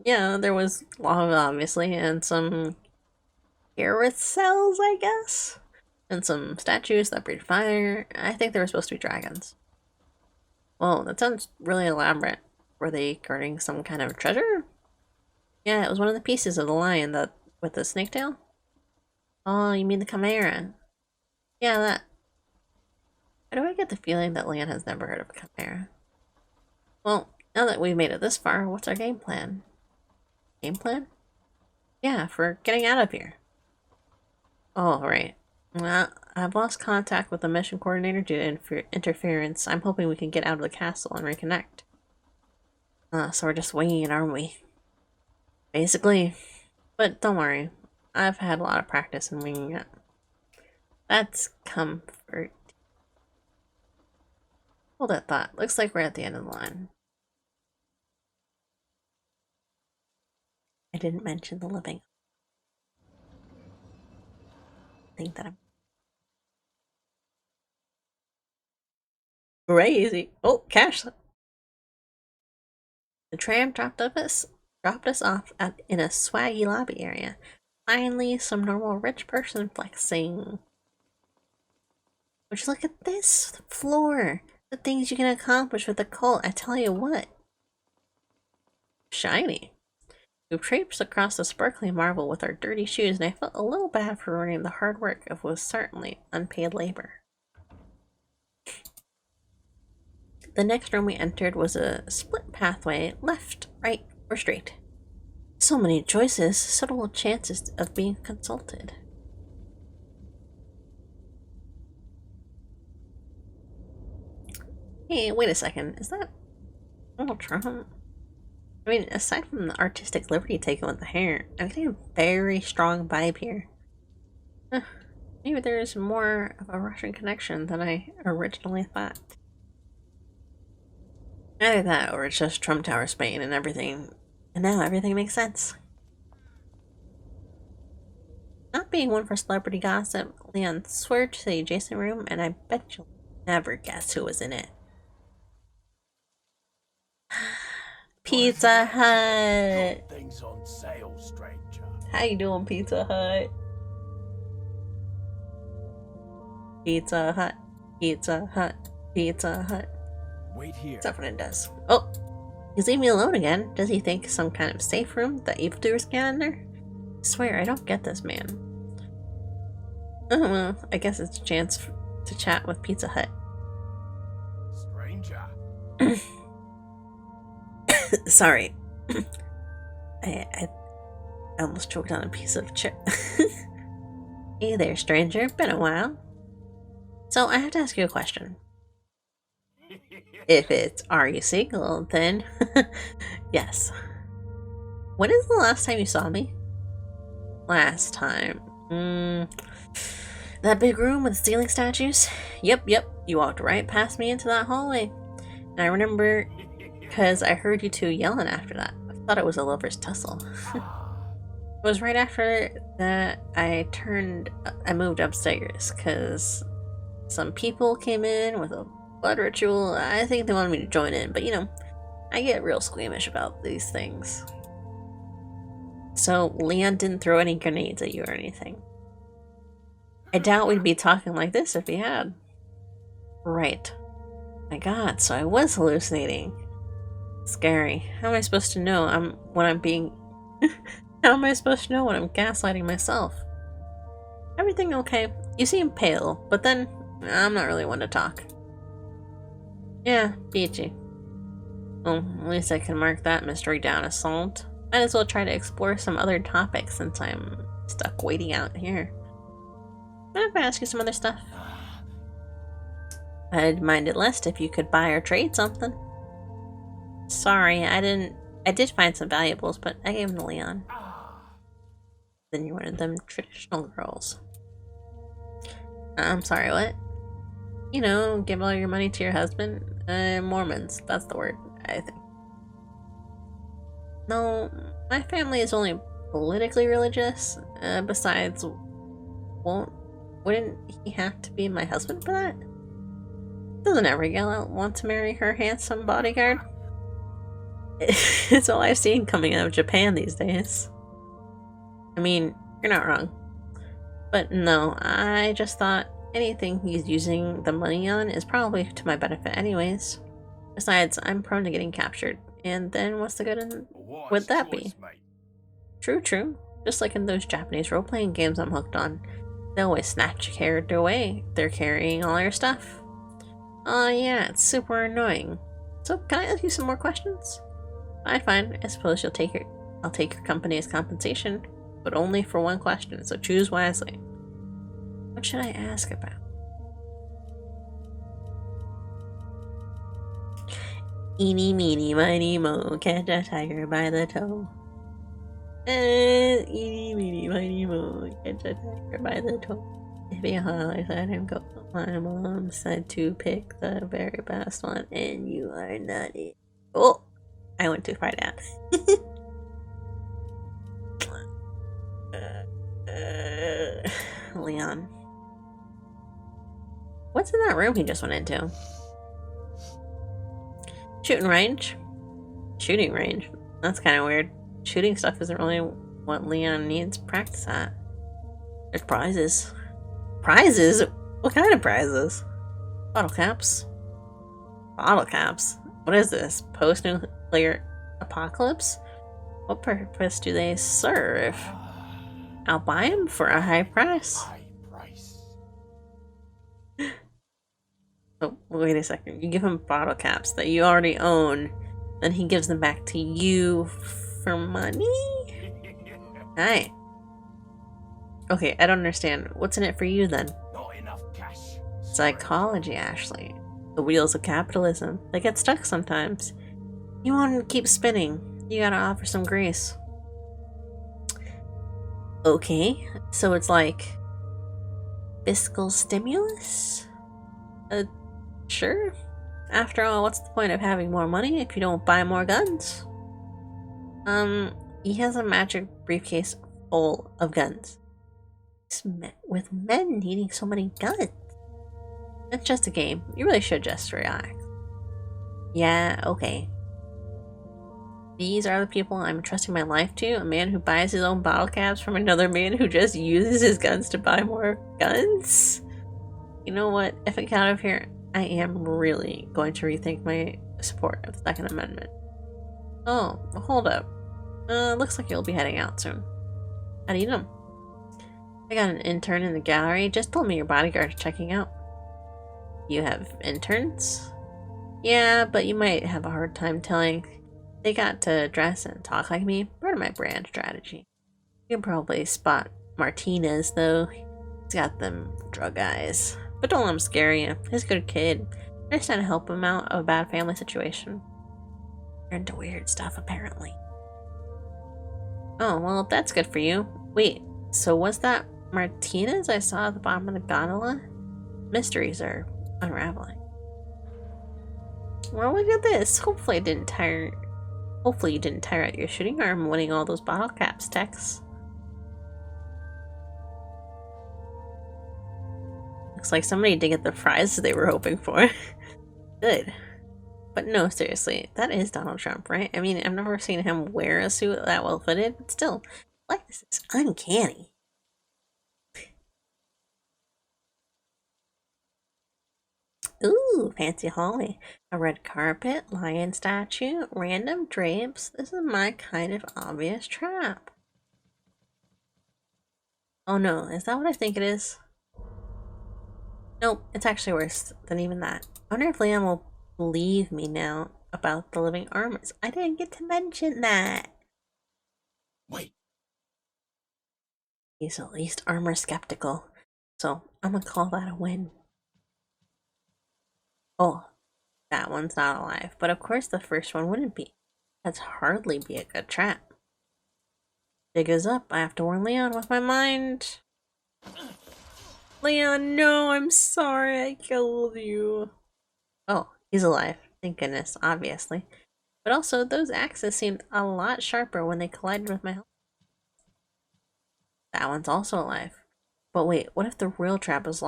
S1: Yeah, there was lava, obviously, and some carousels, I guess? And some statues that breathed fire. I think they were supposed to be dragons. Well, that sounds really elaborate. Were they guarding some kind of treasure? Yeah, it was one of the pieces of the lion that with the snake tail. Oh, you mean the chimera? Yeah, that. Why do I get the feeling that Leon has never heard of a chimera? Well, now that we've made it this far, what's our game plan? Game plan? Yeah, for getting out of here. Oh, right. Well, I've lost contact with the mission coordinator due to interference. I'm hoping we can get out of the castle and reconnect. So we're just winging it, aren't we? Basically. But don't worry. I've had a lot of practice in winging it. That's comfort. Hold that thought. Looks like we're at the end of the line. I didn't mention the living. I think that I'm crazy. Oh, cash. The tram dropped us off in a swaggy lobby area. Finally, some normal rich person flexing. Would you look at this floor? The things you can accomplish with a cult, I tell you what. Shiny. We traipsed across the sparkling marble with our dirty shoes, and I felt a little bad for ruining the hard work of what was certainly unpaid labor. The next room we entered was a split pathway, left, right, or straight. So many choices, so little chances of being consulted. Hey, wait a second. Is that Donald Trump? I mean, aside from the artistic liberty taken with the hair, I'm getting a very strong vibe here. Maybe there's more of a Russian connection than I originally thought. Either that, or it's just Trump Tower Spain and everything. And now everything makes sense. Not being one for celebrity gossip, Leon swerved to the adjacent room, and I bet you'll never guess who was in it. Pizza Hut!
S2: Things on sale, stranger.
S1: How you doing, Pizza Hut? Pizza Hut, Pizza Hut, Pizza Hut.
S2: Wait here.
S1: That's what it does. Oh! He's leaving me alone again. Does he think some kind of safe room that evildoers get in there? I swear, I don't get this man. Oh well, I guess it's a chance to chat with Pizza Hut.
S2: Stranger.
S1: Sorry. I almost choked on a piece of chip. Hey there, stranger. Been a while. So, I have to ask you a question. If it's, are you single, then yes. When is the last time you saw me? Last time. That big room with the ceiling statues? Yep. You walked right past me into that hallway. And I remember because I heard you two yelling after that. I thought it was a lover's tussle. It was right after that I moved upstairs because some people came in with a blood ritual. I think they wanted me to join in, but you know, I get real squeamish about these things. So Leon didn't throw any grenades at you or anything. I doubt we'd be talking like this if he had. Right. My god, so I was hallucinating. Scary. How am I supposed to know when I'm being... How am I supposed to know when I'm gaslighting myself? Everything okay? You seem pale, but then I'm not really one to talk. Yeah, peachy. Well, at least I can mark that mystery down as solved. Might as well try to explore some other topics since I'm stuck waiting out here. Mind if I ask you some other stuff? I'd mind it less if you could buy or trade something. Sorry, I did find some valuables, but I gave them to Leon. Then you're one of them traditional girls. I'm sorry, what? You know, give all your money to your husband. Mormons, that's the word, I think. No, my family is only politically religious. Besides, wouldn't he have to be my husband for that? Doesn't Abigail want to marry her handsome bodyguard? It's all I've seen coming out of Japan these days. I mean, you're not wrong. But no, I just thought anything he's using the money on is probably to my benefit anyways. Besides, I'm prone to getting captured. And then what's the good in would that be? True, true. Just like in those Japanese role-playing games I'm hooked on. They always snatch your character away. They're carrying all your stuff. Oh yeah, it's super annoying. So can I ask you some more questions? Fine. I suppose I'll take your company as compensation, but only for one question, so choose wisely. What should I ask about? Eeny, meeny, miny, mo, catch a tiger by the toe. Eeny, meeny, miny, mo, catch a tiger by the toe. If he hollers, let him go. My mom said to pick the very best one, and you are not it. Oh! I went too far down. Leon. What's in that room he just went into? Shooting range? Shooting range? That's kind of weird. Shooting stuff isn't really what Leon needs practice at. There's prizes. Prizes? What kind of prizes? Bottle caps? Bottle caps? What is this? Post-nuclear apocalypse? What purpose do they serve? I'll buy them for a high price.
S2: High price.
S1: Oh, wait a second. You give him bottle caps that you already own, then he gives them back to you for money? Hi. Okay, I don't understand. What's in it for you then?
S2: Not enough cash.
S1: Psychology, Ashley. The wheels of capitalism. They get stuck sometimes. You want to keep spinning. You gotta offer some grace. Okay, so it's like fiscal stimulus? Sure. After all, what's the point of having more money if you don't buy more guns? He has a magic briefcase full of guns. With men needing so many guns. It's just a game. You really should just relax. Yeah, okay. These are the people I'm entrusting my life to. A man who buys his own bottle caps from another man who just uses his guns to buy more guns? You know what? If I get out of here, I am really going to rethink my support of the Second Amendment. Oh, well, hold up. Looks like you'll be heading out soon. How do you know? I got an intern in the gallery. Just told me your bodyguard's checking out. You have interns? Yeah, but you might have a hard time telling. They got to dress and talk like me. Part of my brand strategy. You can probably spot Martinez, though. He's got them drug eyes. But don't let him scare you. He's a good kid. I'm just trying to help him out of a bad family situation. You're into weird stuff, apparently. Oh, well, that's good for you. Wait, so was that Martinez I saw at the bottom of the gondola? Mysteries are unraveling. Well, look at this. Hopefully you didn't tire out your shooting arm winning all those bottle caps, Tex. Looks like somebody did get the prize they were hoping for. Good. But no, seriously, that is Donald Trump, right? I mean, I've never seen him wear a suit that well fitted, but still, like, this is uncanny. Ooh, fancy hallway. A red carpet, lion statue, random drapes. This is my kind of obvious trap. Oh no, is that what I think it is? Nope, it's actually worse than even that. I wonder if Leon will believe me now about the living armors. I didn't get to mention that.
S2: Wait.
S1: He's at least armor skeptical, so I'm gonna call that a win. Oh, that one's not alive, but of course the first one wouldn't be. That'd hardly be a good trap. Jig is up. I have to warn Leon with my mind. Leon, no, I'm sorry I killed you. Oh, he's alive. Thank goodness, obviously. But also, those axes seemed a lot sharper when they collided with my helmet. That one's also alive. But wait, what if the real trap is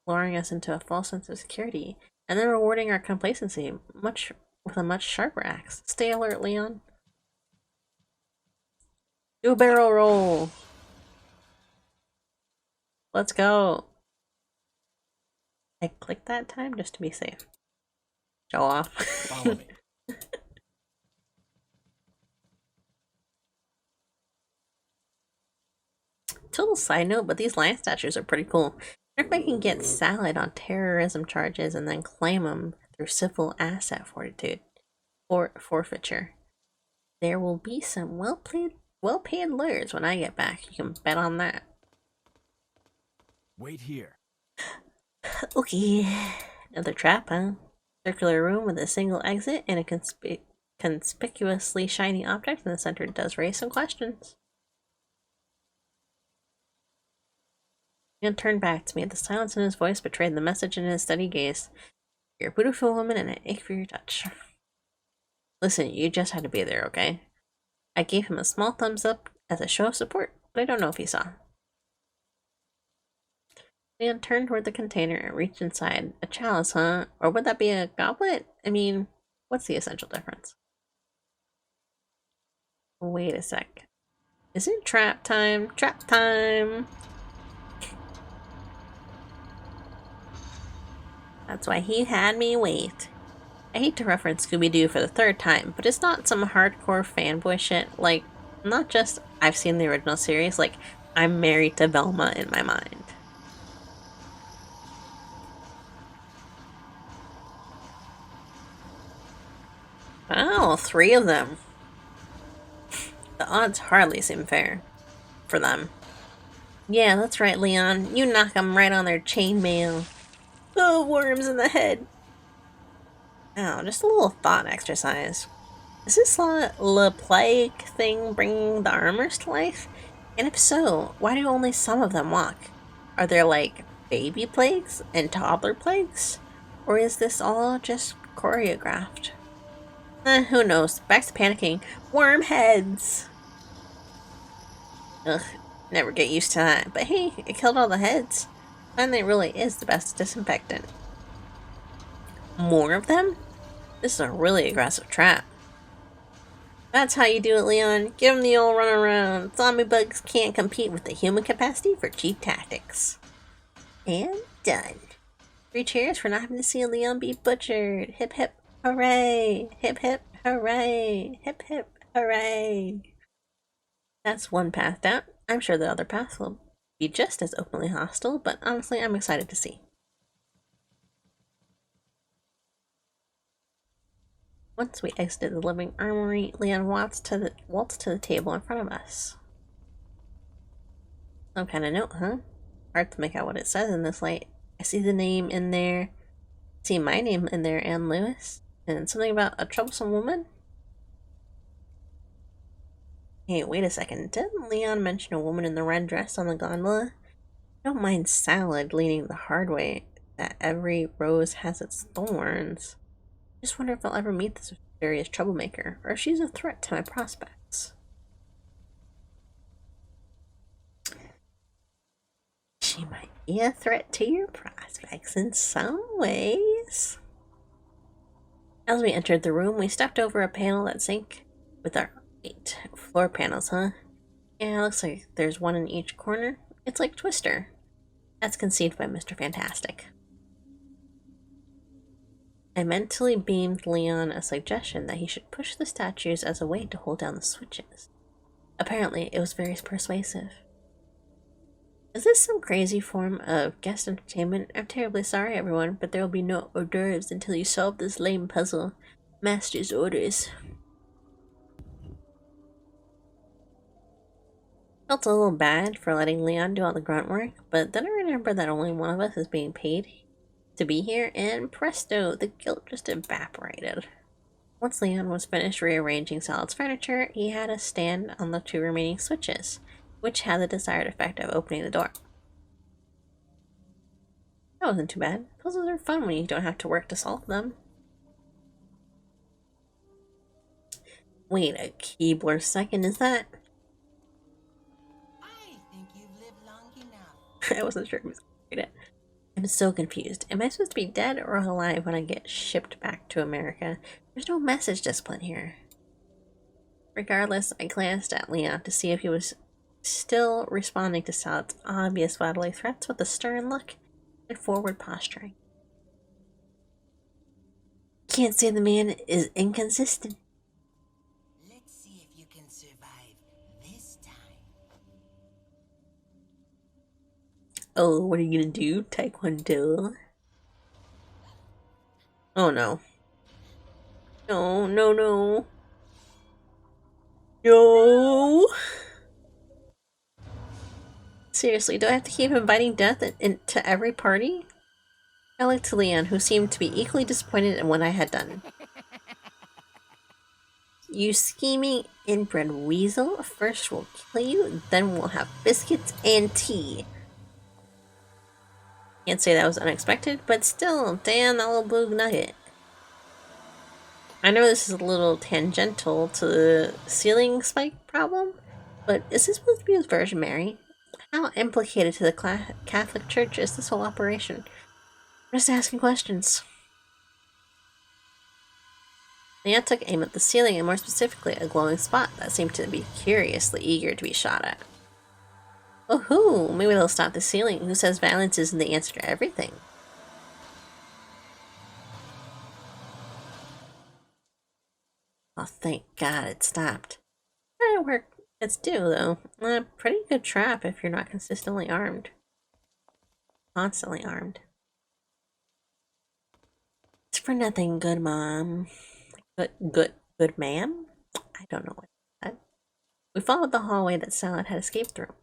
S1: luring us into a false sense of security, and then rewarding our complacency with a much sharper axe? Stay alert, Leon. Do a barrel roll. Let's go. I clicked that time just to be safe. Show off.
S2: Follow me.
S1: Total side note, but these lion statues are pretty cool. What if I can get Salad on terrorism charges and then claim him through civil asset fortitude or forfeiture? There will be some well-paid lawyers when I get back. You can bet on that.
S2: Wait here.
S1: Okay, another trap, huh? Circular room with a single exit and a conspicuously shiny object in the center does raise some questions. Ian turned back to me. The silence in his voice betrayed the message in his steady gaze. You're a beautiful woman and I ache for your touch. Listen, you just had to be there, okay? I gave him a small thumbs up as a show of support, but I don't know if he saw. Leon turned toward the container and reached inside. A chalice, huh? Or would that be a goblet? I mean, what's the essential difference? Wait a sec. Is it trap time? Trap time! That's why he had me wait. I hate to reference Scooby-Doo for the third time, but it's not some hardcore fanboy shit. Like, not just I've seen the original series, like, I'm married to Velma in my mind. Oh, 3 of them. The odds hardly seem fair. For them. Yeah, that's right, Leon. You knock them right on their chainmail. Oh, worms in the head. Oh, just a little thought exercise. Is this La Plague thing bringing the armors to life? And if so, why do only some of them walk? Are there, like, baby plagues and toddler plagues? Or is this all just choreographed? Who knows? Back to panicking. Worm heads! Ugh, never get used to that. But hey, it killed all the heads. And it really is the best disinfectant. More of them? This is a really aggressive trap. That's how you do it, Leon. Give them the old run around. Zombie bugs can't compete with the human capacity for cheap tactics. And done. 3 cheers for not having to see Leon be butchered. Hip hip hooray! Hip hip hooray! Hip hip hooray! That's one path down. I'm sure the other path will be just as openly hostile, but honestly, I'm excited to see. Once we exited the living armory, Leon waltzed to the table in front of us. Some kind of note, huh? Hard to make out what it says in this light. I see the name in there. I see my name in there, Anne Lewis. And something about a troublesome woman? Hey, wait a second. Didn't Leon mention a woman in the red dress on the gondola? I don't mind Salad leaning the hard way, that every rose has its thorns. I just wonder if I'll ever meet this mysterious troublemaker, or if she's a threat to my prospects. She might be a threat to your prospects in some ways. As we entered the room, we stepped over a panel that synced with our 8 floor panels, huh? Yeah, it looks like there's one in each corner. It's like Twister. That's conceived by Mr. Fantastic. I mentally beamed Leon a suggestion that he should push the statues as a way to hold down the switches. Apparently, it was very persuasive. Is this some crazy form of guest entertainment? I'm terribly sorry, everyone, but there will be no hors d'oeuvres until you solve this lame puzzle. Master's orders. Felt a little bad for letting Leon do all the grunt work, but then I remembered that only one of us is being paid to be here, and presto, the guilt just evaporated. Once Leon was finished rearranging Salad's furniture, he had us stand on the 2 remaining switches, which had the desired effect of opening the door. That wasn't too bad. Puzzles are fun when you don't have to work to solve them. Wait a Keebler second, is that?
S4: I think you've lived long enough.
S1: I wasn't sure who was going to read it. I'm so confused. Am I supposed to be dead or alive when I get shipped back to America? There's no message discipline here. Regardless, I glanced at Leon to see if he was still responding to Salad's obvious bodily threats with a stern look and forward posturing. Can't say the man is inconsistent.
S4: Let's see if you can survive this time.
S1: Oh, what are you gonna do? Taekwondo? Oh no. No, no, no. No! Seriously, do I have to keep inviting death into every party? I looked to Leon, who seemed to be equally disappointed in what I had done. You scheming inbred weasel. First we'll kill you, then we'll have biscuits and tea. Can't say that was unexpected, but still, damn that little blue nugget. I know this is a little tangential to the ceiling spike problem, but is this supposed to be his Virgin Mary? How implicated to the Catholic Church is this whole operation? I'm just asking questions. Leon took aim at the ceiling, and more specifically, a glowing spot that seemed to be curiously eager to be shot at. Oh hoo! Maybe they'll stop the ceiling. Who says violence isn't the answer to everything? Oh, thank God it stopped. Alright, work it's due, though. A pretty good trap if you're not consistently armed. Constantly armed. It's for nothing, good mom. Good ma'am? I don't know what that. We followed the hallway that Salad had escaped through.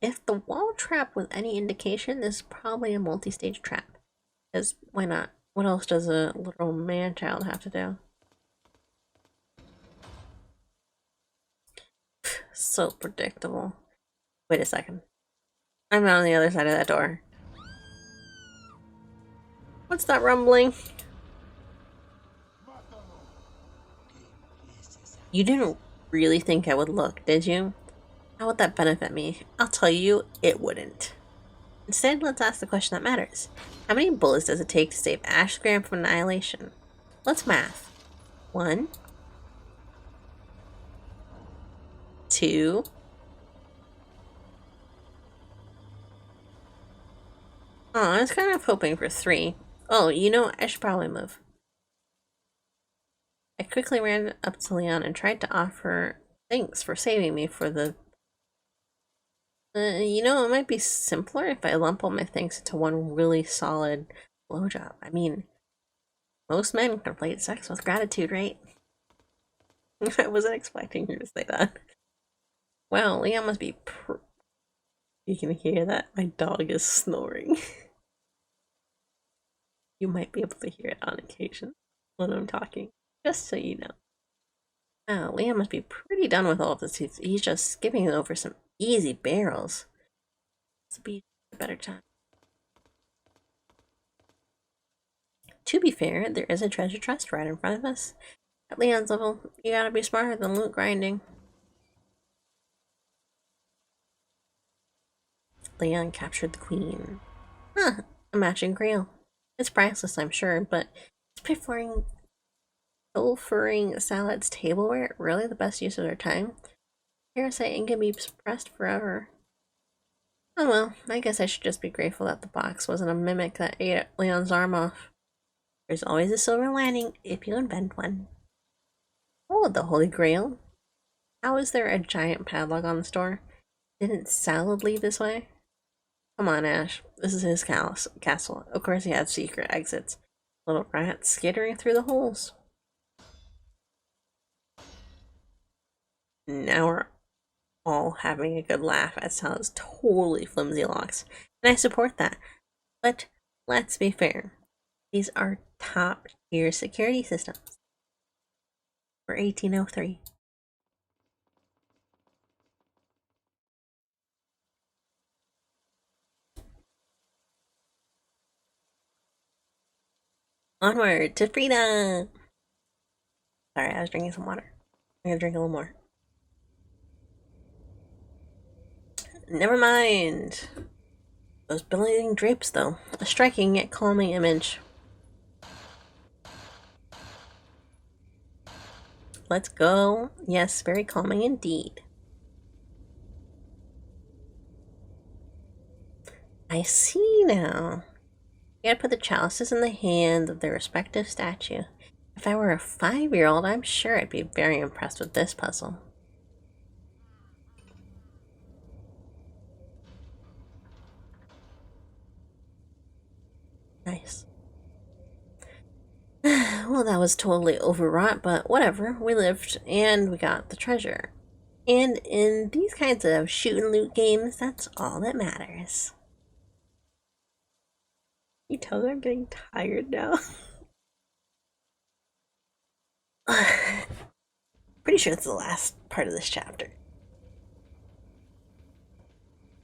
S1: If the wall trap was any indication, this is probably a multi-stage trap. Because why not? What else does a literal man-child have to do? So predictable. Wait a second. I'm on the other side of that door. What's that rumbling? You didn't really think I would look, did you? How would that benefit me? I'll tell you, it wouldn't. Instead, let's ask the question that matters. How many bullets does it take to save Ash Graham from annihilation? Let's math. 1, 2. Oh, I was kind of hoping for 3. Oh, you know, I should probably move. I quickly ran up to Leon and tried to offer thanks for saving me for the... you know, it might be simpler if I lump all my thanks into one really solid blowjob. I mean, most men conflate sex with gratitude, right? I wasn't expecting you to say that. Wow, Leon must be You can hear that? My dog is snoring. You might be able to hear it on occasion when I'm talking, just so you know. Wow, Leon must be pretty done with all of this. He's just skipping over some easy barrels. This will be a better time. To be fair, there is a treasure chest right in front of us. At Leon's level, you gotta be smarter than loot grinding. Leon captured the queen. Huh, a matching grail. It's priceless, I'm sure, but is pilfering Salad's tableware really the best use of their time? Parasite can be suppressed forever. Oh well, I guess I should just be grateful that the box wasn't a mimic that ate Leon's arm off. There's always a silver lining if you invent one. Oh, the Holy Grail. How is there a giant padlock on the door? Didn't Salad leave this way? Come on, Ash. This is his castle. Of course he has secret exits. Little rats skittering through the holes. Now we're all having a good laugh at Salad's totally flimsy locks. And I support that. But let's be fair. These are top tier security systems for 1803. Onward to freedom! Sorry, I was drinking some water. I'm gonna drink a little more. Never mind. Those billowing drapes, though. A striking yet calming image. Let's go. Yes, very calming indeed. I see now. You gotta put the chalices in the hands of their respective statue. If I were a 5-year-old, I'm sure I'd be very impressed with this puzzle. Nice. Well, that was totally overwrought, but whatever. We lived, and we got the treasure. And in these kinds of shoot and loot games, that's all that matters. You tell me I'm getting tired now. Pretty sure it's the last part of this chapter.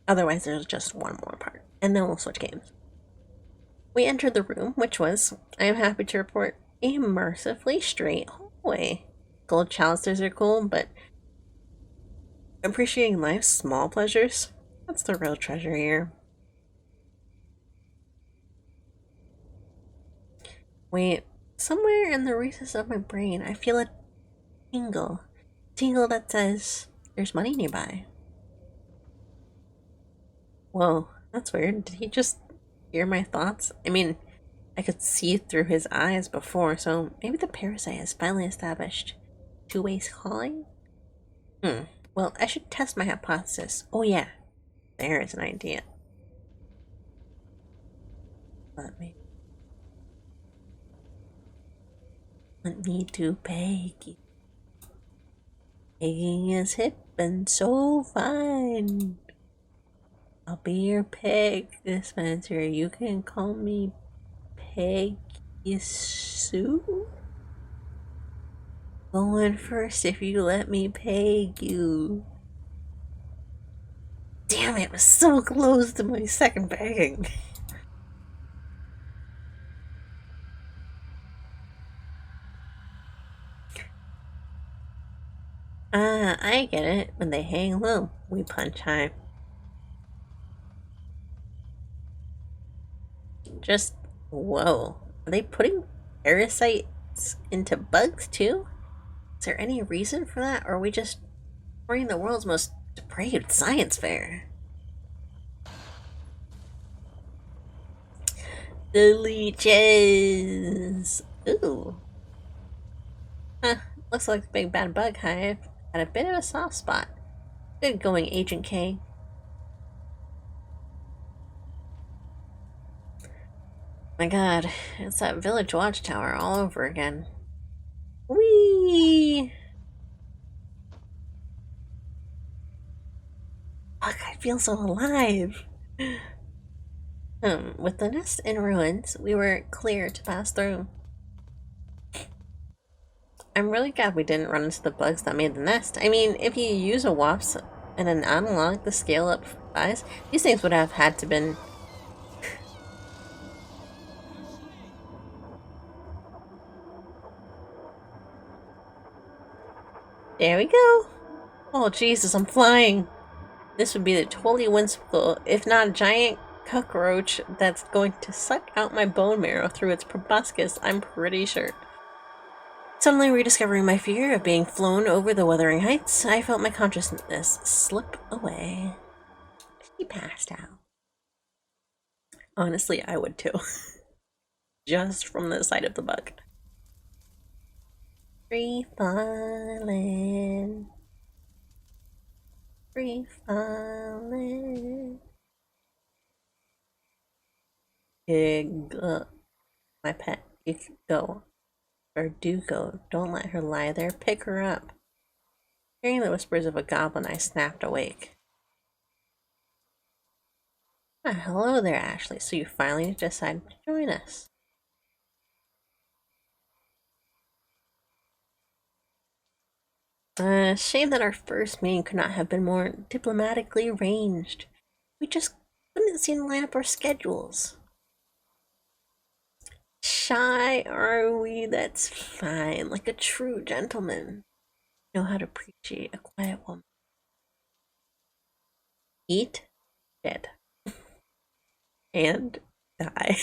S1: Otherwise, there's just one more part, and then we'll switch games. We entered the room, which was, I am happy to report, a mercifully straight hallway. Gold chalices are cool, but appreciating life's small pleasures, that's the real treasure here. Wait, somewhere in the recess of my brain, I feel a tingle. Tingle that says, there's money nearby. Whoa, that's weird. Did he just hear my thoughts? I mean, I could see through his eyes before, so maybe the parasite has finally established two-way calling? Well, I should test my hypothesis. Oh yeah, there is an idea. Let me to peg you. Pegging is hip and so fine. I'll be your peg dispenser. You can call me Peggy Sue. Going first if you let me peg you. Damn it, was so close to my second pegging. I get it. When they hang low, we punch high. Just, whoa. Are they putting parasites into bugs too? Is there any reason for that, or are we just running the world's most depraved science fair? The leeches! Ooh. Huh, looks like the big bad bug hive had a bit of a soft spot. Good going, Agent K. My god, it's that village watchtower all over again. Whee! Fuck, I feel so alive. With the nest in ruins, we were clear to pass through. I'm really glad we didn't run into the bugs that made the nest. I mean, if you use a wasp and an analog to scale up size, these things would have had to been... There we go! Oh Jesus, I'm flying! This would be the totally whimsical, if not a giant cockroach that's going to suck out my bone marrow through its proboscis, I'm pretty sure. Suddenly rediscovering my fear of being flown over the Wuthering Heights, I felt my consciousness slip away. She passed out. Honestly, I would too. Just from the sight of the bug. Free falling. Free falling. My pet, you can go. Or do go. Don't let her lie there. Pick her up. Hearing the whispers of a goblin, I snapped awake. Ah, hello there, Ashley. So you finally decided to join us. Shame that our first meeting could not have been more diplomatically arranged. We just couldn't seem to line up our schedules. shy, are we? That's fine. Like a true gentleman. Know how to appreciate a quiet woman. Eat, dead, and die.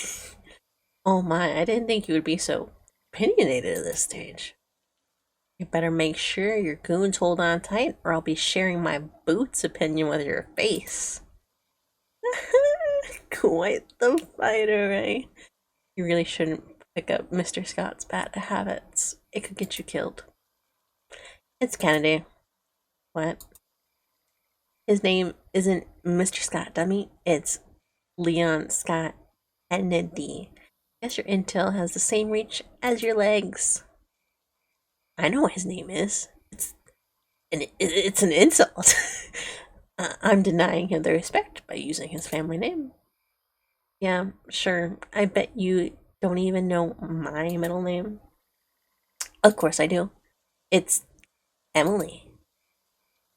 S1: Oh my, I didn't think you would be so opinionated at this stage. You better make sure your goons hold on tight, or I'll be sharing my boots opinion with your face. Quite the fighter, eh? You really shouldn't pick up Mr. Scott's bad habits. It could get you killed. It's Kennedy. What? His name isn't Mr. Scott, dummy. It's Leon Scott Kennedy. Guess your intel has the same reach as your legs. I know what his name is. It's an insult. I'm denying him the respect by using his family name. Yeah, sure. I bet you don't even know my middle name. Of course I do. It's Emily.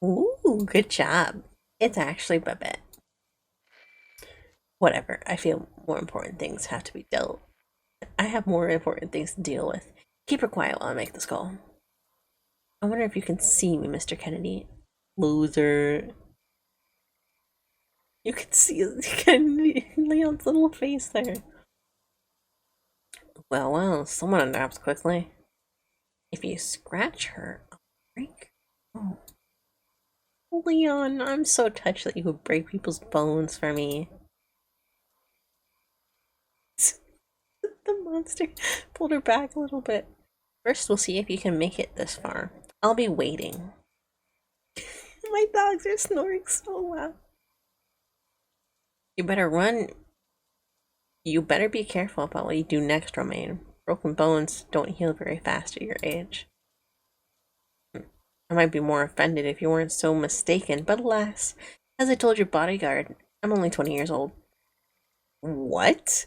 S1: Ooh, good job. It's actually Babette. Whatever. I feel more important things have to be dealt. I have more important things to deal with. Keep her quiet while I make this call. I wonder if you can see me, Mr. Kennedy. Loser. You can see Kennedy, Leon's little face there. Well, someone adapts quickly. If you scratch her, I'll break. Oh. Leon, I'm so touched that you would break people's bones for me. The monster pulled her back a little bit. First, we'll see if you can make it this far. I'll be waiting. My dogs are snoring so loud. You better run. You better be careful about what you do next, Romaine. Broken bones don't heal very fast at your age. I might be more offended if you weren't so mistaken, but alas, as I told your bodyguard, I'm only 20 years old. What?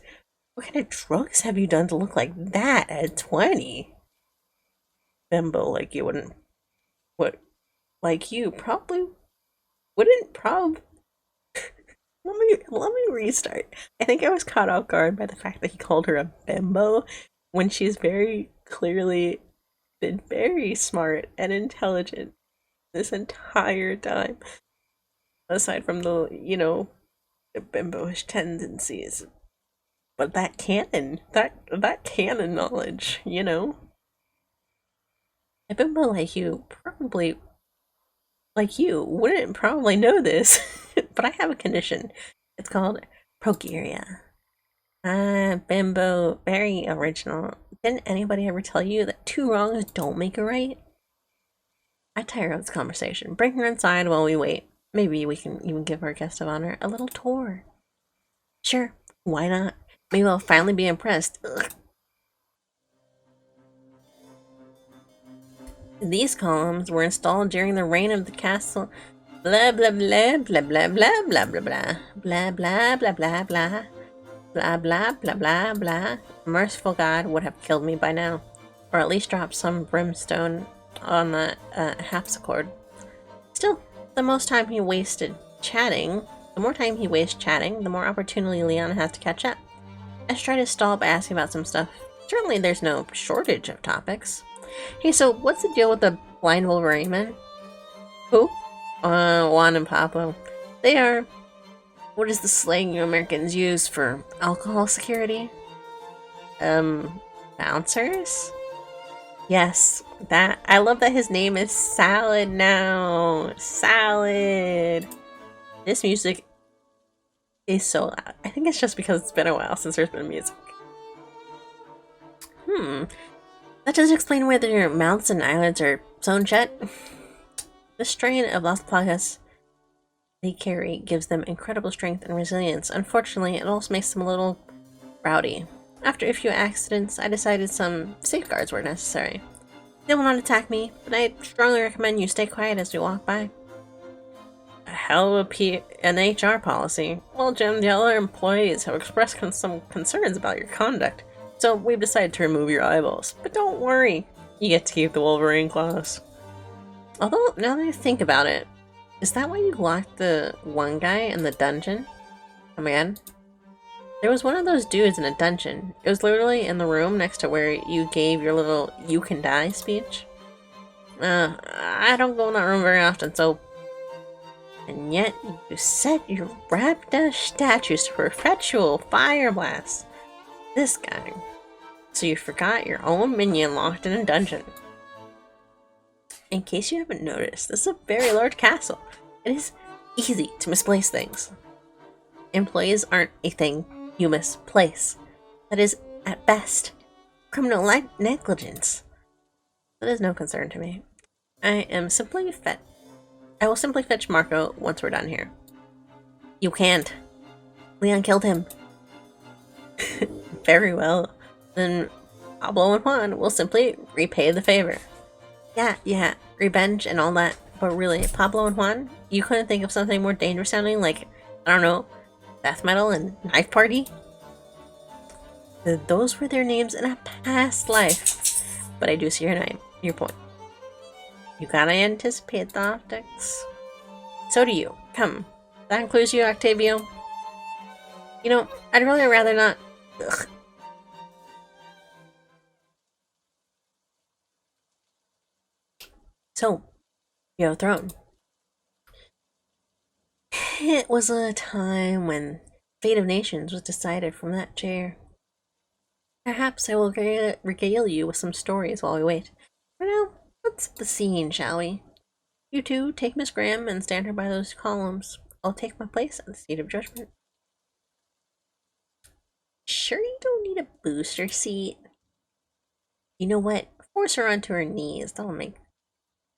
S1: What kind of drugs have you done to look like that at 20? Bimbo, like you wouldn't. What? Like you probably wouldn't let me restart. I think I was caught off guard by the fact that he called her a bimbo when she's very clearly been very smart and intelligent this entire time. Aside from the, the bimboish tendencies. But that canon knowledge, A bimbo like you wouldn't probably know this, but I have a condition. It's called progeria. Bimbo, very original. Didn't anybody ever tell you that two wrongs don't make a right? I tire of this conversation. Bring her inside while we wait. Maybe we can even give our guest of honor a little tour. Sure, why not? Maybe I'll finally be impressed. Ugh. These columns were installed during the reign of the castle. Blah blah blah blah blah blah blah blah blah blah blah blah blah blah blah blah blah blah blah. A merciful God would have killed me by now, or at least dropped some brimstone on the harpsichord. Still, the more time he wastes chatting, the more opportunity Leon has to catch up. I should try to stall by asking about some stuff. Certainly, there's no shortage of topics. Hey, so what's the deal with the blind Wolverine? Who? Juan and Pablo. They are. What is the slang you Americans use for alcohol security? Bouncers? Yes, that. I love that his name is Salad now. Salad. This music is so loud. I think it's just because it's been a while since there's been music. That does explain why their mouths and eyelids are sewn shut. The strain of Las Plagas they carry gives them incredible strength and resilience. Unfortunately, it also makes them a little rowdy. After a few accidents, I decided some safeguards were necessary. They will not attack me, but I strongly recommend you stay quiet as we walk by. A hell of an HR policy. Well, Jim, the other employees have expressed some concerns about your conduct, so we've decided to remove your eyeballs. But don't worry, you get to keep the Wolverine claws. Although, now that I think about it, is that why you locked the one guy in the dungeon? Come again? There was one of those dudes in a dungeon. It was literally in the room next to where you gave your little "you can die" speech. I don't go in that room very often, so... And yet, you set your Raptor statues to perpetual fire blast. This guy. So you forgot your own minion locked in a dungeon. In case you haven't noticed, this is a very large castle. It is easy to misplace things. Employees aren't a thing you misplace. That is, at best, criminal negligence. That is no concern to me. I will simply fetch Marco once we're done here. You can't. Leon killed him. Very well. Then Pablo and Juan will simply repay the favor. Yeah, revenge and all that. But really, Pablo and Juan, you couldn't think of something more dangerous sounding like, I don't know, death metal and knife party? Those were their names in a past life. But I do see your point. You gotta anticipate the optics. So do you. Come. That includes you, Octavio. You know, I'd really rather not... Ugh. So, you have a throne. It was a time when fate of nations was decided from that chair. Perhaps I will regale you with some stories while we wait. For now, let's set the scene, shall we? You two take Miss Graham and stand her by those columns. I'll take my place at the seat of judgment. Sure you don't need a booster seat? You know what? Force her onto her knees. That'll make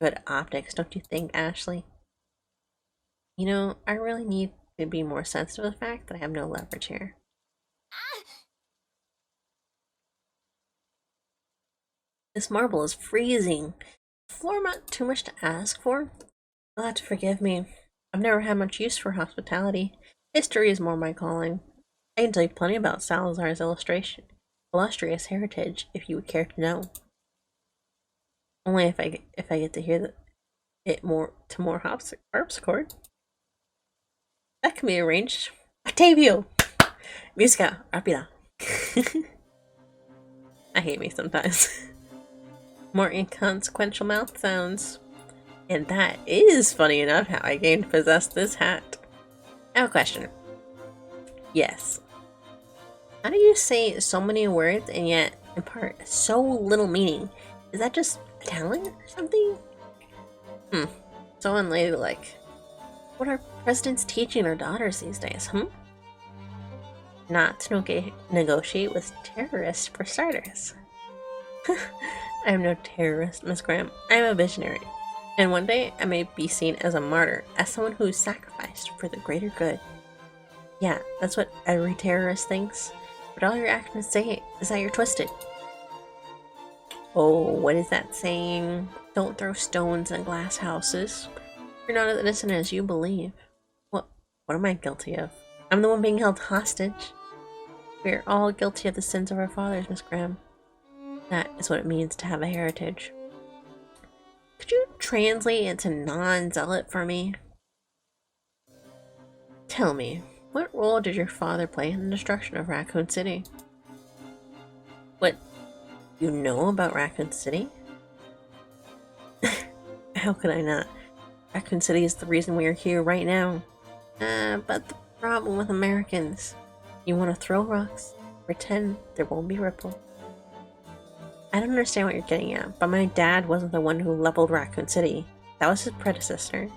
S1: good optics, don't you think, Ashley? You know, I really need to be more sensitive to the fact that I have no leverage here. This marble is freezing. Floor not too much to ask for? You'll have to forgive me. I've never had much use for hospitality. History is more my calling. I can tell you plenty about Salazar's illustrious heritage, if you would care to know. Only if I get to hear more harpsichord. That can be arranged. Octavio! Musica, rapida. I hate me sometimes. More inconsequential mouth sounds. And that is funny enough how I came to possess this hat. I have a question. Yes. How do you say so many words and yet impart so little meaning? Is that just a talent or something? So unladylike. What are presidents teaching their daughters these days, Not to negotiate with terrorists, for starters. I am no terrorist, Miss Graham. I am a visionary. And one day I may be seen as a martyr, as someone who sacrificed for the greater good. Yeah, that's what every terrorist thinks. But all your actions say is that you're twisted. Oh, what is that saying? Don't throw stones in glass houses. You're not as innocent as you believe. What am I guilty of? I'm the one being held hostage. We're all guilty of the sins of our fathers, Miss Graham. That is what it means to have a heritage. Could you translate into non-zealot for me? Tell me, what role did your father play in the destruction of Raccoon City? What you know about Raccoon City? How could I not? Raccoon City is the reason we are here right now. But the problem with Americans, you want to throw rocks, pretend there won't be ripple. I don't understand what you're getting at, but my dad wasn't the one who leveled Raccoon City. That was his predecessor.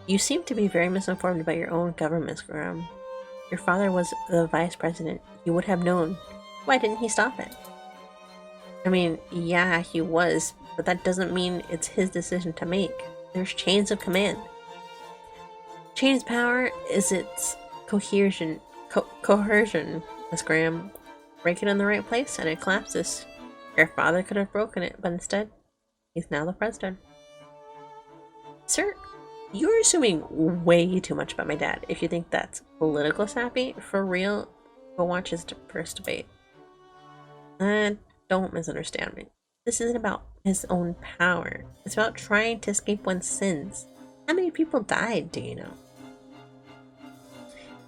S1: You seem to be very misinformed about your own government, Miss Graham. Your father was the vice president. You would have known. Why didn't he stop it? I mean, yeah, he was, but that doesn't mean it's his decision to make. There's chains of command. Chain's power is its coercion, Miss Graham. Break it in the right place and it collapses. Your father could have broken it, but instead, he's now the president. Sir, you're assuming way too much about my dad if you think that's political sappy. For real, go watch his first debate. Don't misunderstand me. This isn't about his own power. It's about trying to escape one's sins. How many people died, do you know?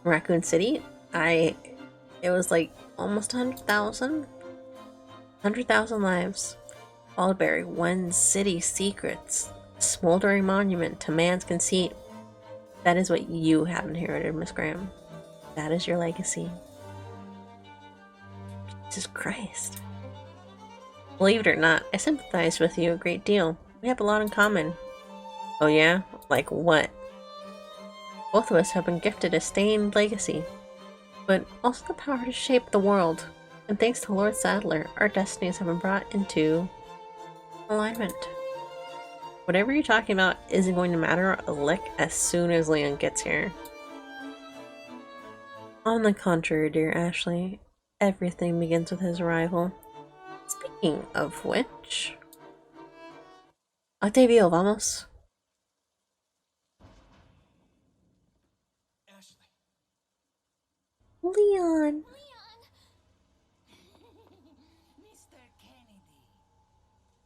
S1: In Raccoon City, I It was like almost 100,000? 100,000 lives. All to bury one city's secrets. Smoldering monument to man's conceit. That is what you have inherited, Miss Graham. That is your legacy. Jesus Christ. Believe it or not, I sympathize with you a great deal. We have a lot in common. Oh yeah? Like what? Both of us have been gifted a stained legacy, but also the power to shape the world. And thanks to Lord Sadler, our destinies have been brought into alignment. Whatever you're talking about isn't going to matter a lick as soon as Leon gets here. On the contrary, dear Ashley, everything begins with his arrival. Speaking of which... Octavio, vamos.
S2: Ashley.
S1: Leon.
S5: Leon!
S4: Mr. Kennedy,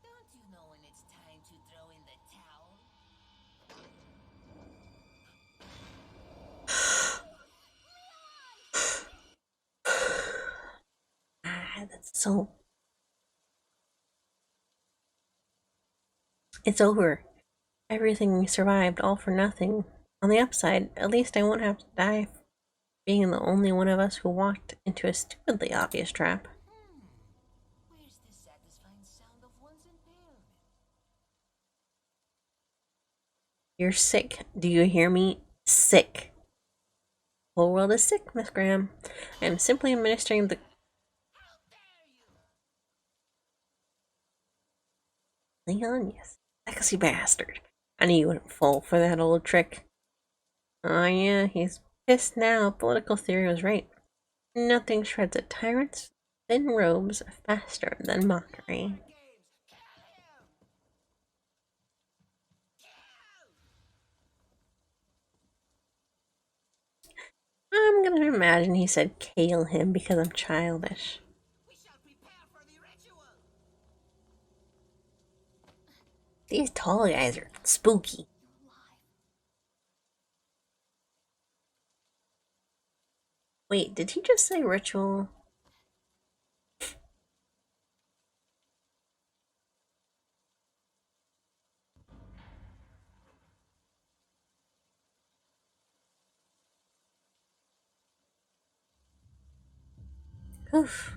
S4: don't you know when it's time to throw in the towel?
S1: That's so... It's over. Everything we survived, all for nothing. On the upside, at least I won't have to die being the only one of us who walked into a stupidly obvious trap.
S4: Where's the satisfying sound of one's impalement?
S1: You're sick. Do you hear me? Sick. The whole world is sick, Miss Graham. I am simply administering the...
S4: How dare you!
S1: Leon, you sexy bastard. I knew you wouldn't fall for that old trick. Oh yeah, he's pissed now. Political theory was right. Nothing shreds a tyrant's thin robes faster than mockery.
S4: Games, kill him!
S1: I'm gonna imagine he said kill him because I'm childish.
S4: We shall prepare for the ritual!
S1: These tall guys are spooky. Wait, did he just say ritual? Oof.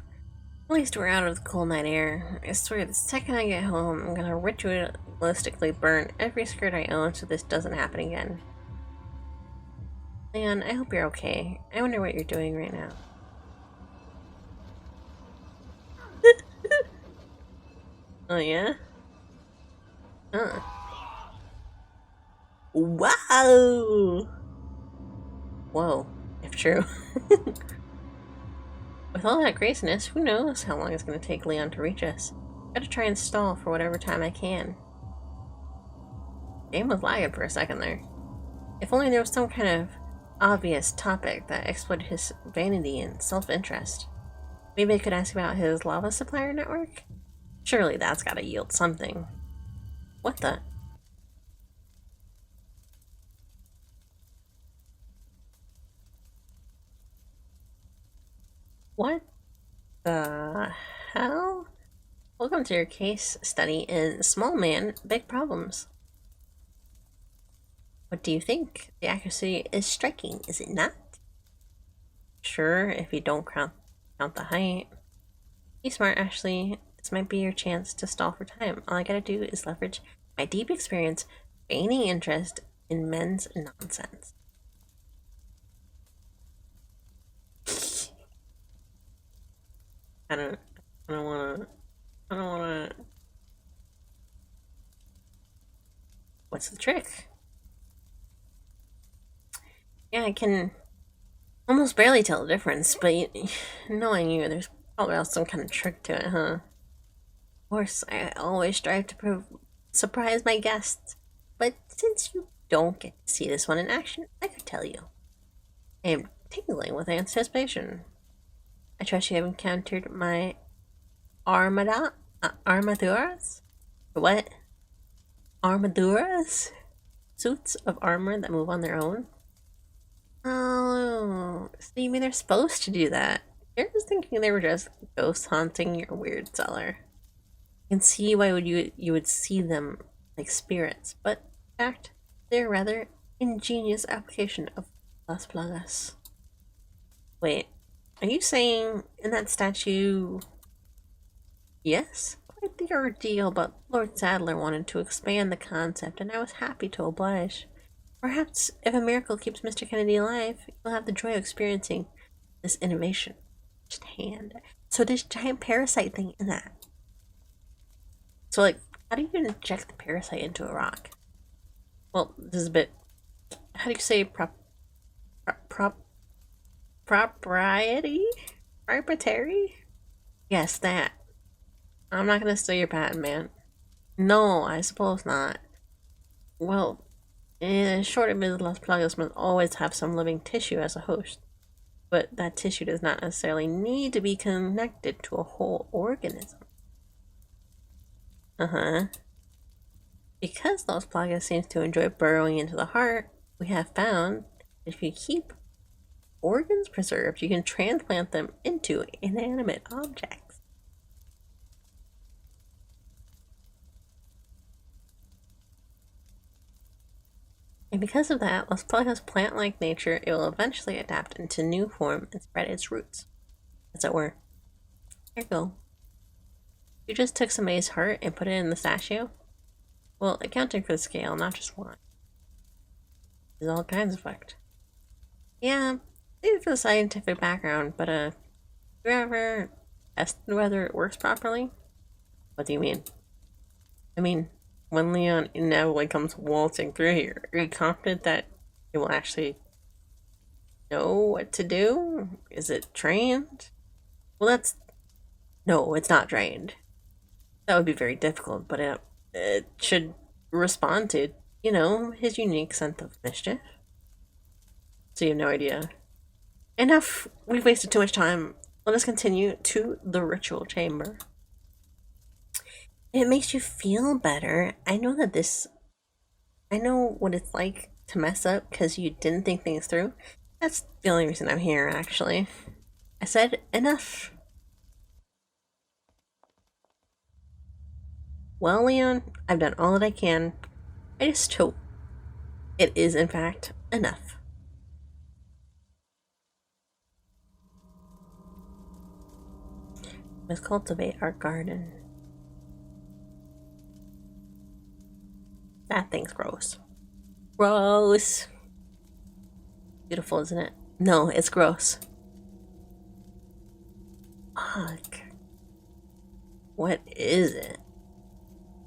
S1: At least we're out of the cold night air. I swear the second I get home, I'm gonna ritualistically burn every skirt I own so this doesn't happen again. Leon, I hope you're okay. I wonder what you're doing right now. Oh yeah? Huh. Wow! Whoa, if true. With all that craziness, who knows how long it's going to take Leon to reach us. Gotta try and stall for whatever time I can. Game was lagging for a second there. If only there was some kind of obvious topic that exploited his vanity and self-interest. Maybe I could ask about his lava supplier network? Surely that's gotta yield something. What the? What the hell? Welcome to your case study in Small Man, Big Problems. What do you think? The accuracy is striking, is it not? Sure, if you don't count the height. Be smart, Ashley. This might be your chance to stall for time. All I gotta do is leverage my deep experience, feigning interest in men's nonsense. I don't wanna. What's the trick? Yeah, I can almost barely tell the difference, but knowing you, there's probably some kind of trick to it, huh? Of course, I always strive to surprise my guests, but since you don't get to see this one in action, I could tell you. I am tingling with anticipation. I trust you have encountered my armaduras? What? Armaduras? Suits of armor that move on their own? Oh, so you mean they're supposed to do that? I was thinking they were just ghosts haunting your weird cellar. I can see why you would see them like spirits, but in fact, they're a rather ingenious application of Las Plagas. Wait, are you saying in that statue? Yes, quite the ordeal, but Lord Sadler wanted to expand the concept, and I was happy to oblige. Perhaps if a miracle keeps Mr. Kennedy alive, you'll have the joy of experiencing this innovation firsthand. So there's giant parasite thing in that. So like, how do you inject the parasite into a rock? Well, this is a bit. How do you say propriety? Proprietary? Yes, that. I'm not gonna steal your patent, man. No, I suppose not. Well, in short, admitted, Las Plagas must always have some living tissue as a host. But that tissue does not necessarily need to be connected to a whole organism. Uh-huh. Because Las Plagas seems to enjoy burrowing into the heart, we have found that if you keep organs preserved, you can transplant them into inanimate objects. And because of that, Las Plagas' plant-like nature, it will eventually adapt into new form and spread its roots, as it were. Here you go. You just took somebody's heart and put it in the statue? Well, accounting for the scale, not just one. There's all kinds of effect. Yeah, maybe for the scientific background, but you ever tested whether it works properly? What do you mean? I mean, when Leon inevitably comes waltzing through here, are you confident that it will actually know what to do? Is it trained? Well, that's... No, it's not trained. That would be very difficult, but it should respond to, you know, his unique sense of mischief. So you have no idea. Enough! We've wasted too much time. Let us continue to the ritual chamber. It makes you feel better. I know what it's like to mess up because you didn't think things through. That's the only reason I'm here, actually. I said enough. Well, Leon, I've done all that I can. I just hope it is, in fact, enough. Let's cultivate our garden. That thing's gross. Gross. Beautiful, isn't it? No, it's gross. Ugh. What is it?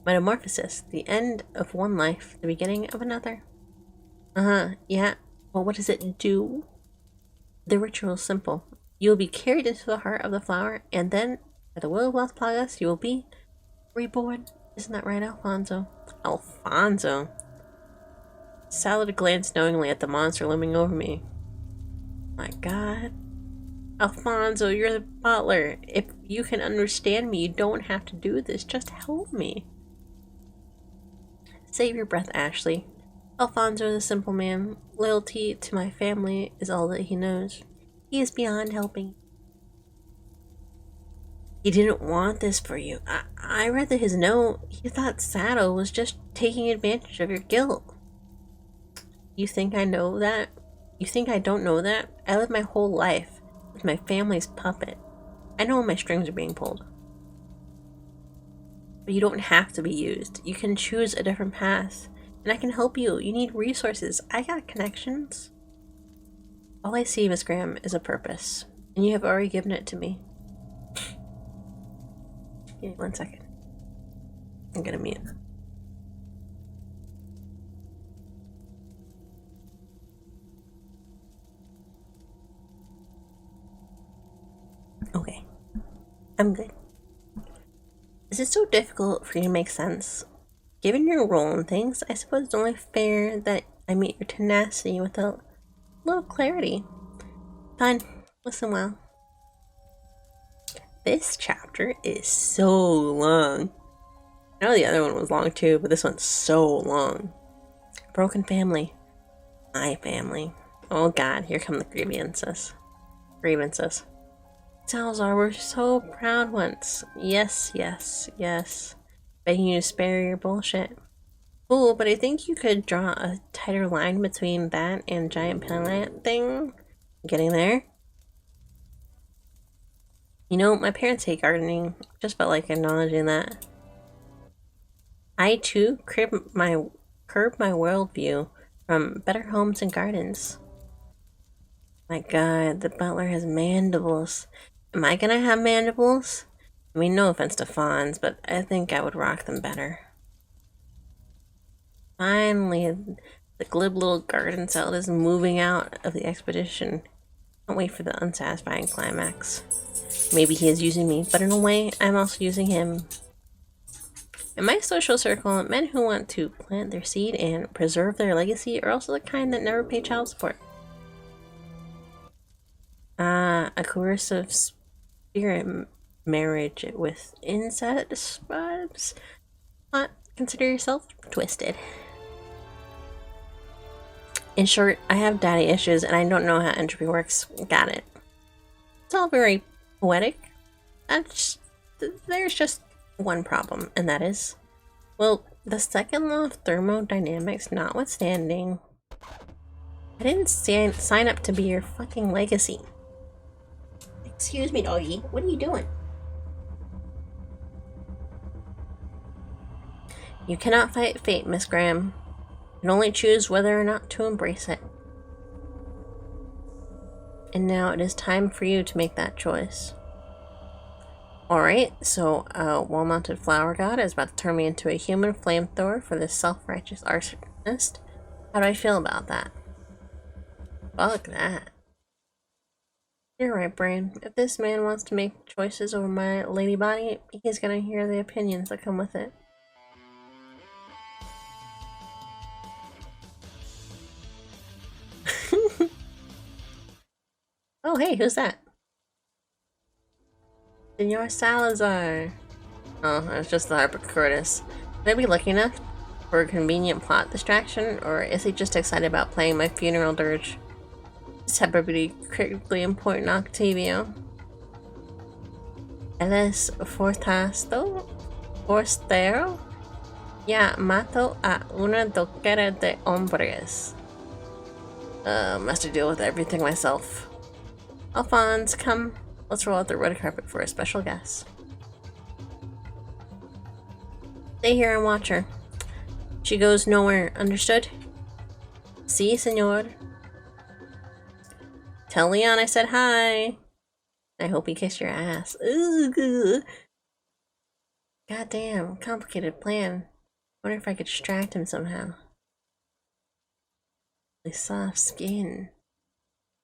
S1: Metamorphosis, the end of one life, the beginning of another. Yeah. Well, what does it do? The ritual is simple. You will be carried into the heart of the flower, and then, by the will of Las Plagas, you will be reborn. Isn't that right, Alfonso? Alfonso? Salad glanced knowingly at the monster looming over me. My God. Alfonso, you're the butler. If you can understand me, you don't have to do this. Just help me. Save your breath, Ashley. Alfonso is a simple man. Loyalty to my family is all that he knows. He is beyond helping. He didn't want this for you. I read his note. He thought Sato was just taking advantage of your guilt. You think I know that? You think I don't know that? I lived my whole life with my family's puppet. I know when my strings are being pulled. But you don't have to be used. You can choose a different path. And I can help you. You need resources. I got connections. All I see, Miss Graham, is a purpose. And you have already given it to me. Give me 1 second. I'm gonna mute. Okay. I'm good. Is it so difficult for you to make sense? Given your role in things, I suppose it's only fair that I meet your tenacity with a little clarity. Fine. Listen well. This chapter is so long. I know the other one was long too, but this one's so long. Broken family. My family. Oh God, here come the grievances. Salazar, we're so proud once. Yes, yes, yes. Begging you to spare your bullshit. Cool, but I think you could draw a tighter line between that and giant plant thing. Getting there? You know, my parents hate gardening. Just felt like acknowledging that. I too curb my worldview from better homes and gardens. My god, the butler has mandibles. Am I gonna have mandibles? I mean, no offense to fawns, but I think I would rock them better. Finally, the glib little garden salad is moving out of the expedition. Can't wait for the unsatisfying climax. Maybe he is using me, but in a way, I'm also using him. In my social circle, men who want to plant their seed and preserve their legacy are also the kind that never pay child support. A coercive spirit marriage with incest vibes? But consider yourself twisted. In short, I have daddy issues and I don't know how entropy works. Got it. It's all very poetic. There's just one problem, and that is, well, the second law of thermodynamics notwithstanding, I didn't sign up to be your fucking legacy. Excuse me, doggy. What are you doing? You cannot fight fate, Miss Graham. You can only choose whether or not to embrace it. And now it is time for you to make that choice. Alright, so a well-mounted flower god is about to turn me into a human flamethrower for this self-righteous arsonist. How do I feel about that? Fuck that. You're right, Brain. If this man wants to make choices over my lady body, he's gonna hear the opinions that come with it. Oh, hey, who's that? Senor Salazar. Oh, it's just the Harper Curtis. Would I be lucky enough for a convenient plot distraction, or is he just excited about playing my funeral dirge? Separately critically important Octavio. Eres forastero? Ya mato a una doquera de hombres. Must have to deal with everything myself. Alphonse, come. Let's roll out the red carpet for a special guest. Stay here and watch her. She goes nowhere, understood? Si, senor. Tell Leon I said hi. I hope he kissed your ass. Ooh. Goddamn, complicated plan. Wonder if I could distract him somehow. Really soft skin.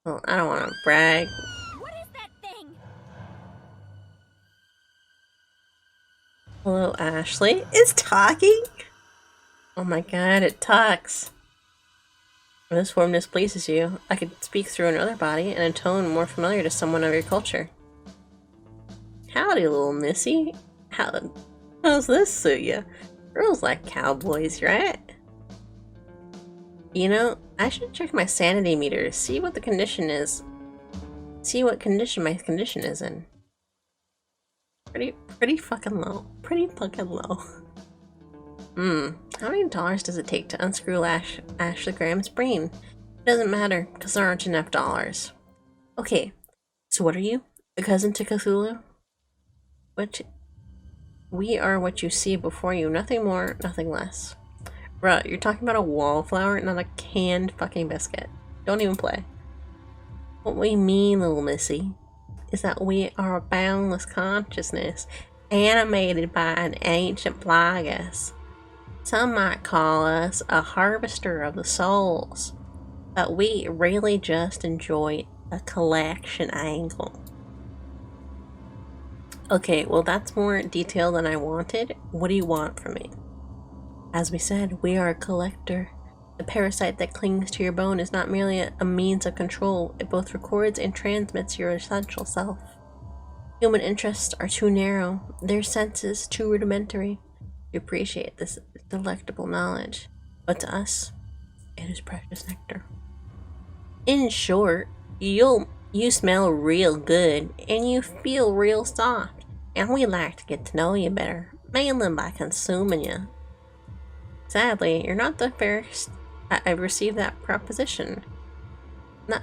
S1: Well, I don't want to brag.
S5: What is that thing?
S1: Hello, Ashley. It's talking? Oh my god, it talks. When this form displeases you, I could speak through another body in a tone more familiar to someone of your culture. Howdy, little missy. How's this suit ya? Girls like cowboys, right? You know, I should check my sanity meter, see what the condition is. See what condition my condition is in. Pretty fucking low. Pretty fucking low. How many dollars does it take to unscrew Ashley Graham's brain? It doesn't matter, because there aren't enough dollars. Okay, so what are you? A cousin to Cthulhu? We are what you see before you, nothing more, nothing less. Bruh, you're talking about a wallflower, not a canned fucking biscuit. Don't even play. What we mean, little missy, is that we are a boundless consciousness, animated by an ancient plagas. Some might call us a harvester of the souls, but we really just enjoy a collection angle. Okay, well that's more detail than I wanted. What do you want from me? As we said, we are a collector. The parasite that clings to your bone is not merely a means of control, it both records and transmits your essential self. Human interests are too narrow, their senses too rudimentary to appreciate this delectable knowledge, but to us, it is precious nectar. In short, you'll You smell real good, and you feel real soft, and we'd like to get to know you better, mainly by consuming you. Sadly, you're not the first I've received that proposition.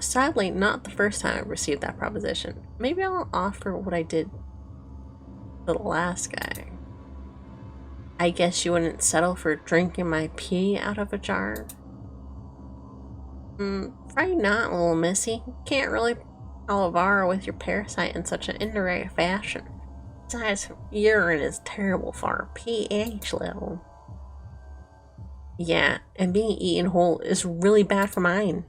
S1: Sadly, not the first time I've received that proposition. Maybe I'll offer what I did to the last guy. I guess you wouldn't settle for drinking my pee out of a jar? Probably not, little missy. Can't really palavra with your parasite in such an indirect fashion. Besides, urine is terrible for our pH level. Yeah, and being eaten whole is really bad for mine.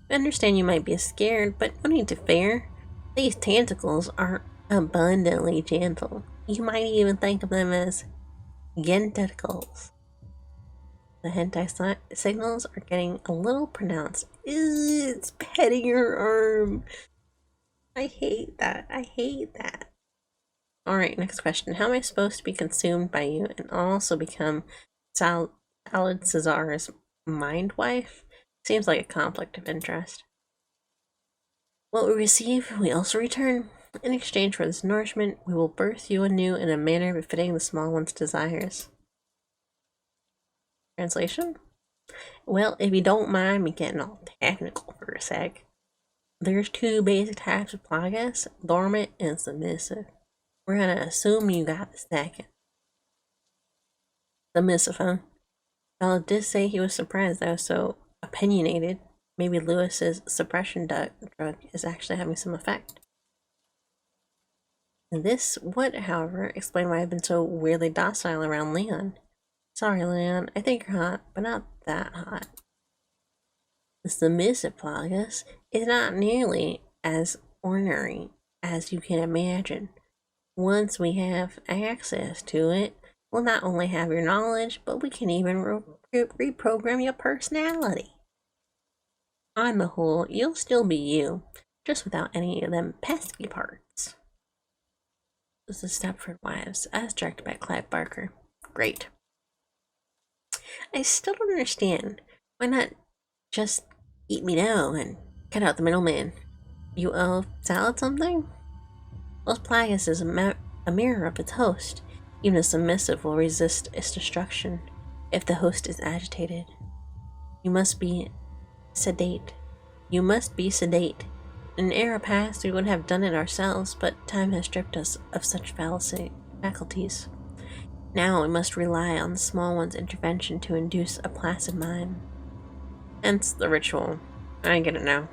S1: I understand you might be scared, but no need to fear. These tentacles are abundantly gentle. You might even think of them as gentacles. The hentai signals are getting a little pronounced. Ew, it's petting your arm. I hate that. I hate that. Alright, next question. How am I supposed to be consumed by you and also become Salad Cesar's mind wife? Seems like a conflict of interest. What we receive, we also return. In exchange for this nourishment, we will birth you anew in a manner befitting the small one's desires. Translation? Well, if you don't mind me getting all technical for a sec, there's two basic types of plagas, dormant and submissive. We're gonna assume you got the second. Submissive, huh? Well, did say he was surprised I was so opinionated. Maybe Lewis's suppression drug is actually having some effect. This would, however, explain why I've been so weirdly docile around Leon. Sorry, Leon, I think you're hot, but not that hot. The submissive plagas is not nearly as ornery as you can imagine. Once we have access to it, we'll not only have your knowledge, but we can even reprogram your personality. On the whole, you'll still be you, just without any of them pesky parts. This is Stepford Wives, as directed by Clive Barker. Great. I still don't understand. Why not just eat me now and cut out the middleman? You owe Salad something? Los Plagas is a mirror of its host. Even a submissive will resist its destruction if the host is agitated. You must be sedate. You must be sedate. In an era past, we would have done it ourselves, but time has stripped us of such faculties. Now we must rely on the small one's intervention to induce a placid mind. Hence the ritual. I get it now.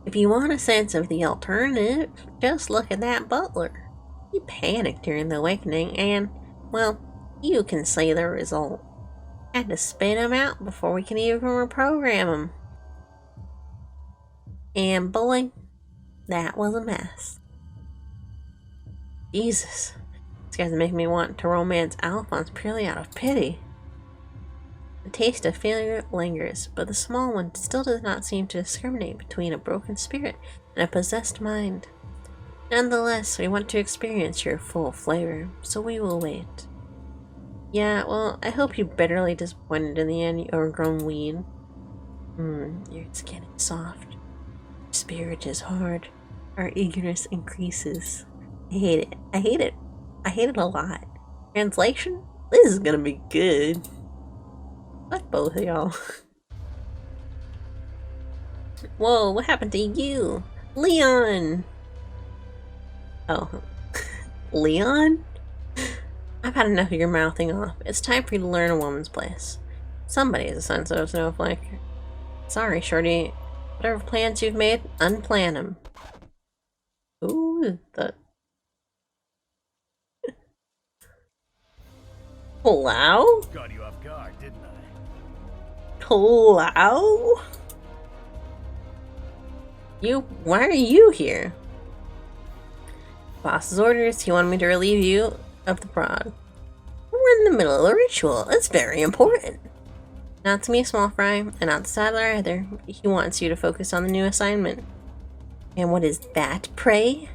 S1: If you want a sense of the alternative, just look at that butler. He panicked during the awakening and, well, you can see the result. Had to spit him out before we can even reprogram him. And boy, that was a mess. Jesus, this guy's making me want to romance Alphonse purely out of pity. The taste of failure lingers, but the small one still does not seem to discriminate between a broken spirit and a possessed mind. Nonetheless, we want to experience your full flavor, so we will wait. Yeah, well, I hope you're bitterly disappointed in the end, you overgrown weed. Your skin is soft. Your spirit is hard. Our eagerness increases. I hate it. I hate it. I hate it a lot. Translation? This is gonna be good. Fuck both of y'all. Whoa, what happened to you? Leon! Oh. Leon? I've had enough of your mouthing off. It's time for you to learn a woman's place. Somebody is a sensitive snowflake. Sorry, shorty. Whatever plans you've made, unplan them. Ooh, the... Hello?
S6: Got you off guard, didn't I?
S1: Hello? Why are you here? Boss's orders, he wanted me to relieve you of the prod. We're in the middle of a ritual. It's very important. Not to me, small fry, and not the saddler either. He wants you to focus on the new assignment. And what is that, pray?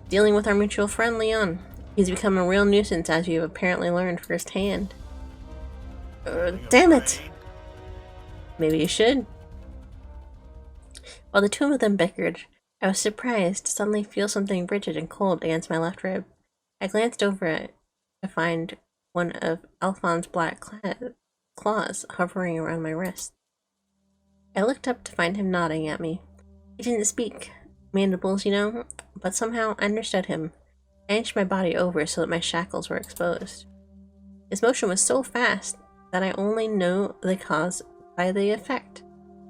S1: Dealing with our mutual friend, Leon. He's become a real nuisance, as you have apparently learned firsthand. Damn it! Maybe you should. While the two of them bickered, I was surprised to suddenly feel something rigid and cold against my left rib. I glanced over it to find one of Alphonse's black claws hovering around my wrist. I looked up to find him nodding at me. He didn't speak, mandibles, you know, but somehow I understood him. I inched my body over so that my shackles were exposed. His motion was so fast that I only knew the cause by the effect.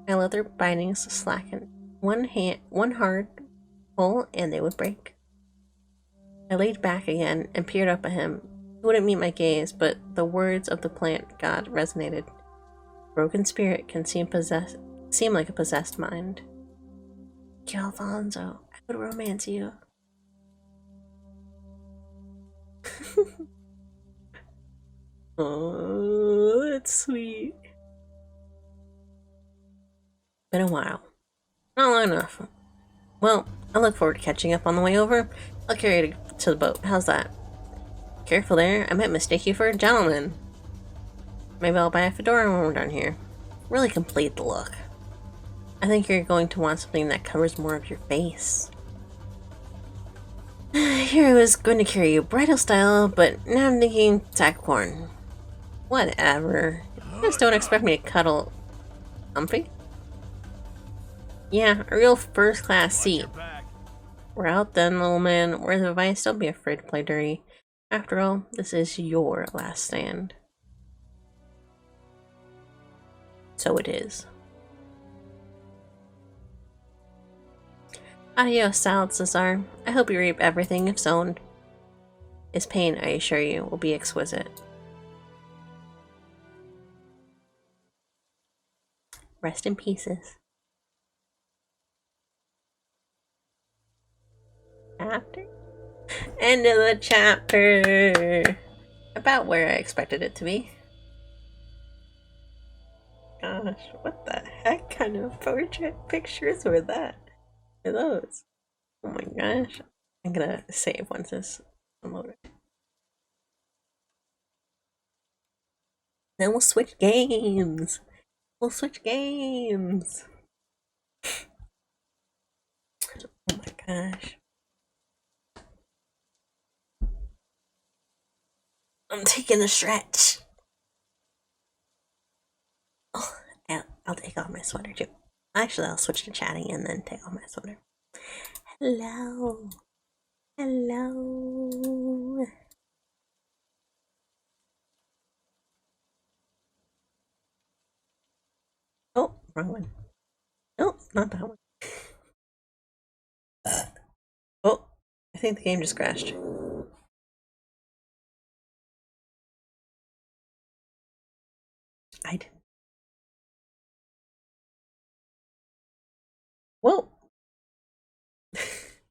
S1: My leather bindings slackened. One hard pull, and they would break. I laid back again and peered up at him. He wouldn't meet my gaze, but the words of the plant god resonated. Broken spirit can seem like a possessed mind. Kill Alfonso. I would romance you. Oh, that's sweet. Been a while. Not long enough. Well, I look forward to catching up on the way over. I'll carry you to the boat. How's that? Careful there. I might mistake you for a gentleman. Maybe I'll buy a fedora when we're done here. Really complete the look. I think you're going to want something that covers more of your face. Here I was going to carry you bridal style, but now I'm thinking sackcorn. Whatever. You just don't expect me to cuddle Humphrey? Yeah, a real first-class seat. We're out then, little man. Word of advice, don't be afraid to play dirty. After all, this is your last stand. So it is. Adios, Salad Cesar. I hope you reap everything you've sown. His pain, I assure you, will be exquisite. Rest in pieces. Chapter? End of the chapter! About where I expected it to be. Gosh, what the heck kind of portrait pictures were that? Are those? Oh my gosh. I'm gonna save once this unloaded. Then we'll switch games. We'll switch games. Oh my gosh. I'm taking a stretch. Oh, I'll take off my sweater too. Actually, I'll switch to chatting and then take off my sweater. Hello. Hello. Oh, wrong one. Nope, not that one. Oh, I think the game just crashed. I didn't. Whoa.